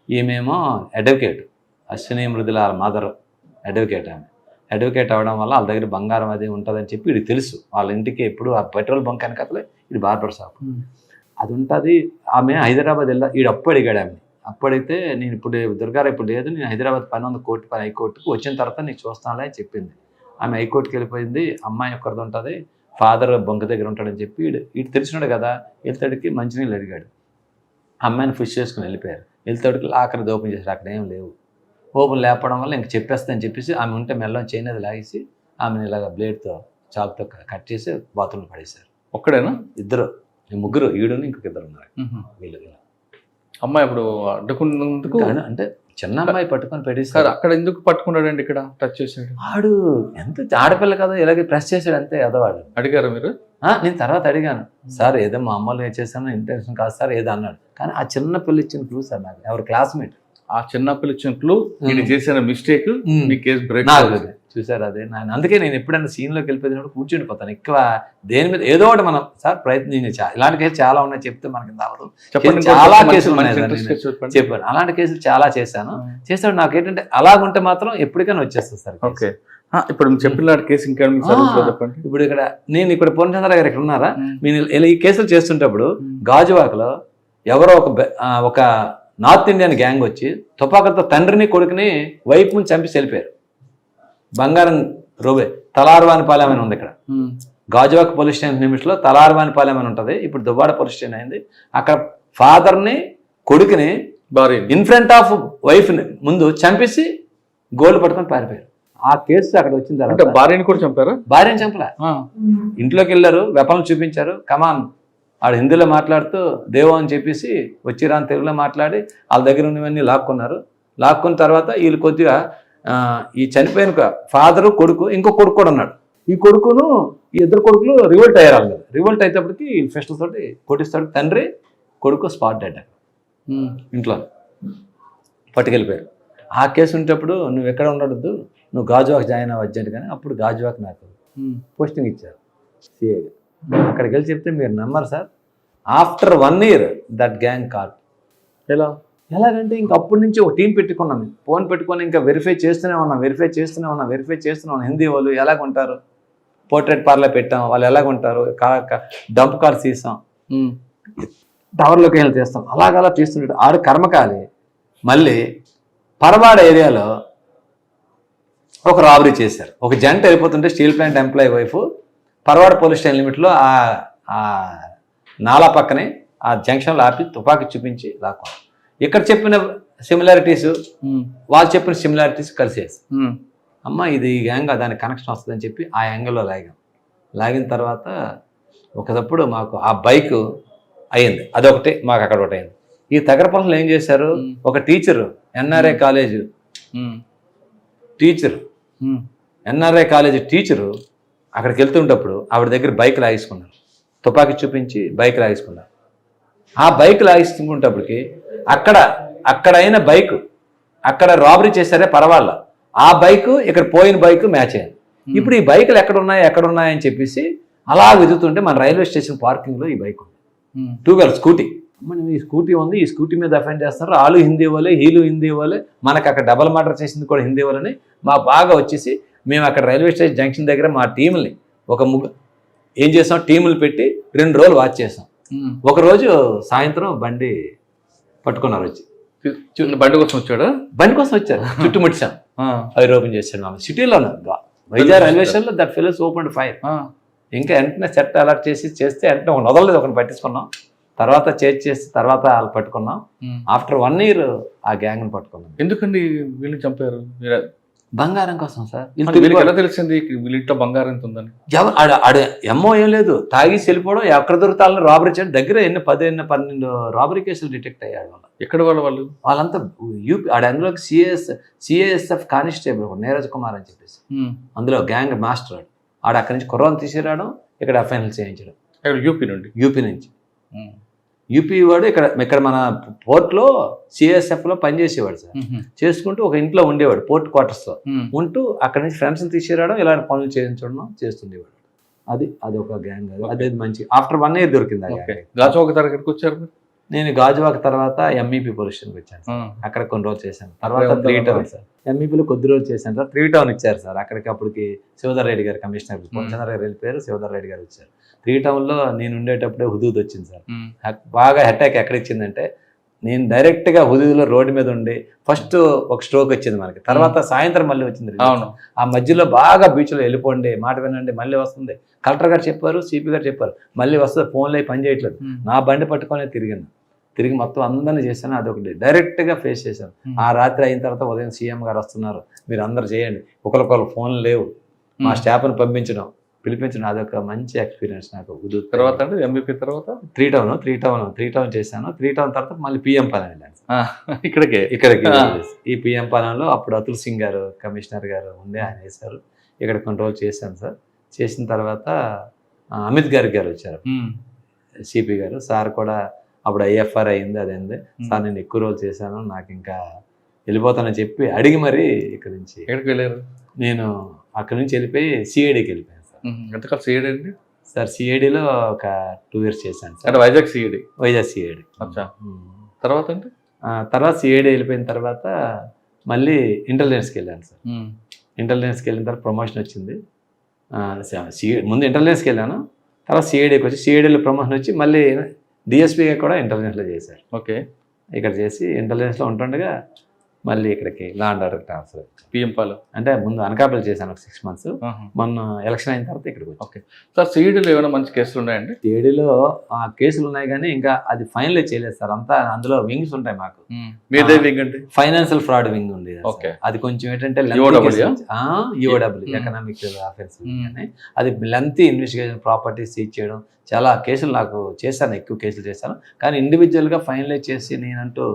ఈమెమో advocate, Ashwini Mridula mother advocate. ఆమె అడ్వకేట్ అవ్వడం వల్ల వాళ్ళ దగ్గర బంగారం అది ఉంటుందని చెప్పి వీడికి తెలుసు. వాళ్ళ ఇంటికి ఎప్పుడు ఆ పెట్రోల్ బంక్ అని కథలే ఇది బార్బర్ షాప్ అది ఉంటుంది. ఆమె హైదరాబాద్ వీడు అప్పు అడిగాడు ఆమె. అప్పుడైతే నేను ఇప్పుడు దుర్గారావు ఇప్పుడు లేదు, నేను హైదరాబాద్ పని ఉంది హైకోర్టుకు వచ్చిన తర్వాత నీకు చూస్తానులే అని చెప్పింది. ఆమె హైకోర్టుకి వెళ్ళిపోయింది. అమ్మాయి ఒక్కరిది ఉంటుంది, ఫాదర్ బొంక దగ్గర ఉంటాడని చెప్పి వీడు తెలిసినాడు కదా. వెళ్తాడికి మంచినీళ్ళు అడిగాడు. అమ్మాయిని ఫిష్ చేసుకుని వెళ్ళిపోయారు. వెళ్తాడికి ఆఖరి ఓపెన్ చేశారు, అక్కడ ఏం లేవు. ఓపెన్ లేపడం వల్ల ఇంక చెప్పేస్తానని చెప్పేసి ఆమె ఉంటే మెల్లం చైన్ అది లాగేసి ఆమెను ఇలాగ బ్లేడ్తో చాకుతో కట్ చేసి బాత్రూంలో పడేశారు. ఒక్కడేనా? ఇద్దరు, ముగ్గురు, ఈడుని ఇంకొక ఇద్దరు ఉన్నారు. వీళ్ళు అమ్మాయి ఇప్పుడు అడ్డుకున్నందుకు అంటే చిన్న అమ్మాయి పట్టుకొని సార్ పెట్టేస్తారు. అక్కడ ఎందుకు పట్టుకున్నాడండి? ఇక్కడ టచ్ చేశాడు. ఆడు ఎంత ఆడపిల్ల కదా, ఇలాగే ప్రెస్ చేశాడు అంతే అదవాడు. అడిగారా మీరు? నేను తర్వాత అడిగాను, సార్ ఏదో మా అమ్మలు చేశాను ఇంటెన్షన్ కాదు సార్ ఏదో అన్నాడు. కానీ ఆ చిన్న పిల్ల ఇచ్చిన క్లూ సార్ నాకు, ఎవరు క్లాస్మేట్. ఆ చిన్నపిల్ల ఇచ్చిన క్లూ నేను చేసిన మిస్టేక్ మీ కేసు బ్రేక్ చూసారు. అదే నేను అందుకే నేను ఎప్పుడైనా సీన్లోకి వెళ్ళిపోయినప్పుడు కూర్చుండిపోతాను. ఎక్కువ దేని మీద ఏదో ఒకటి మనం సార్ ప్రయత్నించి ఇలాంటి కేసులు చాలా ఉన్నాయి, చెప్తే మనకి అవ్వదు. చాలా కేసులు ఉన్నాయి చెప్పాను, అలాంటి కేసులు చాలా చేశాను. చేసాడు నాకు ఏంటంటే అలాగుంటే మాత్రం ఎప్పటికైనా వచ్చేస్తుంది సార్. ఓకే, ఇప్పుడు చెప్పిన కేసు ఇంకా చెప్పండి. ఇప్పుడు ఇక్కడ నేను ఇక్కడ పూర్ణచంద్ర గారు ఇక్కడ ఉన్నారా, నేను ఈ కేసులు చేస్తుంటప్పుడు గాజువాకలో ఎవరో ఒక నార్త్ ఇండియన్ గ్యాంగ్ వచ్చి తుపాకులతో తండ్రిని కొడుకుని వైపు ముందు చంపి వెళ్ళిపోయారు. బంగారం రోబే తలార్వానిపాలెం అని ఉంది ఇక్కడ. గాజువాక పోలీస్ స్టేషన్ లిమిట్స్లో తలార్వానిపాలెం అని ఉంటుంది, ఇప్పుడు దువ్వాడ పోలీస్ స్టేషన్ అయింది. అక్కడ ఫాదర్ని కొడుకుని ఇన్ ఫ్రంట్ ఆఫ్ వైఫ్ని ముందు చంపేసి గోల్డ్ పట్టుకొని పారిపోయారు. ఆ కేసు అక్కడ వచ్చిన తర్వాత భార్యని కూడా చంపారు. భార్యని చంపలే, ఇంట్లోకి వెళ్ళారు, వెపన్లు చూపించారు. కమాన్ ఆడు హిందీలో మాట్లాడుతూ దేవో అని చెప్పేసి వచ్చిరాని తెలుగులో మాట్లాడి వాళ్ళ దగ్గర ఉన్నవన్నీ లాక్కున్నారు. లాక్కున్న తర్వాత వీళ్ళు కొద్దిగా ఈ చనిపోయిన ఫాదరు కొడుకు ఇంకో కొడుకు కూడా ఉన్నాడు. ఈ కొడుకును ఈ ఇద్దరు కొడుకులు రివోల్ట్ అయ్యారు. వాళ్ళు రివోల్ట్ అయినప్పటికీ వీళ్ళు ఫెస్టల్ తోటి కొట్టిస్తాడు. తండ్రి కొడుకు స్పాట్ డెడ్ ఇంట్లో పట్టుకెళ్ళిపోయారు. ఆ కేసు ఉండేటప్పుడు నువ్వు ఎక్కడ ఉండద్దు, నువ్వు గాజువాక్ జాయిన్ అవ్వ అర్జెంట్. కానీ అప్పుడు గాజువాక్ నాకు పోస్టింగ్ ఇచ్చారు సిఐగా. అక్కడికి వెళ్ళి చెప్తే మీరు నమ్మరు sir, after 1 year that gang call. ఎలాగంటే ఇంక అప్పటి నుంచి ఒక టీం పెట్టుకున్నాం, ఫోన్ పెట్టుకొని ఇంకా వెరిఫై చేస్తూనే ఉన్నాం. హిందీ వాళ్ళు ఎలాగుంటారు, పోర్ట్రేట్ పార్లర్ పెట్టాం, వాళ్ళు ఎలాగుంటారు, డంప్ కార్ తీసాం, టవర్లోకి వెళ్ళి తీస్తాం, అలాగలా తీస్తుంటాడు. ఆడు కర్మకాలి. మళ్ళీ పరవాడ ఏరియాలో ఒక రాబరీ చేశారు. ఒక జంట వెళ్ళిపోతుంటే steel plant employee wife Paravada police station లిమిట్లో ఆ నాలా పక్కనే ఆ జంక్షన్లో ఆపి తుపాకీ చూపించి లాక్కున్నాం. ఇక్కడ చెప్పిన సిమిలారిటీస్ వాళ్ళు చెప్పిన సిమిలారిటీస్ కలిసేసి అమ్మ ఇది ఈ యాంగ్ దానికి కనెక్షన్ వస్తుందని చెప్పి ఆ యాంగిల్లో లాగిన తర్వాత ఒకప్పుడు మాకు ఆ బైక్ అయ్యింది. అదొకటి మాకు అక్కడ ఒకటి అయింది. ఈ తగరపల్లిలో ఏం చేశారు, ఒక టీచరు ఎన్ఆర్ఐ కాలేజ్ టీచరు అక్కడికి వెళ్తుంటప్పుడు ఆవిడ దగ్గర బైక్ లాగేసుకున్నారు, తుపాకీ చూపించి బైక్ లాగేసుకున్నారు. ఆ బైక్ లాగేసుకుంటప్పటికి అక్కడైన బైక్ అక్కడ రాబరీ చేశారే పర్వాలా, ఆ బైక్ ఇక్కడ పోయిన బైక్ మ్యాచ్ అయ్యింది. ఇప్పుడు ఈ బైకులు ఎక్కడున్నాయని చెప్పేసి అలా వెతుకుతుంటే మన రైల్వే స్టేషన్ పార్కింగ్లో ఈ బైక్ ఉంది, 2 wheeler స్కూటీ. ఈ స్కూటీ ఉంది, ఈ స్కూటీ మీద అఫెండ్ చేస్తారు. వాళ్ళు హిందీ వాళ్ళే, వీళ్ళు హిందీ వాళ్ళే, మనకు అక్కడ డబల్ మర్డర్ చేసింది కూడా హిందీ వాళ్ళని. మా బాగా వచ్చేసి మేము అక్కడ రైల్వే స్టేషన్ జంక్షన్ దగ్గర మా టీముల్ని ఏం చేసాం, టీములు పెట్టి 2 రోజులు వాచ్ చేసాం. ఒకరోజు సాయంత్రం బండి పట్టుకున్నారు, వచ్చి బండి కోసం వచ్చారు, చుట్టుముట్టాం, ఫైర్ ఓపెన్ చేశాడు. మా సిటీలో వైజాగ్ రైల్వే స్టేషన్లో దట్ ఫెలోస్ ఓపెన్ ఫైర్. ఇంకా వెంటనే సెట్ అలర్ట్ చేస్తే వెంటనే ఒక వదలలేదు, ఒకటి పట్టించుకున్నాం. తర్వాత చేసి తర్వాత వాళ్ళు పట్టుకున్నాం. ఆఫ్టర్ 1 year ఆ గ్యాంగ్ని పట్టుకున్నాం. ఎందుకండి వీళ్ళని చంపారు? బంగారం కోసం సార్. ఎలా తెలిసింది వీళ్ళింట్లో బంగారం ఎంత ఉందని? ఎమ్మో ఏం లేదు, తాగి వెళ్ళిపోవడం, ఎక్కడ దొరుకుతాలని రాబరీ చేయడం. దగ్గర 10-12 రాబరీ కేసులు డిటెక్ట్ అయ్యాడు. ఎక్కడ వాళ్ళంతా యూపీ. అందులోకి సిఐఎస్ఎఫ్ కానిస్టేబుల్ నీరజ్ కుమార్ అని చెప్పేసి అందులో గ్యాంగ్ మాస్టర్. అక్కడి నుంచి కుర్రాన్ని తీసుకురావడం, ఇక్కడ ఎఫ్ఐఎల్ చేయించడం. యూపీ నుంచి. యూపీ వాడు ఇక్కడ మన పోర్ట్లో సిఎస్ఎఫ్లో పనిచేసేవాడు సార్. చేసుకుంటూ ఒక ఇంట్లో ఉండేవాడు పోర్ట్ క్వార్టర్స్లో ఉంటూ అక్కడ నుంచి ఫ్రెండ్స్ని తీసుకురావడం ఇలాంటి పనులు చేయించడం చేస్తుండేవాడు. అది ఒక గ్యాంగ్. అది మంచి ఆఫ్టర్ 1 year దొరికింది ఆ గ్యాంగ్. గాజువాక దగ్గరికి వచ్చారు నేను గాజువాక తర్వాత ఎంఈపీ పోలీస్ స్టేషన్కి వచ్చాను సార్. అక్కడ కొన్ని రోజులు చేశాను. తర్వాత 3 Town సార్. ఎంఈపీలో కొద్ది రోజులు చేశాను సార్. 3 Town ఇచ్చారు సార్. అప్పటికి శివధర్ రెడ్డి గారు కమిషనర్, చంద్రగారు వెళ్ళిపోయారు, శివధర్ రెడ్డి గారు వచ్చారు. 3 Townలో నేను ఉండేటప్పుడే హుదూద్ వచ్చింది సార్. బాగా అటాక్ ఎక్కడ ఇచ్చిందంటే నేను డైరెక్ట్గా హుదూద్లో రోడ్డు మీద ఉండి ఫస్ట్ ఒక స్ట్రోక్ వచ్చింది మనకి, తర్వాత సాయంత్రం మళ్ళీ వచ్చింది. ఆ మధ్యలో బాగా బీచ్లో వెళ్ళిపోండి, మాట వినండి, మళ్ళీ వస్తుంది. కలెక్టర్ గారు చెప్పారు, సిపి గారు చెప్పారు, మళ్ళీ వస్తుంది, ఫోన్లో పని చేయట్లేదు. నా బండి పట్టుకొని తిరిగి మొత్తం అందరినీ చేశాను. అదొకటి డైరెక్ట్గా ఫేస్ చేశాను. ఆ రాత్రి అయిన తర్వాత ఉదయం సీఎం గారు వస్తున్నారు, మీరు అందరు చేయండి, ఒకరికొకరు ఫోన్లు లేవు, మా స్టాఫ్ని పిలిపించడం అదొక మంచి ఎక్స్పీరియన్స్ నాకు. తర్వాత అంటే ఎంబీపీ తర్వాత 3 Town చేశాను. 3 Town తర్వాత మళ్ళీ పిఎం పాలెం వెళ్ళాను. ఇక్కడికి ఈ పిఎం పాలెంలో అప్పుడు అతుల్ సింగ్ గారు కమిషనర్ గారు ఉండే, ఆయన వేశారు. ఇక్కడ కొన్ని రోజులు చేశాను సార్. చేసిన తర్వాత అమిత్ గారు వచ్చారు, సిపి గారు. సార్ కూడా అప్పుడు ఐఎఫ్ఆర్ అయింది, అదైంది. సార్ నేను ఎక్కువ రోజులు చేశాను, నాకు ఇంకా వెళ్ళిపోతానని చెప్పి అడిగి మరి ఇక్కడ నుంచి ఎక్కడికి వెళ్ళారు? నేను అక్కడ నుంచి వెళ్ళిపోయి సిఐడికి వెళ్ళిపోయాను సార్. ఎంతకాలం సిఐడి అండి? సార్ సిఐడిలో ఒక 2 years చేశాను సార్. అంటే వైజాగ్ సిఐడి. తర్వాత అంటే తర్వాత సిఐడి వెళ్ళిపోయిన తర్వాత మళ్ళీ ఇంటెలిజెన్స్కి వెళ్ళాను సార్. ఇంటెలిజెన్స్కి వెళ్ళిన తర్వాత ప్రమోషన్ వచ్చింది. ముందు ఇంటెలిజెన్స్కి వెళ్ళాను, తర్వాత సిఐడికి వచ్చి సిఐడిలో ప్రమోషన్ వచ్చి మళ్ళీ డిఎస్పీగా కూడా ఇంటెలిజెన్స్లో చేశారు. ఓకే. ఇక్కడ చేసి ఇంటెలిజెన్స్లో ఉంటుండగా మళ్ళీ ఇక్కడికి law and order transfer. PM Palem అంటే ముందు అనకాపల్లి చేశాను ఒక 6 months. మొన్న ఎలక్షన్ అయిన తర్వాత ఇక్కడికి వచ్చి. ఓకే సార్, సిఐడిలో ఏమైనా మంచి కేసులు ఉన్నాయండి? సిఐడిలో కేసులు ఉన్నాయి కానీ ఇంకా అది ఫైనలైజ్ చేయలేదు సార్. అంతా అందులో వింగ్స్ ఉంటాయి మాకు. మీదే వింగ్ అంటే ఫైనాన్షియల్ ఫ్రాడ్ వింగ్ ఉంది. ఓకే. అది కొంచెం ఏంటంటే ఈఓడబ్ల్యూ ఎకనామిక్ అఫెన్స్ అని, అది లెంతీ ఇన్వెస్టిగేషన్, ప్రాపర్టీ సీజ్ చేయడం, చాలా కేసులు నాకు చేశాను, ఎక్కువ కేసులు చేశాను. కానీ ఇండివిజువల్గా ఫైనలైజ్ చేసి నేనంటూ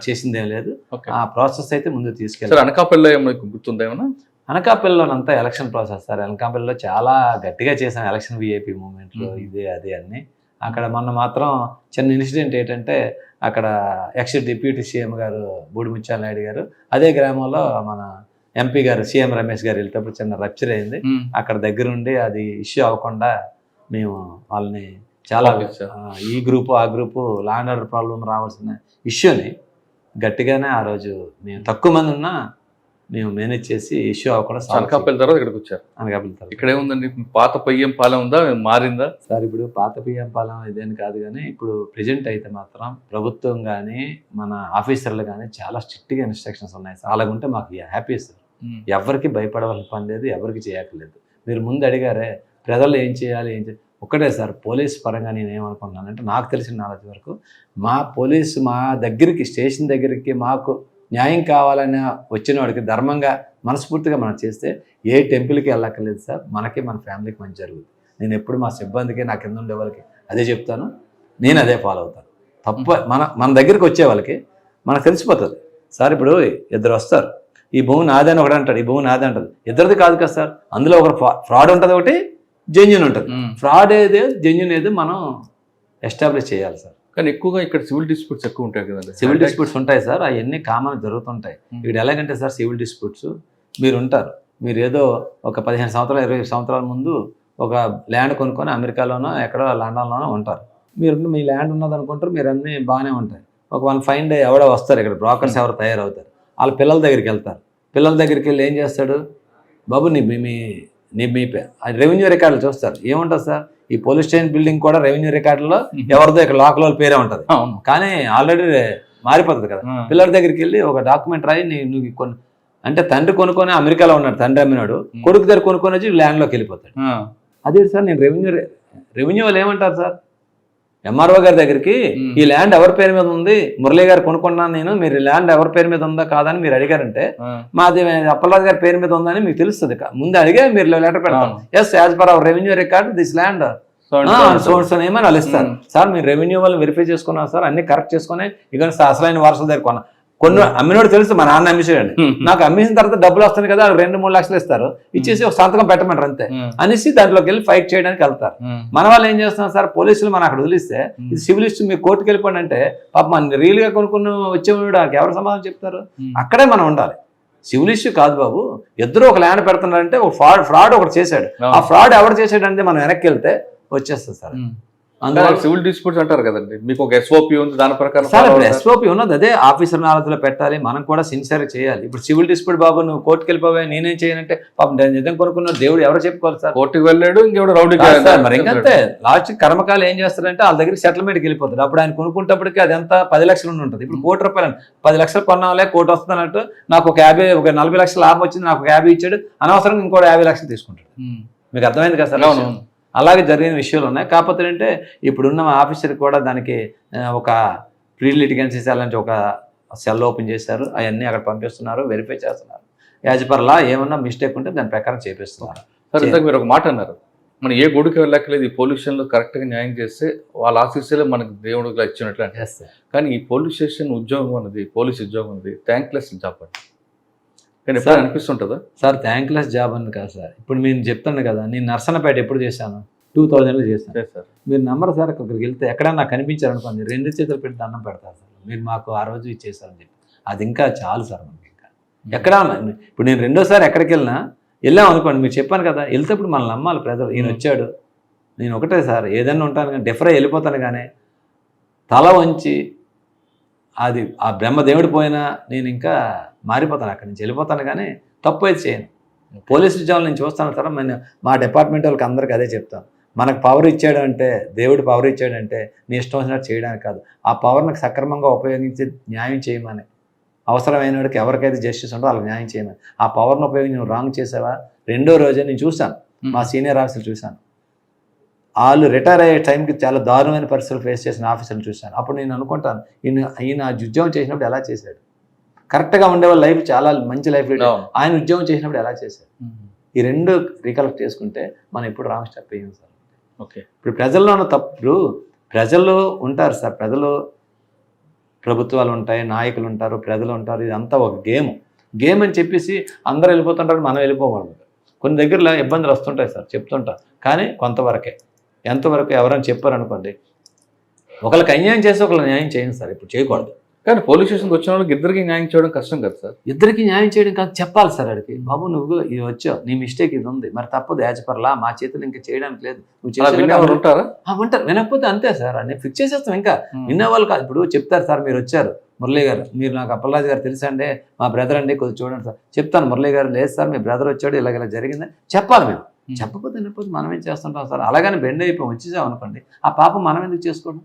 చేసిందేం లేదు. ఆ ప్రాసెస్ అయితే ముందు తీసుకెళ్ళారు. అనకాపల్లిలో ఏమైనా గుర్తుందా ఏమన్నా? అనకాపల్లిలోనంతా ఎలక్షన్ ప్రాసెస్ సార్. అనకాపల్లిలో చాలా గట్టిగా చేశాను ఎలక్షన్ విఐపి మూమెంట్లో, ఇదే అదే అన్ని. అక్కడ మొన్న మాత్రం చిన్న ఇన్సిడెంట్ ఏంటంటే, అక్కడ ఎక్స్ డిప్యూటీ సీఎం గారు బూడిముత్యాల నాయుడు గారు అదే గ్రామంలో మన ఎంపీ గారు సీఎం రమేష్ గారు వెళ్తేప్పుడు చిన్న రప్చర్ అయింది. అక్కడ దగ్గరుండి అది ఇష్యూ అవ్వకుండా మేము వాళ్ళని చాలా ఈ గ్రూపు ఆ group law and order problem రావాల్సిన ఇష్యూని గట్టిగానే ఆ రోజు మేము తక్కువ మంది ఉన్నా మేము మేనేజ్ చేసి ఇష్యూ అవ్వకుండా. అనకాపల్లి తర్వాత ఇక్కడికి వచ్చారు. అనకాపల్లి తర్వాత ఇక్కడ ఏముందండి, పాత పిఎం పాలెం ఉందా, మారిందా సార్? ఇప్పుడు పాత పిఎం పాలెం ఇదేని కాదు కానీ ఇప్పుడు ప్రెజెంట్ అయితే మాత్రం ప్రభుత్వం కానీ మన ఆఫీసర్లు కానీ చాలా స్ట్రిక్ట్గా ఇన్స్ట్రక్షన్స్ ఉన్నాయి సార్. అలాగుంటే మాకు హ్యాపీ సార్. ఎవరికి భయపడవలసిన పని లేదు, ఎవరికి చేయక్కర్లేదు. మీరు ముందు అడిగారే ప్రజలు ఏం చేయాలి ఒక్కటే సార్. పోలీస్ పరంగా నేను ఏమనుకుంటున్నానంటే, నాకు తెలిసిన నాలెడ్జ్ వరకు మా పోలీసు మా దగ్గరికి స్టేషన్ దగ్గరికి మాకు న్యాయం కావాలని వచ్చిన వాడికి ధర్మంగా మనస్ఫూర్తిగా మనం చేస్తే ఏ టెంపుల్కి వెళ్ళక్కర్లేదు సార్. మనకి మన ఫ్యామిలీకి మంచి జరుగుతుంది. నేను ఎప్పుడు మా సిబ్బందికి నా కింద ఉండే వాళ్ళకి అదే చెప్తాను, నేను అదే ఫాలో అవుతాను. మన దగ్గరికి వచ్చే వాళ్ళకి మనకు తెలిసిపోతుంది సార్. ఇప్పుడు 2 వస్తారు, ఈ భూమి నాదని ఒకటి అంటాడు, ఈ భూమి నాదే అంటాడు. ఇద్దరిది కాదు కదా సార్. అందులో ఒకటి ఫ్రాడ్ ఉంటుంది, ఒకటి జెన్యూన్ ఉంటుంది. ఫ్రాడ్ ఏదో జెన్యూన్ ఏదో మనం ఎస్టాబ్లిష్ చేయాలి సార్. కానీ ఎక్కువగా ఇక్కడ సివిల్ డిస్ప్యూట్స్ ఎక్కువ ఉంటాయి కదండి. సివిల్ డిస్ప్యూట్స్ ఉంటాయి సార్, అవన్నీ కామన్ జరుగుతుంటాయి. ఇక్కడ ఎలాగంటే సార్, సివిల్ డిస్ప్యూట్స్ మీరు ఉంటారు, మీరు ఏదో ఒక 15 సంవత్సరాలు 20 సంవత్సరాల ముందు ఒక ల్యాండ్ కొనుక్కొని అమెరికాలోనో ఎక్కడో లండన్లోనో ఉంటారు. మీరు మీ ల్యాండ్ ఉన్నది అనుకుంటారు, మీరు అన్నీ బాగానే ఉంటాయి. ఒక 1 fine day ఎవడో వస్తారు, ఇక్కడ బ్రోకర్స్ ఎవరు తయారవుతారు, వాళ్ళ పిల్లల దగ్గరికి వెళ్తారు. పిల్లల దగ్గరికి వెళ్ళి ఏం చేస్తాడు, బాబు మీ రెవెన్యూ రికార్డులు చూస్తారు. ఏముంటుంది సార్, ఈ పోలీస్ స్టేషన్ బిల్డింగ్ కూడా రెవెన్యూ రికార్డులో ఎవరిదో ఇక్కడ లోకల్ పేరే ఉంటుంది, కానీ ఆల్రెడీ మారిపోతుంది కదా. పిల్లల దగ్గరికి వెళ్ళి ఒక డాక్యుమెంట్ రాయి, నువ్వు కొన్ని అంటే తండ్రి కొనుక్కొని అమెరికాలో ఉన్నాడు, తండ్రి అమ్మినాడు, కొడుకు దగ్గర కొనుక్కొని వచ్చి ల్యాండ్లోకి వెళ్ళిపోతాడు. అదే సార్, నేను రెవెన్యూ వాళ్ళు ఏమంటారు సార్, ఎంఆర్ఓ గారి దగ్గరికి ఈ ల్యాండ్ ఎవరి పేరు మీద ఉంది, మురళీ గారు కొనుక్కున్నాను నేను, మీరు ల్యాండ్ ఎవరి పేరు మీద ఉందా కాదని మీరు అడిగారంటే, మాది అప్పలరాజు గారి పేరు మీద ఉందని మీకు తెలుస్తుంది. ముందు అడిగే మీరు లెటర్ పెడతారు, yes as per our revenue record this land ఏమని వాళ్ళు ఇస్తారు. సార్ మీరు రెవెన్యూ వాళ్ళు వెరిఫై చేసుకున్నాం సార్, అన్ని కరెక్ట్ చేసుకుని ఇక అసలైన వారసుల దగ్గర కొన్ని అమ్మినోడు తెలుసు మా నాన్న అమ్మేసాడు, నాకు అమ్మేసిన తర్వాత డబ్బులు వస్తాయి కదా 2-3 లక్షలు ఇస్తారు, ఇచ్చేసి ఒక సంతకం పెట్టమంటారు అంతే అనేసి దాంట్లోకి వెళ్ళి ఫైట్ చేయడానికి వెళ్తారు. మన వాళ్ళు ఏం చేస్తున్నారు సార్, పోలీసులు మనం అక్కడ వదిలిస్తే ఇది సివిల్ ఇష్యూ మీరు కోర్టుకు వెళ్ళిపోండి అంటే పాప మన రియల్ గా కొనుక్కున్న వచ్చేవాడు ఎవరు సమాధానం చెప్తారు? అక్కడే మనం ఉండాలి. సివిల్ ఇష్యూ కాదు బాబు, ఇద్దరు ఒక ల్యాండ్ పెడుతున్నారంటే ఒక ఫ్రాడ్ ఒకటి చేశాడు, ఆ ఫ్రాడ్ ఎవరు చేశాడంటే మనం వెనక్కి వెళ్తే వచ్చేస్తుంది సార్. అందువల్ల సివిల్ డిస్ప్యూట్స్ అంటారు కదండి, మీకు ఒక ఎస్ఓపి ఉంది, దాని ప్రకారం సార్ ఇప్పుడు ఎస్ఓపి ఉన్నది అదే ఆఫీసర్ నాలెడ్జ్లో పెట్టాలి, మనం కూడా సిన్సియర్గా చేయాలి. ఇప్పుడు సివిల్ డిస్ప్యూట్ బాబు నువ్వు కోర్టుకు వెళ్ళిపోవా నేనేం చేయనంటే పాపం నిజం కొనుక్కున్న దేవుడు ఎవరు చెప్పుకోవాలి సార్? కోర్టుకు వెళ్ళాడు, ఇంకెవడు రౌడీ మరి ఇంకంతే. లాస్ట్ కర్మకాలు ఏం చేస్తారంటే వాళ్ళ దగ్గర సెటిల్మెంట్కి వెళ్ళిపోతారు. అప్పుడు ఆయన కొనుక్కుంటప్పటికి అదంతా 10 లక్షలు ఉంటుంది. ఇప్పుడు ₹1,00,000 10 లక్షలు కొన్నాలే కోటి వస్తున్నట్టు నాకు ఒక 40 లక్షల లాభం వచ్చింది, నాకు 50 ఇచ్చాడు, అనవసరంగా ఇంకో 50 లక్షలు తీసుకుంటాడు. మీకు అర్థమైంది కదా సార్? అలాగే జరిగిన విషయాలు ఉన్నాయి. కాకపోతే అంటే ఇప్పుడున్న ఆఫీసర్కి కూడా దానికి ఒక ప్రీ లిటిగెన్సీ సెల్ అంటే ఒక సెల్ ఓపెన్ చేశారు, అవన్నీ అక్కడ పంపిస్తున్నారు, వెరిఫై చేస్తున్నారు. యాజ్ పర్ లా ఏమన్నా మిస్టేక్ ఉంటే దాని ప్రకారం చేపిస్తున్నారు. సార్ ఇంతకు మీరు ఒక మాట అన్నారు, మనం ఏ గుడికి వెళ్ళక్కలేదు, ఈ పొల్యూషన్లో కరెక్ట్గా న్యాయం చేస్తే వాళ్ళ ఆఫీసులే మనకు దేవుడిగా ఇచ్చినట్లు అంటే. కానీ ఈ పోలీస్ స్టేషన్ ఉద్యోగం అన్నది, పోలీస్ ఉద్యోగం అనేది థ్యాంక్లెస్ జాబ్ అండి. కానీ ఎప్పుడు అనిపిస్తుంటుందా సార్? థ్యాంక్లెస్ జాబ్ అని కాదు సార్. ఇప్పుడు నేను చెప్తాను కదా, నేను నర్సన్నపేట ఎప్పుడు చేశాను, 2000లో చేశాను సార్. మీరు నమ్మరు సార్, అక్కడికి వెళ్తే ఎక్కడైనా నాకు కనిపించారనుకోండి 2 చేతులు పెట్టి దండం పెడతారు సార్, మీరు మాకు ఆ రోజు ఇచ్చేసారని చెప్పి. అది ఇంకా చాలు సార్ మనకి. ఇంకా ఎక్కడ ఇప్పుడు నేను రెండోసారి ఎక్కడికి వెళ్ళాం అనుకోండి, మీరు చెప్పాను కదా, వెళ్తేప్పుడు మనం నమ్మాలి ప్రజలు. ఈయన వచ్చాడు, నేను ఒకటే సార్ ఏదైనా ఉంటాను కానీ డెఫరై వెళ్ళిపోతాను, కానీ తల వంచి అది ఆ బ్రహ్మదేవుడు పోయినా నేను ఇంకా మారిపోతాను, అక్కడి నుంచి వెళ్ళిపోతాను, కానీ తప్పు అయితే చేయను. పోలీసు ఉద్యోగాలు నేను చూస్తాను సార్, మా డిపార్ట్మెంట్ వాళ్ళకి అందరికీ అదే చెప్తాను, మనకు పవర్ ఇచ్చాడు అంటే, దేవుడు పవర్ ఇచ్చాడంటే నీ ఇష్టం వచ్చినట్టు చేయడానికి కాదు, ఆ పవర్ని సక్రమంగా ఉపయోగించి న్యాయం చేయమని, అవసరమైన వాడికి ఎవరికైతే జస్టిస్ ఉందో వాళ్ళకి న్యాయం చేయమని. ఆ పవర్ని ఉపయోగించి నువ్వు రాంగ్ చేసావా, రెండో రోజే నేను చూశాను, మా సీనియర్ ఆఫీసర్లు చూశాను, వాళ్ళు రిటైర్ అయ్యే టైంకి చాలా దారుణమైన పరిస్థితులు ఫేస్ చేసిన ఆఫీసర్లు చూశాను. అప్పుడు నేను అనుకుంటాను, ఈయన ఉద్యోగం చేసినప్పుడు ఎలా చేశాడు, కరెక్ట్గా ఉండేవాళ్ళ లైఫ్ చాలా మంచి లైఫ్ లీడ్, ఆయన ఉద్యోగం చేసినప్పుడు ఎలా చేశాడు, ఈ రెండు రికలెక్ట్ చేసుకుంటే మనం ఇప్పుడు రాంగ్ స్టెప్ అయ్యాం సార్. ఓకే, ఇప్పుడు ప్రజల్లో ఉన్న తప్పుడు, ప్రజలు ఉంటారు సార్, ప్రజలు ప్రభుత్వాలు ఉంటాయి, నాయకులు ఉంటారు, ప్రజలు ఉంటారు, ఇదంతా ఒక గేమ్ అని చెప్పేసి అందరూ వెళ్ళిపోతుంటారు, మనం వెళ్ళిపోకూడదు. కొన్ని దగ్గరలో ఇబ్బందులు వస్తుంటాయి సార్, చెప్తుంటా, కానీ కొంతవరకే. ఎంతవరకు ఎవరైనా చెప్పారనుకోండి, ఒకరికి అన్యాయం చేసి ఒకరికి న్యాయం చేయండి సార్, ఇప్పుడు చేయకూడదు. కానీ పోలీస్ స్టేషన్కి వచ్చిన వాళ్ళకి ఇద్దరికి న్యాయం చేయడం కష్టం కదా సార్? ఇద్దరికి న్యాయం చేయడం కాదు, చెప్పాలి సార్ అడిగి, బాబు నువ్వు ఇది వచ్చావు, నీ మిస్టేక్ ఇది ఉంది, మరి తప్పదు, యాజ్ పర్ లా మా చేతులు ఇంకా చేయడానికి లేదు, నువ్వు చేసేవాళ్ళు ఉంటారా? ఉంటారు, వినకపోతే అంతే సార్, అని ఫిక్స్ చేసేస్తాం. ఇంకా వినేవాళ్ళు కాదు, ఇప్పుడు చెప్తారు సార్, మీరు వచ్చారు మురళీ గారు, మీరు నాకు అప్పలరాజు గారు తెలుసా అండి, మా బ్రదర్ అండి, కొద్దిగా చూడండి సార్, చెప్తాను మురళీ గారు, లేదు సార్ మీ బ్రదర్ వచ్చాడు, ఇలా జరిగింది చెప్పాలి. మేము చెప్పకపోతే వినకపోతే మనం ఏం చేస్తుంటాం సార్, అలాగని బెండ్ అయిపోయి వచ్చేసాం అనుకోండి, ఆ పాపం మనం ఎందుకు చేసుకోవడం?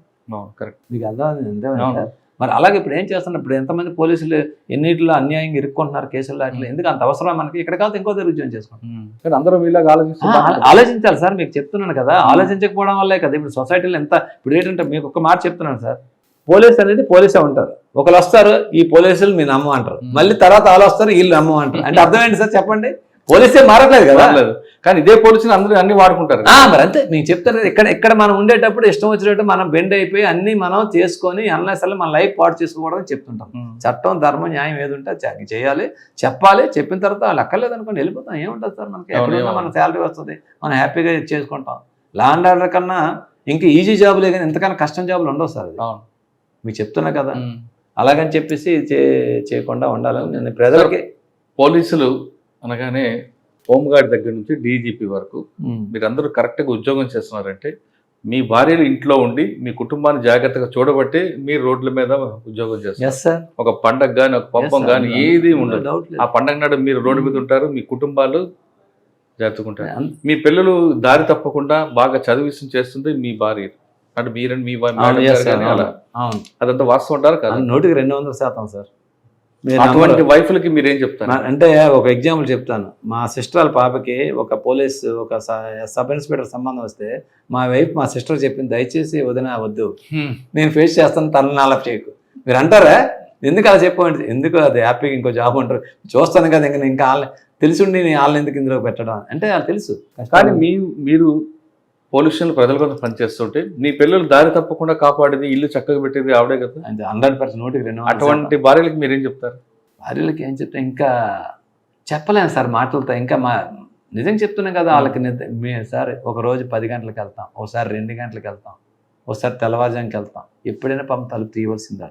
కరెక్ట్, మీకు అర్థం. మరి అలాగే ఇప్పుడు ఏం చేస్తున్నారు, ఇప్పుడు ఎంతమంది పోలీసులు ఎన్నిటిలో అన్యాయంగా ఇరుక్కుంటున్నారు కేసుల్లో, అట్లా ఎందుకు అంత అవసరం మనకి, ఇక్కడ కాదు ఇంకో దగ్గర ఉద్యోగం చేసుకుంటాం. అందరూ వీళ్ళగా ఆలోచించాలి సార్, మీకు చెప్తున్నాను కదా, ఆలోచించకపోవడం వల్లే కదా ఇప్పుడు సొసైటీలో ఎంత. ఇప్పుడు ఏంటంటే మీకు ఒక మాట చెప్తున్నాను సార్, పోలీస్ అనేది పోలీసే ఉంటారు, ఒకరు వస్తారు ఈ పోలీసులు మీ నమ్మ అంటారు, మళ్ళీ తర్వాత వాళ్ళు వస్తారు వీళ్ళు నమ్మ అంటారు, అంటే అర్థం ఏంటి సార్ చెప్పండి, పోలీసే మారట్లేదు కదా. కానీ ఇదే పోలీసులు అందరూ అన్ని వాడుకుంటారు మరి అంతే. మీకు చెప్తారు ఇక్కడ మనం ఉండేటప్పుడు ఇష్టం వచ్చినట్టు మనం బెండ్ అయిపోయి అన్ని మనం చేసుకొని అన్లెస్ మన లైఫ్ పాడు చేసుకోకూడదని చెప్తుంటాం. చట్టం ధర్మం న్యాయం ఏది ఉంటే చేయాలి, చెప్పాలి, చెప్పిన తర్వాత వాళ్ళు అక్కర్లేదు అనుకోండి వెళ్ళిపోతాం, ఏముంటుంది సార్ మనకి, ఎక్కడున్నా మన శాలరీ వస్తుంది, మనం హ్యాపీగా చేసుకుంటాం. లా అండ్ ఆర్డర్ కన్నా ఇంకా ఈజీ జాబులే కానీ ఎంతకన్నా కష్టం జాబులు ఉండవు సార్, మీకు చెప్తున్నా కదా. అలాగని చెప్పేసి చేయకుండా ఉండాలని నేను ప్రజలకి. పోలీసులు అనగానే హోంగార్డ్ దగ్గర నుంచి డీజీపీ వరకు మీరందరూ కరెక్ట్గా ఉద్యోగం చేస్తున్నారంటే మీ భార్యలు ఇంట్లో ఉండి మీ కుటుంబాన్ని జాగ్రత్తగా చూడబట్టి మీరు రోడ్ల మీద ఉద్యోగం చేస్తారు. ఒక పండగ కానీ ఒక పబ్బం కానీ ఏది ఉండదు, ఆ పండగ నాడు మీరు రోడ్డు మీద ఉంటారు, మీ కుటుంబాలు జరుపుకుంటారు. మీ పిల్లలు దారి తప్పకుండా బాగా చదివిస్తూ చేస్తుంది మీ భార్య, అంటే మీరని మీ అదంతా వాస్తవం ఉంటారు కదా? 100% సార్. అటువంటి వైఫ్లకి మీరేం చెప్తారు అంటే ఒక ఎగ్జాంపుల్ చెప్తాను. మా సిస్టర్ వాళ్ళ పాపకి ఒక పోలీస్ ఒక సబ్ ఇన్స్పెక్టర్ సంబంధం వస్తే మా వైఫ్ మా సిస్టర్ చెప్పింది, దయచేసి వదిన వద్దు, నేను ఫేస్ చేస్తాను, తనని నాలప్ చేయకు. మీరు అంటారా ఎందుకు అలా చెప్పండి, ఎందుకు అది హ్యాపీగా ఇంకో జాబ్ ఉంటారు చూస్తాను కదా, ఇంకా తెలిసి ఉండి నేను వాళ్ళని ఎందుకు ఇందులో పెట్టడం అంటే అది తెలుసు. కానీ మీరు పొల్యూషన్ ప్రజల కోసం పనిచేస్తుంటే నీ పిల్లలు దారి తప్పకుండా కాపాడేది, ఇల్లు చక్కగా పెట్టేది ఆవిడే కదా. అంటే 100% 100% అటువంటి భార్యలకు మీరేం చెప్తారు? భార్యలకి ఏం చెప్తే ఇంకా చెప్పలేను సార్ మాటలతో. ఇంకా నిజంగా చెప్తున్నాం కదా వాళ్ళకి సార్ ఒకరోజు 10 గంటలకు వెళ్తాం, ఒకసారి 2 గంటలకు వెళ్తాం, ఒకసారి తెల్లవారుజాముకి వెళ్తాం. ఎప్పుడైనా తలుపు తీయవలసింది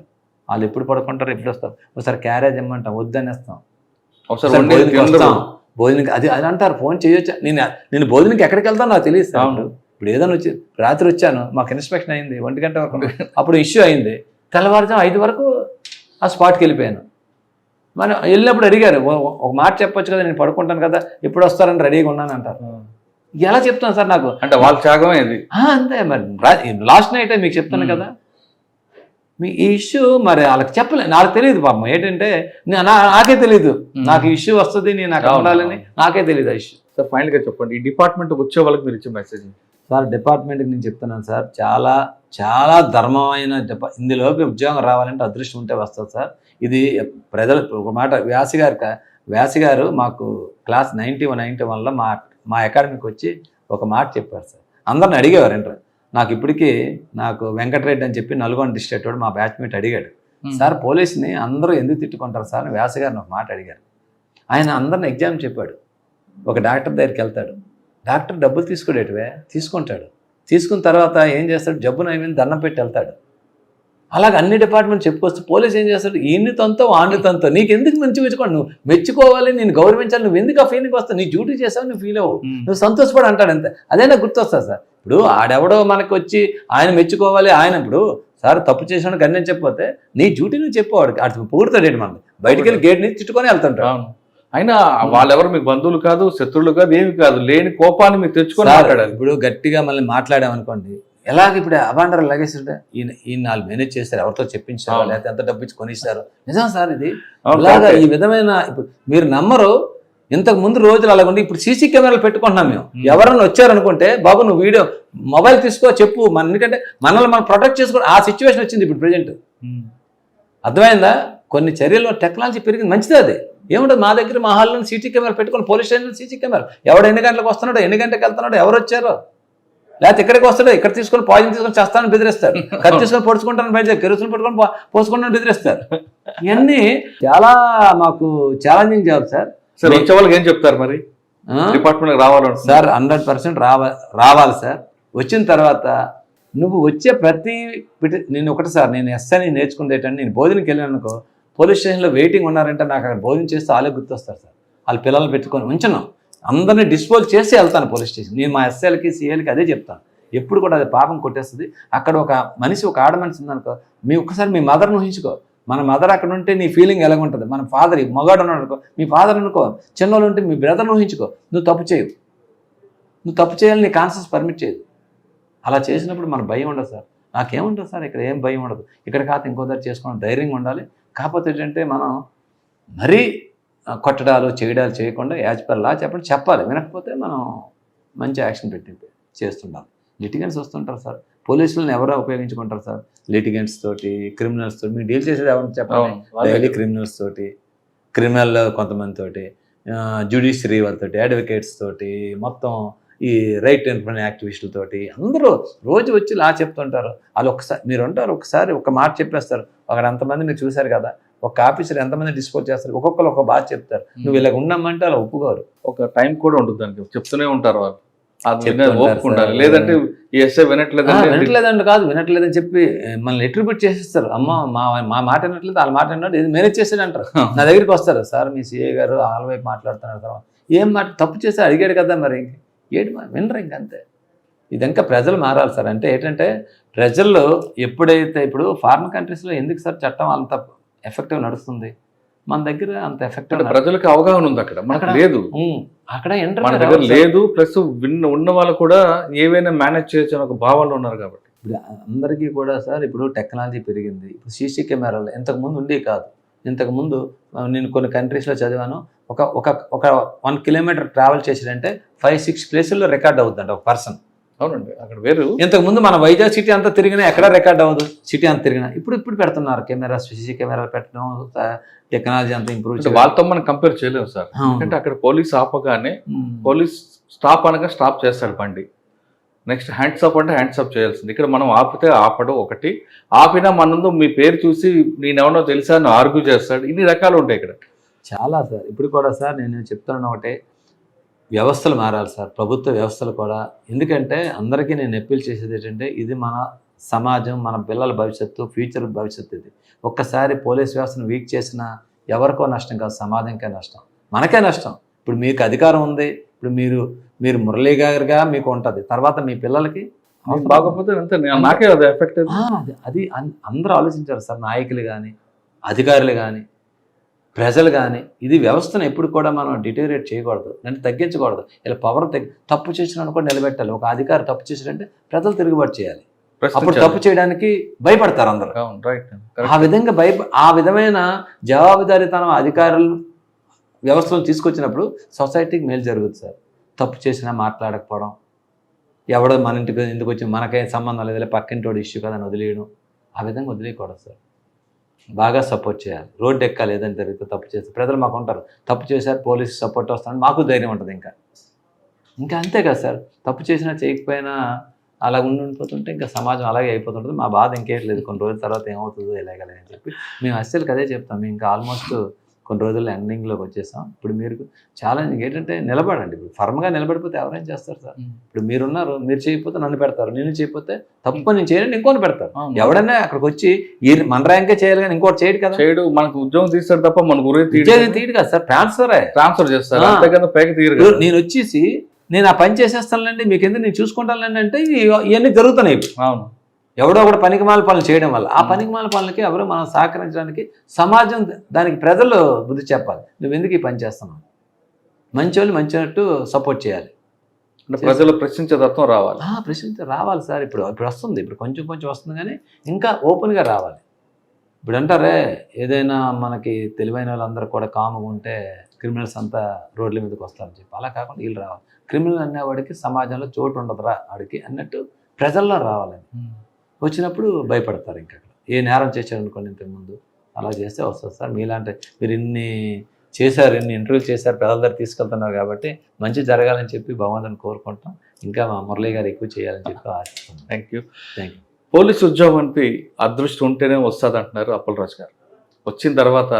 వాళ్ళు ఎప్పుడు పడుకుంటారు, ఎప్పుడు వస్తారు. ఒకసారి క్యారేజ్ ఇమ్మంటాం, వద్దనేస్తాం. భోజనం అది అంటారు, ఫోన్ చేయొచ్చా. నేను భోజనంకి ఎక్కడికి వెళ్తాను నాకు తెలియదు సార్. ఇప్పుడు ఏదైనా వచ్చి రాత్రి వచ్చాను, మాకు ఇన్స్పెక్షన్ అయింది 1 గంట వరకు, అప్పుడు ఇష్యూ అయింది. తెల్లవారుజాము 5 వరకు ఆ స్పాట్కి వెళ్ళిపోయాను. మనం వెళ్ళినప్పుడు అడిగారు, ఒక మాట చెప్పొచ్చు కదా, నేను పడుకుంటాను కదా, ఎప్పుడు వస్తారని రెడీగా ఉన్నాను అంటారు. ఎలా చెప్తాను సార్ నాకు, అంటే వాళ్ళ త్యాగమే అది. అంతే మరి. లాస్ట్ నైట్ మీకు చెప్తాను కదా, మీ ఈ ఇష్యూ మరి వాళ్ళకి చెప్పలేదు, నాకు తెలియదు పాపం. ఏంటంటే నాకే తెలియదు నాకు ఇష్యూ వస్తుంది, నేను నాకు ఉండాలని నాకే తెలియదు ఆ ఇష్యూ. సార్ ఫైనల్గా చెప్పండి, ఈ డిపార్ట్మెంట్కి వచ్చే వాళ్ళకి మీరు ఇచ్చే మెసేజ్. సార్ డిపార్ట్మెంట్కి నేను చెప్తున్నాను సార్, చాలా చాలా ధర్మమైన ఇందులోకి ఉద్యోగం రావాలంటే అదృష్టం ఉంటే వస్తుంది సార్. ఇది ప్రజలు ఒక మాట వ్యాసి గారు మాకు క్లాస్ 91లో మా అకాడమీకి వచ్చి ఒక మాట చెప్పారు సార్. అందరిని అడిగేవారు ఏంటారు. నాకు వెంకటరెడ్డి అని చెప్పి నల్గొండ డిస్ట్రిక్ట్ వాడు మా బ్యాచ్మేట్ అడిగాడు, సార్ పోలీస్ని అందరూ ఎందుకు తిట్టుకుంటారు సార్ అని వ్యాసి గారిని ఒక మాట అడిగారు. ఆయన అందరిని ఎగ్జామ్ చెప్పాడు. ఒక డాక్టర్ దగ్గరికి వెళ్తాడు, డాక్టర్ డబ్బులు తీసుకోడేటివే తీసుకుంటాడు. తీసుకున్న తర్వాత ఏం చేస్తాడు, జబ్బు నయమని దండం పెట్టి వెళ్తాడు. అలాగే అన్ని డిపార్ట్మెంట్ చెప్పుకొస్తే పోలీస్ ఏం చేస్తాడు, ఈయన్ని తంతో వాడిని తంతో, నీకు ఎందుకు మంచి మెచ్చుకోండి, నువ్వు మెచ్చుకోవాలి, నేను గౌరవించాలి, నువ్వు ఎందుకు ఆ ఫీలింగ్ వస్తావు, నీ డ్యూటీ చేసావు, నువ్వు ఫీల్ అవ్వు, నువ్వు సంతోషపడి అంటాడు అంతే. అదేనా గుర్తొస్తుంది సార్. ఇప్పుడు ఆడెవడో మనకు వచ్చి ఆయన మెచ్చుకోవాలి, ఆయన ఇప్పుడు సార్ తప్పు చేసిన గన్యం చెప్పిపోతే నీ డ్యూటీ నువ్వు చెప్పేవాడు, అటు పొగుడుతాడు మనల్ని, బయటికి వెళ్ళి గేట్ నుంచి తిట్టుకొని వెళ్తుంటాడు. అయినా వాళ్ళెవరు మీకు బంధువులు కాదు, శత్రువులు కాదు, ఏమి కాదు, లేని కోపాన్ని మీరు తెచ్చుకొని మాట్లాడాలి. ఇప్పుడు గట్టిగా మళ్ళీ మాట్లాడామనుకోండి, ఎలాగ ఇప్పుడు అవాండర్ లగేస్తుంటే ఈయన వాళ్ళు మేనేజ్ చేస్తారు, ఎవరితో చెప్పించారు, లేకపోతే ఎంత డబ్బు ఇచ్చి కొనిస్తారు. నిజం సార్ ఇది. ఇలాగా ఈ విధమైన ఇప్పుడు మీరు నమ్మరు, ఇంతకు ముందు రోజులు అలాగుండి ఇప్పుడు సీసీ కెమెరాలు పెట్టుకుంటున్నాం మేము. ఎవరన్నా వచ్చారనుకుంటే బాబు నువ్వు వీడియో మొబైల్ తీసుకో చెప్పు, ఎందుకంటే మనల్ని మనం ప్రొటెక్ట్ చేసుకోవడం ఆ సిచ్యువేషన్ వచ్చింది ఇప్పుడు ప్రజెంట్. అర్థమైందా? కొన్ని చర్యల్లో టెక్నాలజీ పెరిగింది, మంచిదే. అది ఏముంటుంది, మా దగ్గర మా హాల్లో సీసీ కెమెరా పెట్టుకొని, పోలీస్ స్టేషన్లో సీసీ కెమెరా, ఎవడు ఎన్ని గంటలకు వస్తున్నాడో, ఎన్ని గంటలకు వెళ్తున్నాడో, ఎవరు వచ్చారో, లేకపోతే ఎక్కడికి వస్తాడో, ఇక్కడ తీసుకొని పాయిజన్ తీసుకొని చేస్తానని బెదిరిస్తారు, ఖర్చు తీసుకొని పొడుచుకుంటాను, బయట కెరోసిన్ పెట్టుకొని పోసుకుంటాను బెదిరిస్తారు. ఇవన్నీ చాలా మాకు ఛాలెంజింగ్ జాబ్ సార్. సార్ వచ్చే వాళ్ళకి ఏం చెప్తారు మరి, డిపార్ట్మెంట్కి రావాలంటే? సార్ 100% రావాలి సార్. వచ్చిన తర్వాత నువ్వు వచ్చే నేను ఒకటి సార్, నేను ఎస్ఐని నేర్చుకునేటంటే నేను భోజనంకి వెళ్ళాను అనుకో, పోలీస్ స్టేషన్లో వెయిటింగ్ ఉన్నారంటే నాకు అక్కడ భోజనం చేస్తే వాళ్ళే గుర్తొస్తారు సార్. వాళ్ళ పిల్లల్ని పెట్టుకొని ఉంచను, అందరినీ డిస్పోజ్ చేసి వెళ్తాను పోలీస్ స్టేషన్. నేను మా ఎస్ఐలకి సిఐలకి అదే చెప్తాను ఎప్పుడు కూడా, అది పాపం కొట్టేస్తుంది. అక్కడ ఒక ఆడ మనిషి ఉందనుకో, ఒక్కసారి మీ మదర్ని ఊహించుకో, మన మదర్ అక్కడ ఉంటే నీ ఫీలింగ్ ఎలాగుంటుంది, మన ఫాదర్ మగాడు ఉన్నాడు అనుకో, మీ ఫాదర్ అనుకో, చిన్నోళ్ళు ఉంటే మీ బ్రదర్ని ఊహించుకో, నువ్వు తప్పు చేయాలి, నీ కాన్షియస్ పర్మిట్ చేయదు. అలా చేసినప్పుడు మన భయం ఉండదు సార్. నాకేముంటుంది సార్, ఇక్కడ ఏం భయం ఉండదు. ఇక్కడ కాదు ఇంకో దగ్గర చేసుకోవడం ధైర్యంగా ఉండాలి. కాకపోతే ఏంటంటే మనం మరీ కొట్టడాలు చేయకుండా యాజ్ పర్ లా చెప్పాలి. వినకపోతే మనం మంచి యాక్షన్ చేస్తుండాలి. లిటిగెంట్స్ వస్తుంటారు సార్, పోలీసులను ఎవరో ఉపయోగించుకుంటారు సార్, లిటిగెంట్స్ తోటి, క్రిమినల్స్ తోటి. మీకు డీల్ చేసేది ఎవరిని చెప్పాలి, డైలీ క్రిమినల్స్ తోటి, క్రిమినల్ కొంతమంది తోటి, జ్యుడిషియరీ వాళ్ళతోటి, అడ్వకేట్స్ తోటి, మొత్తం ఈ రైట్ ఎన్ఫోర్స్మెంట్ యాక్టివిస్టులతోటి అందరూ రోజు వచ్చి లా చెప్తుంటారు. వాళ్ళు మీరు అంటారు ఒకసారి ఒక మాట చెప్పేస్తారు. అక్కడ అంతమంది మీరు చూశారు కదా, ఒక ఆఫీసర్ ఎంతమంది డిస్పోజ్ చేస్తారు, ఒక్కొక్కరు ఒక బాధ చెప్తారు. నువ్వు ఇలా ఉన్నామంటే అలా ఒప్పుకోరు. ఒక టైం కూడా ఉంటుంది దానికి, చెప్తూనే ఉంటారు వాళ్ళు. లేదంటే వినట్లేదండి కాదు, వినట్లేదని చెప్పి మనల్ని ఎట్రిబ్యూట్ చేసేస్తారు. అమ్మ మా మాట వినట్లేదు, వాళ్ళ మాట వినట్లేదు, ఇది మేనేజ్ చేసేది అంటారు. నా దగ్గరికి వస్తారు, సార్ మీ సిఏ గారు వాళ్ళ వైపు మాట్లాడుతున్నారు తర్వాత, ఏం మాట తప్పు చేస్తే అడిగాడు కదా, మరి ఏడు వినరు ఇంకంతే. ఇది ఇంకా ప్రజలు మారాలి సార్. అంటే ఏంటంటే ప్రజల్లో ఎప్పుడైతే ఇప్పుడు ఫారిన్ కంట్రీస్లో ఎందుకు సార్ చట్టం అంత ఎఫెక్టివ్ నడుస్తుంది, మన దగ్గర అంత ఎఫెక్టివ్ ప్రజలకు అవగాహన ఉంది, అక్కడ మనకు లేదు. అక్కడ మన దగ్గర లేదు, ప్లస్ ఉన్న వాళ్ళు కూడా ఏవైనా మేనేజ్ చేయొచ్చు అని ఒక భావనలో ఉన్నారు. కాబట్టి ఇప్పుడు అందరికీ కూడా సార్ ఇప్పుడు టెక్నాలజీ పెరిగింది. ఇప్పుడు సీసీ కెమెరాలు ఇంతకుముందు ఉండేవి కాదు. ఇంతకుముందు నేను కొన్ని కంట్రీస్లో చదివాను, ఒక 1 కిలోమీటర్ ట్రావెల్ చేసాడంటే 5-6 ప్లేసుల్లో రికార్డ్ అవుతుందంట ఒక పర్సన్. అవునండి, అక్కడ వేరు. ఇంతకుముందు మన వైజాగ్ సిటీ అంతా తిరిగినా ఎక్కడ రికార్డ్ అవ్వదు, సిటీ అంతా తిరిగినా. ఇప్పుడు పెడుతున్నారు కెమెరాస్, సీసీ కెమెరాలు పెట్టడం, టెక్నాలజీ అంతా ఇంప్రూవ్. వాళ్ళతో మనం కంపేర్ చేయలేము సార్. అంటే అక్కడ పోలీస్ ఆపగానే పోలీస్ స్టాప్ అనగా స్టాప్ చేస్తాడు బండి. నెక్స్ట్ హ్యాండ్స్ అప్ అంటే హ్యాండ్స్ అప్ చేయాల్సింది. ఇక్కడ మనం ఆపితే ఆపడం ఒకటి, ఆపినా మన మీ పేరు చూసి నేనెవనో తెలుసా అని ఆర్గ్యూ చేస్తాడు. ఇన్ని రకాలు ఉంటాయి ఇక్కడ. చాలా సార్. ఇప్పుడు కూడా సార్ నేను చెప్తున్నాను ఒకటే, వ్యవస్థలు మారాలి సార్, ప్రభుత్వ వ్యవస్థలు కూడా. ఎందుకంటే అందరికీ నేను అప్పీల్ చేసేది ఏంటంటే, ఇది మన సమాజం, మన పిల్లల భవిష్యత్తు, ఫ్యూచర్ భవిష్యత్తు. ఇది ఒక్కసారి పోలీస్ వ్యవస్థను వీక్ చేసినా ఎవరికో నష్టం కాదు, సమాజంకే నష్టం, మనకే నష్టం. ఇప్పుడు మీకు అధికారం ఉంది, ఇప్పుడు మీరు మురళీ గారిగా మీకు ఉంటుంది, తర్వాత మీ పిల్లలకి బాగోకపోతే అంతే, నాకే అది ఎఫెక్ట్. అది అందరూ ఆలోచించారు సార్, నాయకులు కానీ, అధికారులు కానీ, ప్రజలు కానీ. ఇది వ్యవస్థను ఎప్పుడు కూడా మనం డిటోరియేట్ చేయకూడదు, అంటే తగ్గించకూడదు. ఇలా పవర్ తప్పు చేసిన కూడా నిలబెట్టాలి. ఒక అధికారి తప్పు చేసినంటే ప్రజలు తిరుగుబాటు చేయాలి. అప్పుడు తప్పు చేయడానికి భయపడతారు అందరూ. ఆ విధమైన జవాబుదారీతనం అధికారులు వ్యవస్థలు తీసుకొచ్చినప్పుడు సొసైటీకి మేలు జరుగుతుంది సార్. తప్పు చేసినా మాట్లాడకపోవడం, ఎవడో మన ఇంటికి ఎందుకు వచ్చి మనకే సంబంధం లేదు, పక్కింటోడు ఇష్యూ కదా అని వదిలేయడం, ఆ విధంగా వదిలేయకూడదు సార్. బాగా సపోర్ట్ చేయాలి. రోడ్డు ఎక్కాలి, ఏదైనా జరిగితే తప్పు చేస్తే ప్రజలు మాకు ఉంటారు, తప్పు చేశారు పోలీసు సపోర్ట్ వస్తాను, మాకు ధైర్యం ఉంటుంది. ఇంకా అంతే కదా సార్. తప్పు చేసినా చేయకపోయినా అలా ఉండిపోతుంటే ఇంకా సమాజం అలాగే అయిపోతుంటుంది. మా బాధ ఇంకేట్లేదు, కొన్ని రోజుల తర్వాత ఏమవుతుందో ఎలాగలే అని చెప్పి మేము అస్సలు అదే చెప్తాం. మేము ఇంకా ఆల్మోస్ట్ కొన్ని రోజుల్లో ఎండింగ్లోకి వచ్చేసాం. ఇప్పుడు మీరు ఛాలెంజ్ ఏంటంటే నిలబడండి. ఇప్పుడు ఫర్మ్గా నిలబడిపోతే ఎవరైనా చేస్తారు సార్. ఇప్పుడు మీరున్నారు, మీరు చేయకపోతే నన్ను పెడతారు, నేను చేయకపోతే తప్పు నేను చేయండి ఇంకోటి పెడతారు. ఎవడైనా అక్కడికి వచ్చి మన ర్యాంకే చేయాలి కానీ ఇంకోటి చేయడు కదా. చేయడు, మనకు ఉద్యోగం తీస్తాడు తప్ప మన గురించి తీయడు కదా సార్. ట్రాన్స్ఫర్ చేస్తారు, అంతేకాదు పైకి తీయరు. నేను వచ్చేసి నేను ఆ పని చేసేస్తానులేండి, మీకు ఎందుకు నేను చూసుకుంటానులేండి అంటే ఇవన్నీ జరుగుతున్నాయి. అవును, ఎవడో ఒకటి పనికిమాల పనులు చేయడం వల్ల ఆ పనికిమాల పనులకి ఎవరో మనం సహకరించడానికి సమాజం దానికి ప్రజలు బుద్ధి చెప్పాలి. నువ్వు ఎందుకు ఈ పని చేస్తున్నావు, మంచి వాళ్ళు మంచినట్టు సపోర్ట్ చేయాలి. అంటే ప్రజలు ప్రశ్నించే తత్వం రావాలి. రావాలి సార్. ఇప్పుడు వస్తుంది, ఇప్పుడు కొంచెం వస్తుంది కానీ ఇంకా ఓపెన్గా రావాలి. ఇప్పుడు అంటారే ఏదైనా మనకి తెలివైన వాళ్ళందరూ కూడా కాముగా ఉంటే క్రిమినల్స్ అంతా రోడ్ల మీదకి వస్తారని చెప్పి, అలా కాకుండా వీళ్ళు రావాలి. క్రిమినల్ అనేవాడికి సమాజంలో చోటు ఉండదురా వాడికి అన్నట్టు ప్రజల్లో రావాలని. వచ్చినప్పుడు భయపడతారు. ఇంకా ఏ నేరం చేశారనుకోండి ఇంతకుముందు, అలా చేస్తే వస్తుంది సార్. మీలాంటి మీరు ఇన్ని చేశారు, ఇన్ని ఇంటర్వ్యూలు చేశారు, ప్రజల దగ్గర తీసుకెళ్తున్నారు కాబట్టి మంచి జరగాలని చెప్పి భగవంతుని కోరుకుంటాం. ఇంకా మా మురళీ గారు ఎక్కువ చేయాలని చెప్పి ఆశిస్తున్నాం. Thank you. పోలీసు ఉద్యోగానికి అదృష్టం ఉంటేనే వస్తుంది అంటున్నారు అప్పలరాజు గారు. వచ్చిన తర్వాత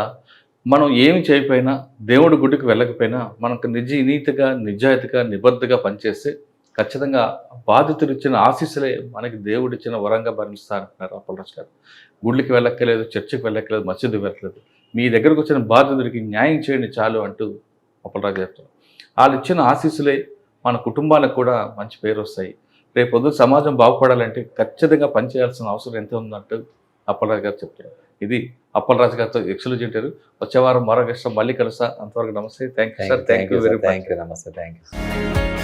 మనం ఏమి చేయకపోయినా, దేవుడి గుడికి వెళ్ళకపోయినా, మనకు నీతిగా, నిజాయితీగా, నిబద్ధగా పనిచేస్తే ఖచ్చితంగా బాధితులు ఇచ్చిన ఆశీస్సులే మనకి దేవుడిచ్చిన వరంగా భరిస్తారంటున్నారు అప్పలరాజు గారు. గుళ్ళకి వెళ్ళక్కలేదు, చర్చికి వెళ్ళక్కలేదు, మసీదుకి వెళ్ళలేదు, మీ దగ్గరకు వచ్చిన బాధితుడికి న్యాయం చేయండి చాలు అంటూ అప్పలరాజు చెప్తారు. వాళ్ళు ఇచ్చిన ఆశీస్సులే మన కుటుంబాలకు కూడా మంచి పేరు వస్తాయి. రేపు పొద్దున సమాజం బాగుపడాలంటే ఖచ్చితంగా పనిచేయాల్సిన అవసరం ఎంత ఉందంటూ అప్పలరాజు గారు చెప్తారు. ఇది అప్పలరాజు గారితో ఎక్స్క్లూజివ్ ఇంటర్వ్యూ. వచ్చే వారం మరో గెస్ట్ మళ్ళీ కలుస్తా. అంతవరకు నమస్తే. Thank you sir. Thank you very much. నమస్తే. Thank you.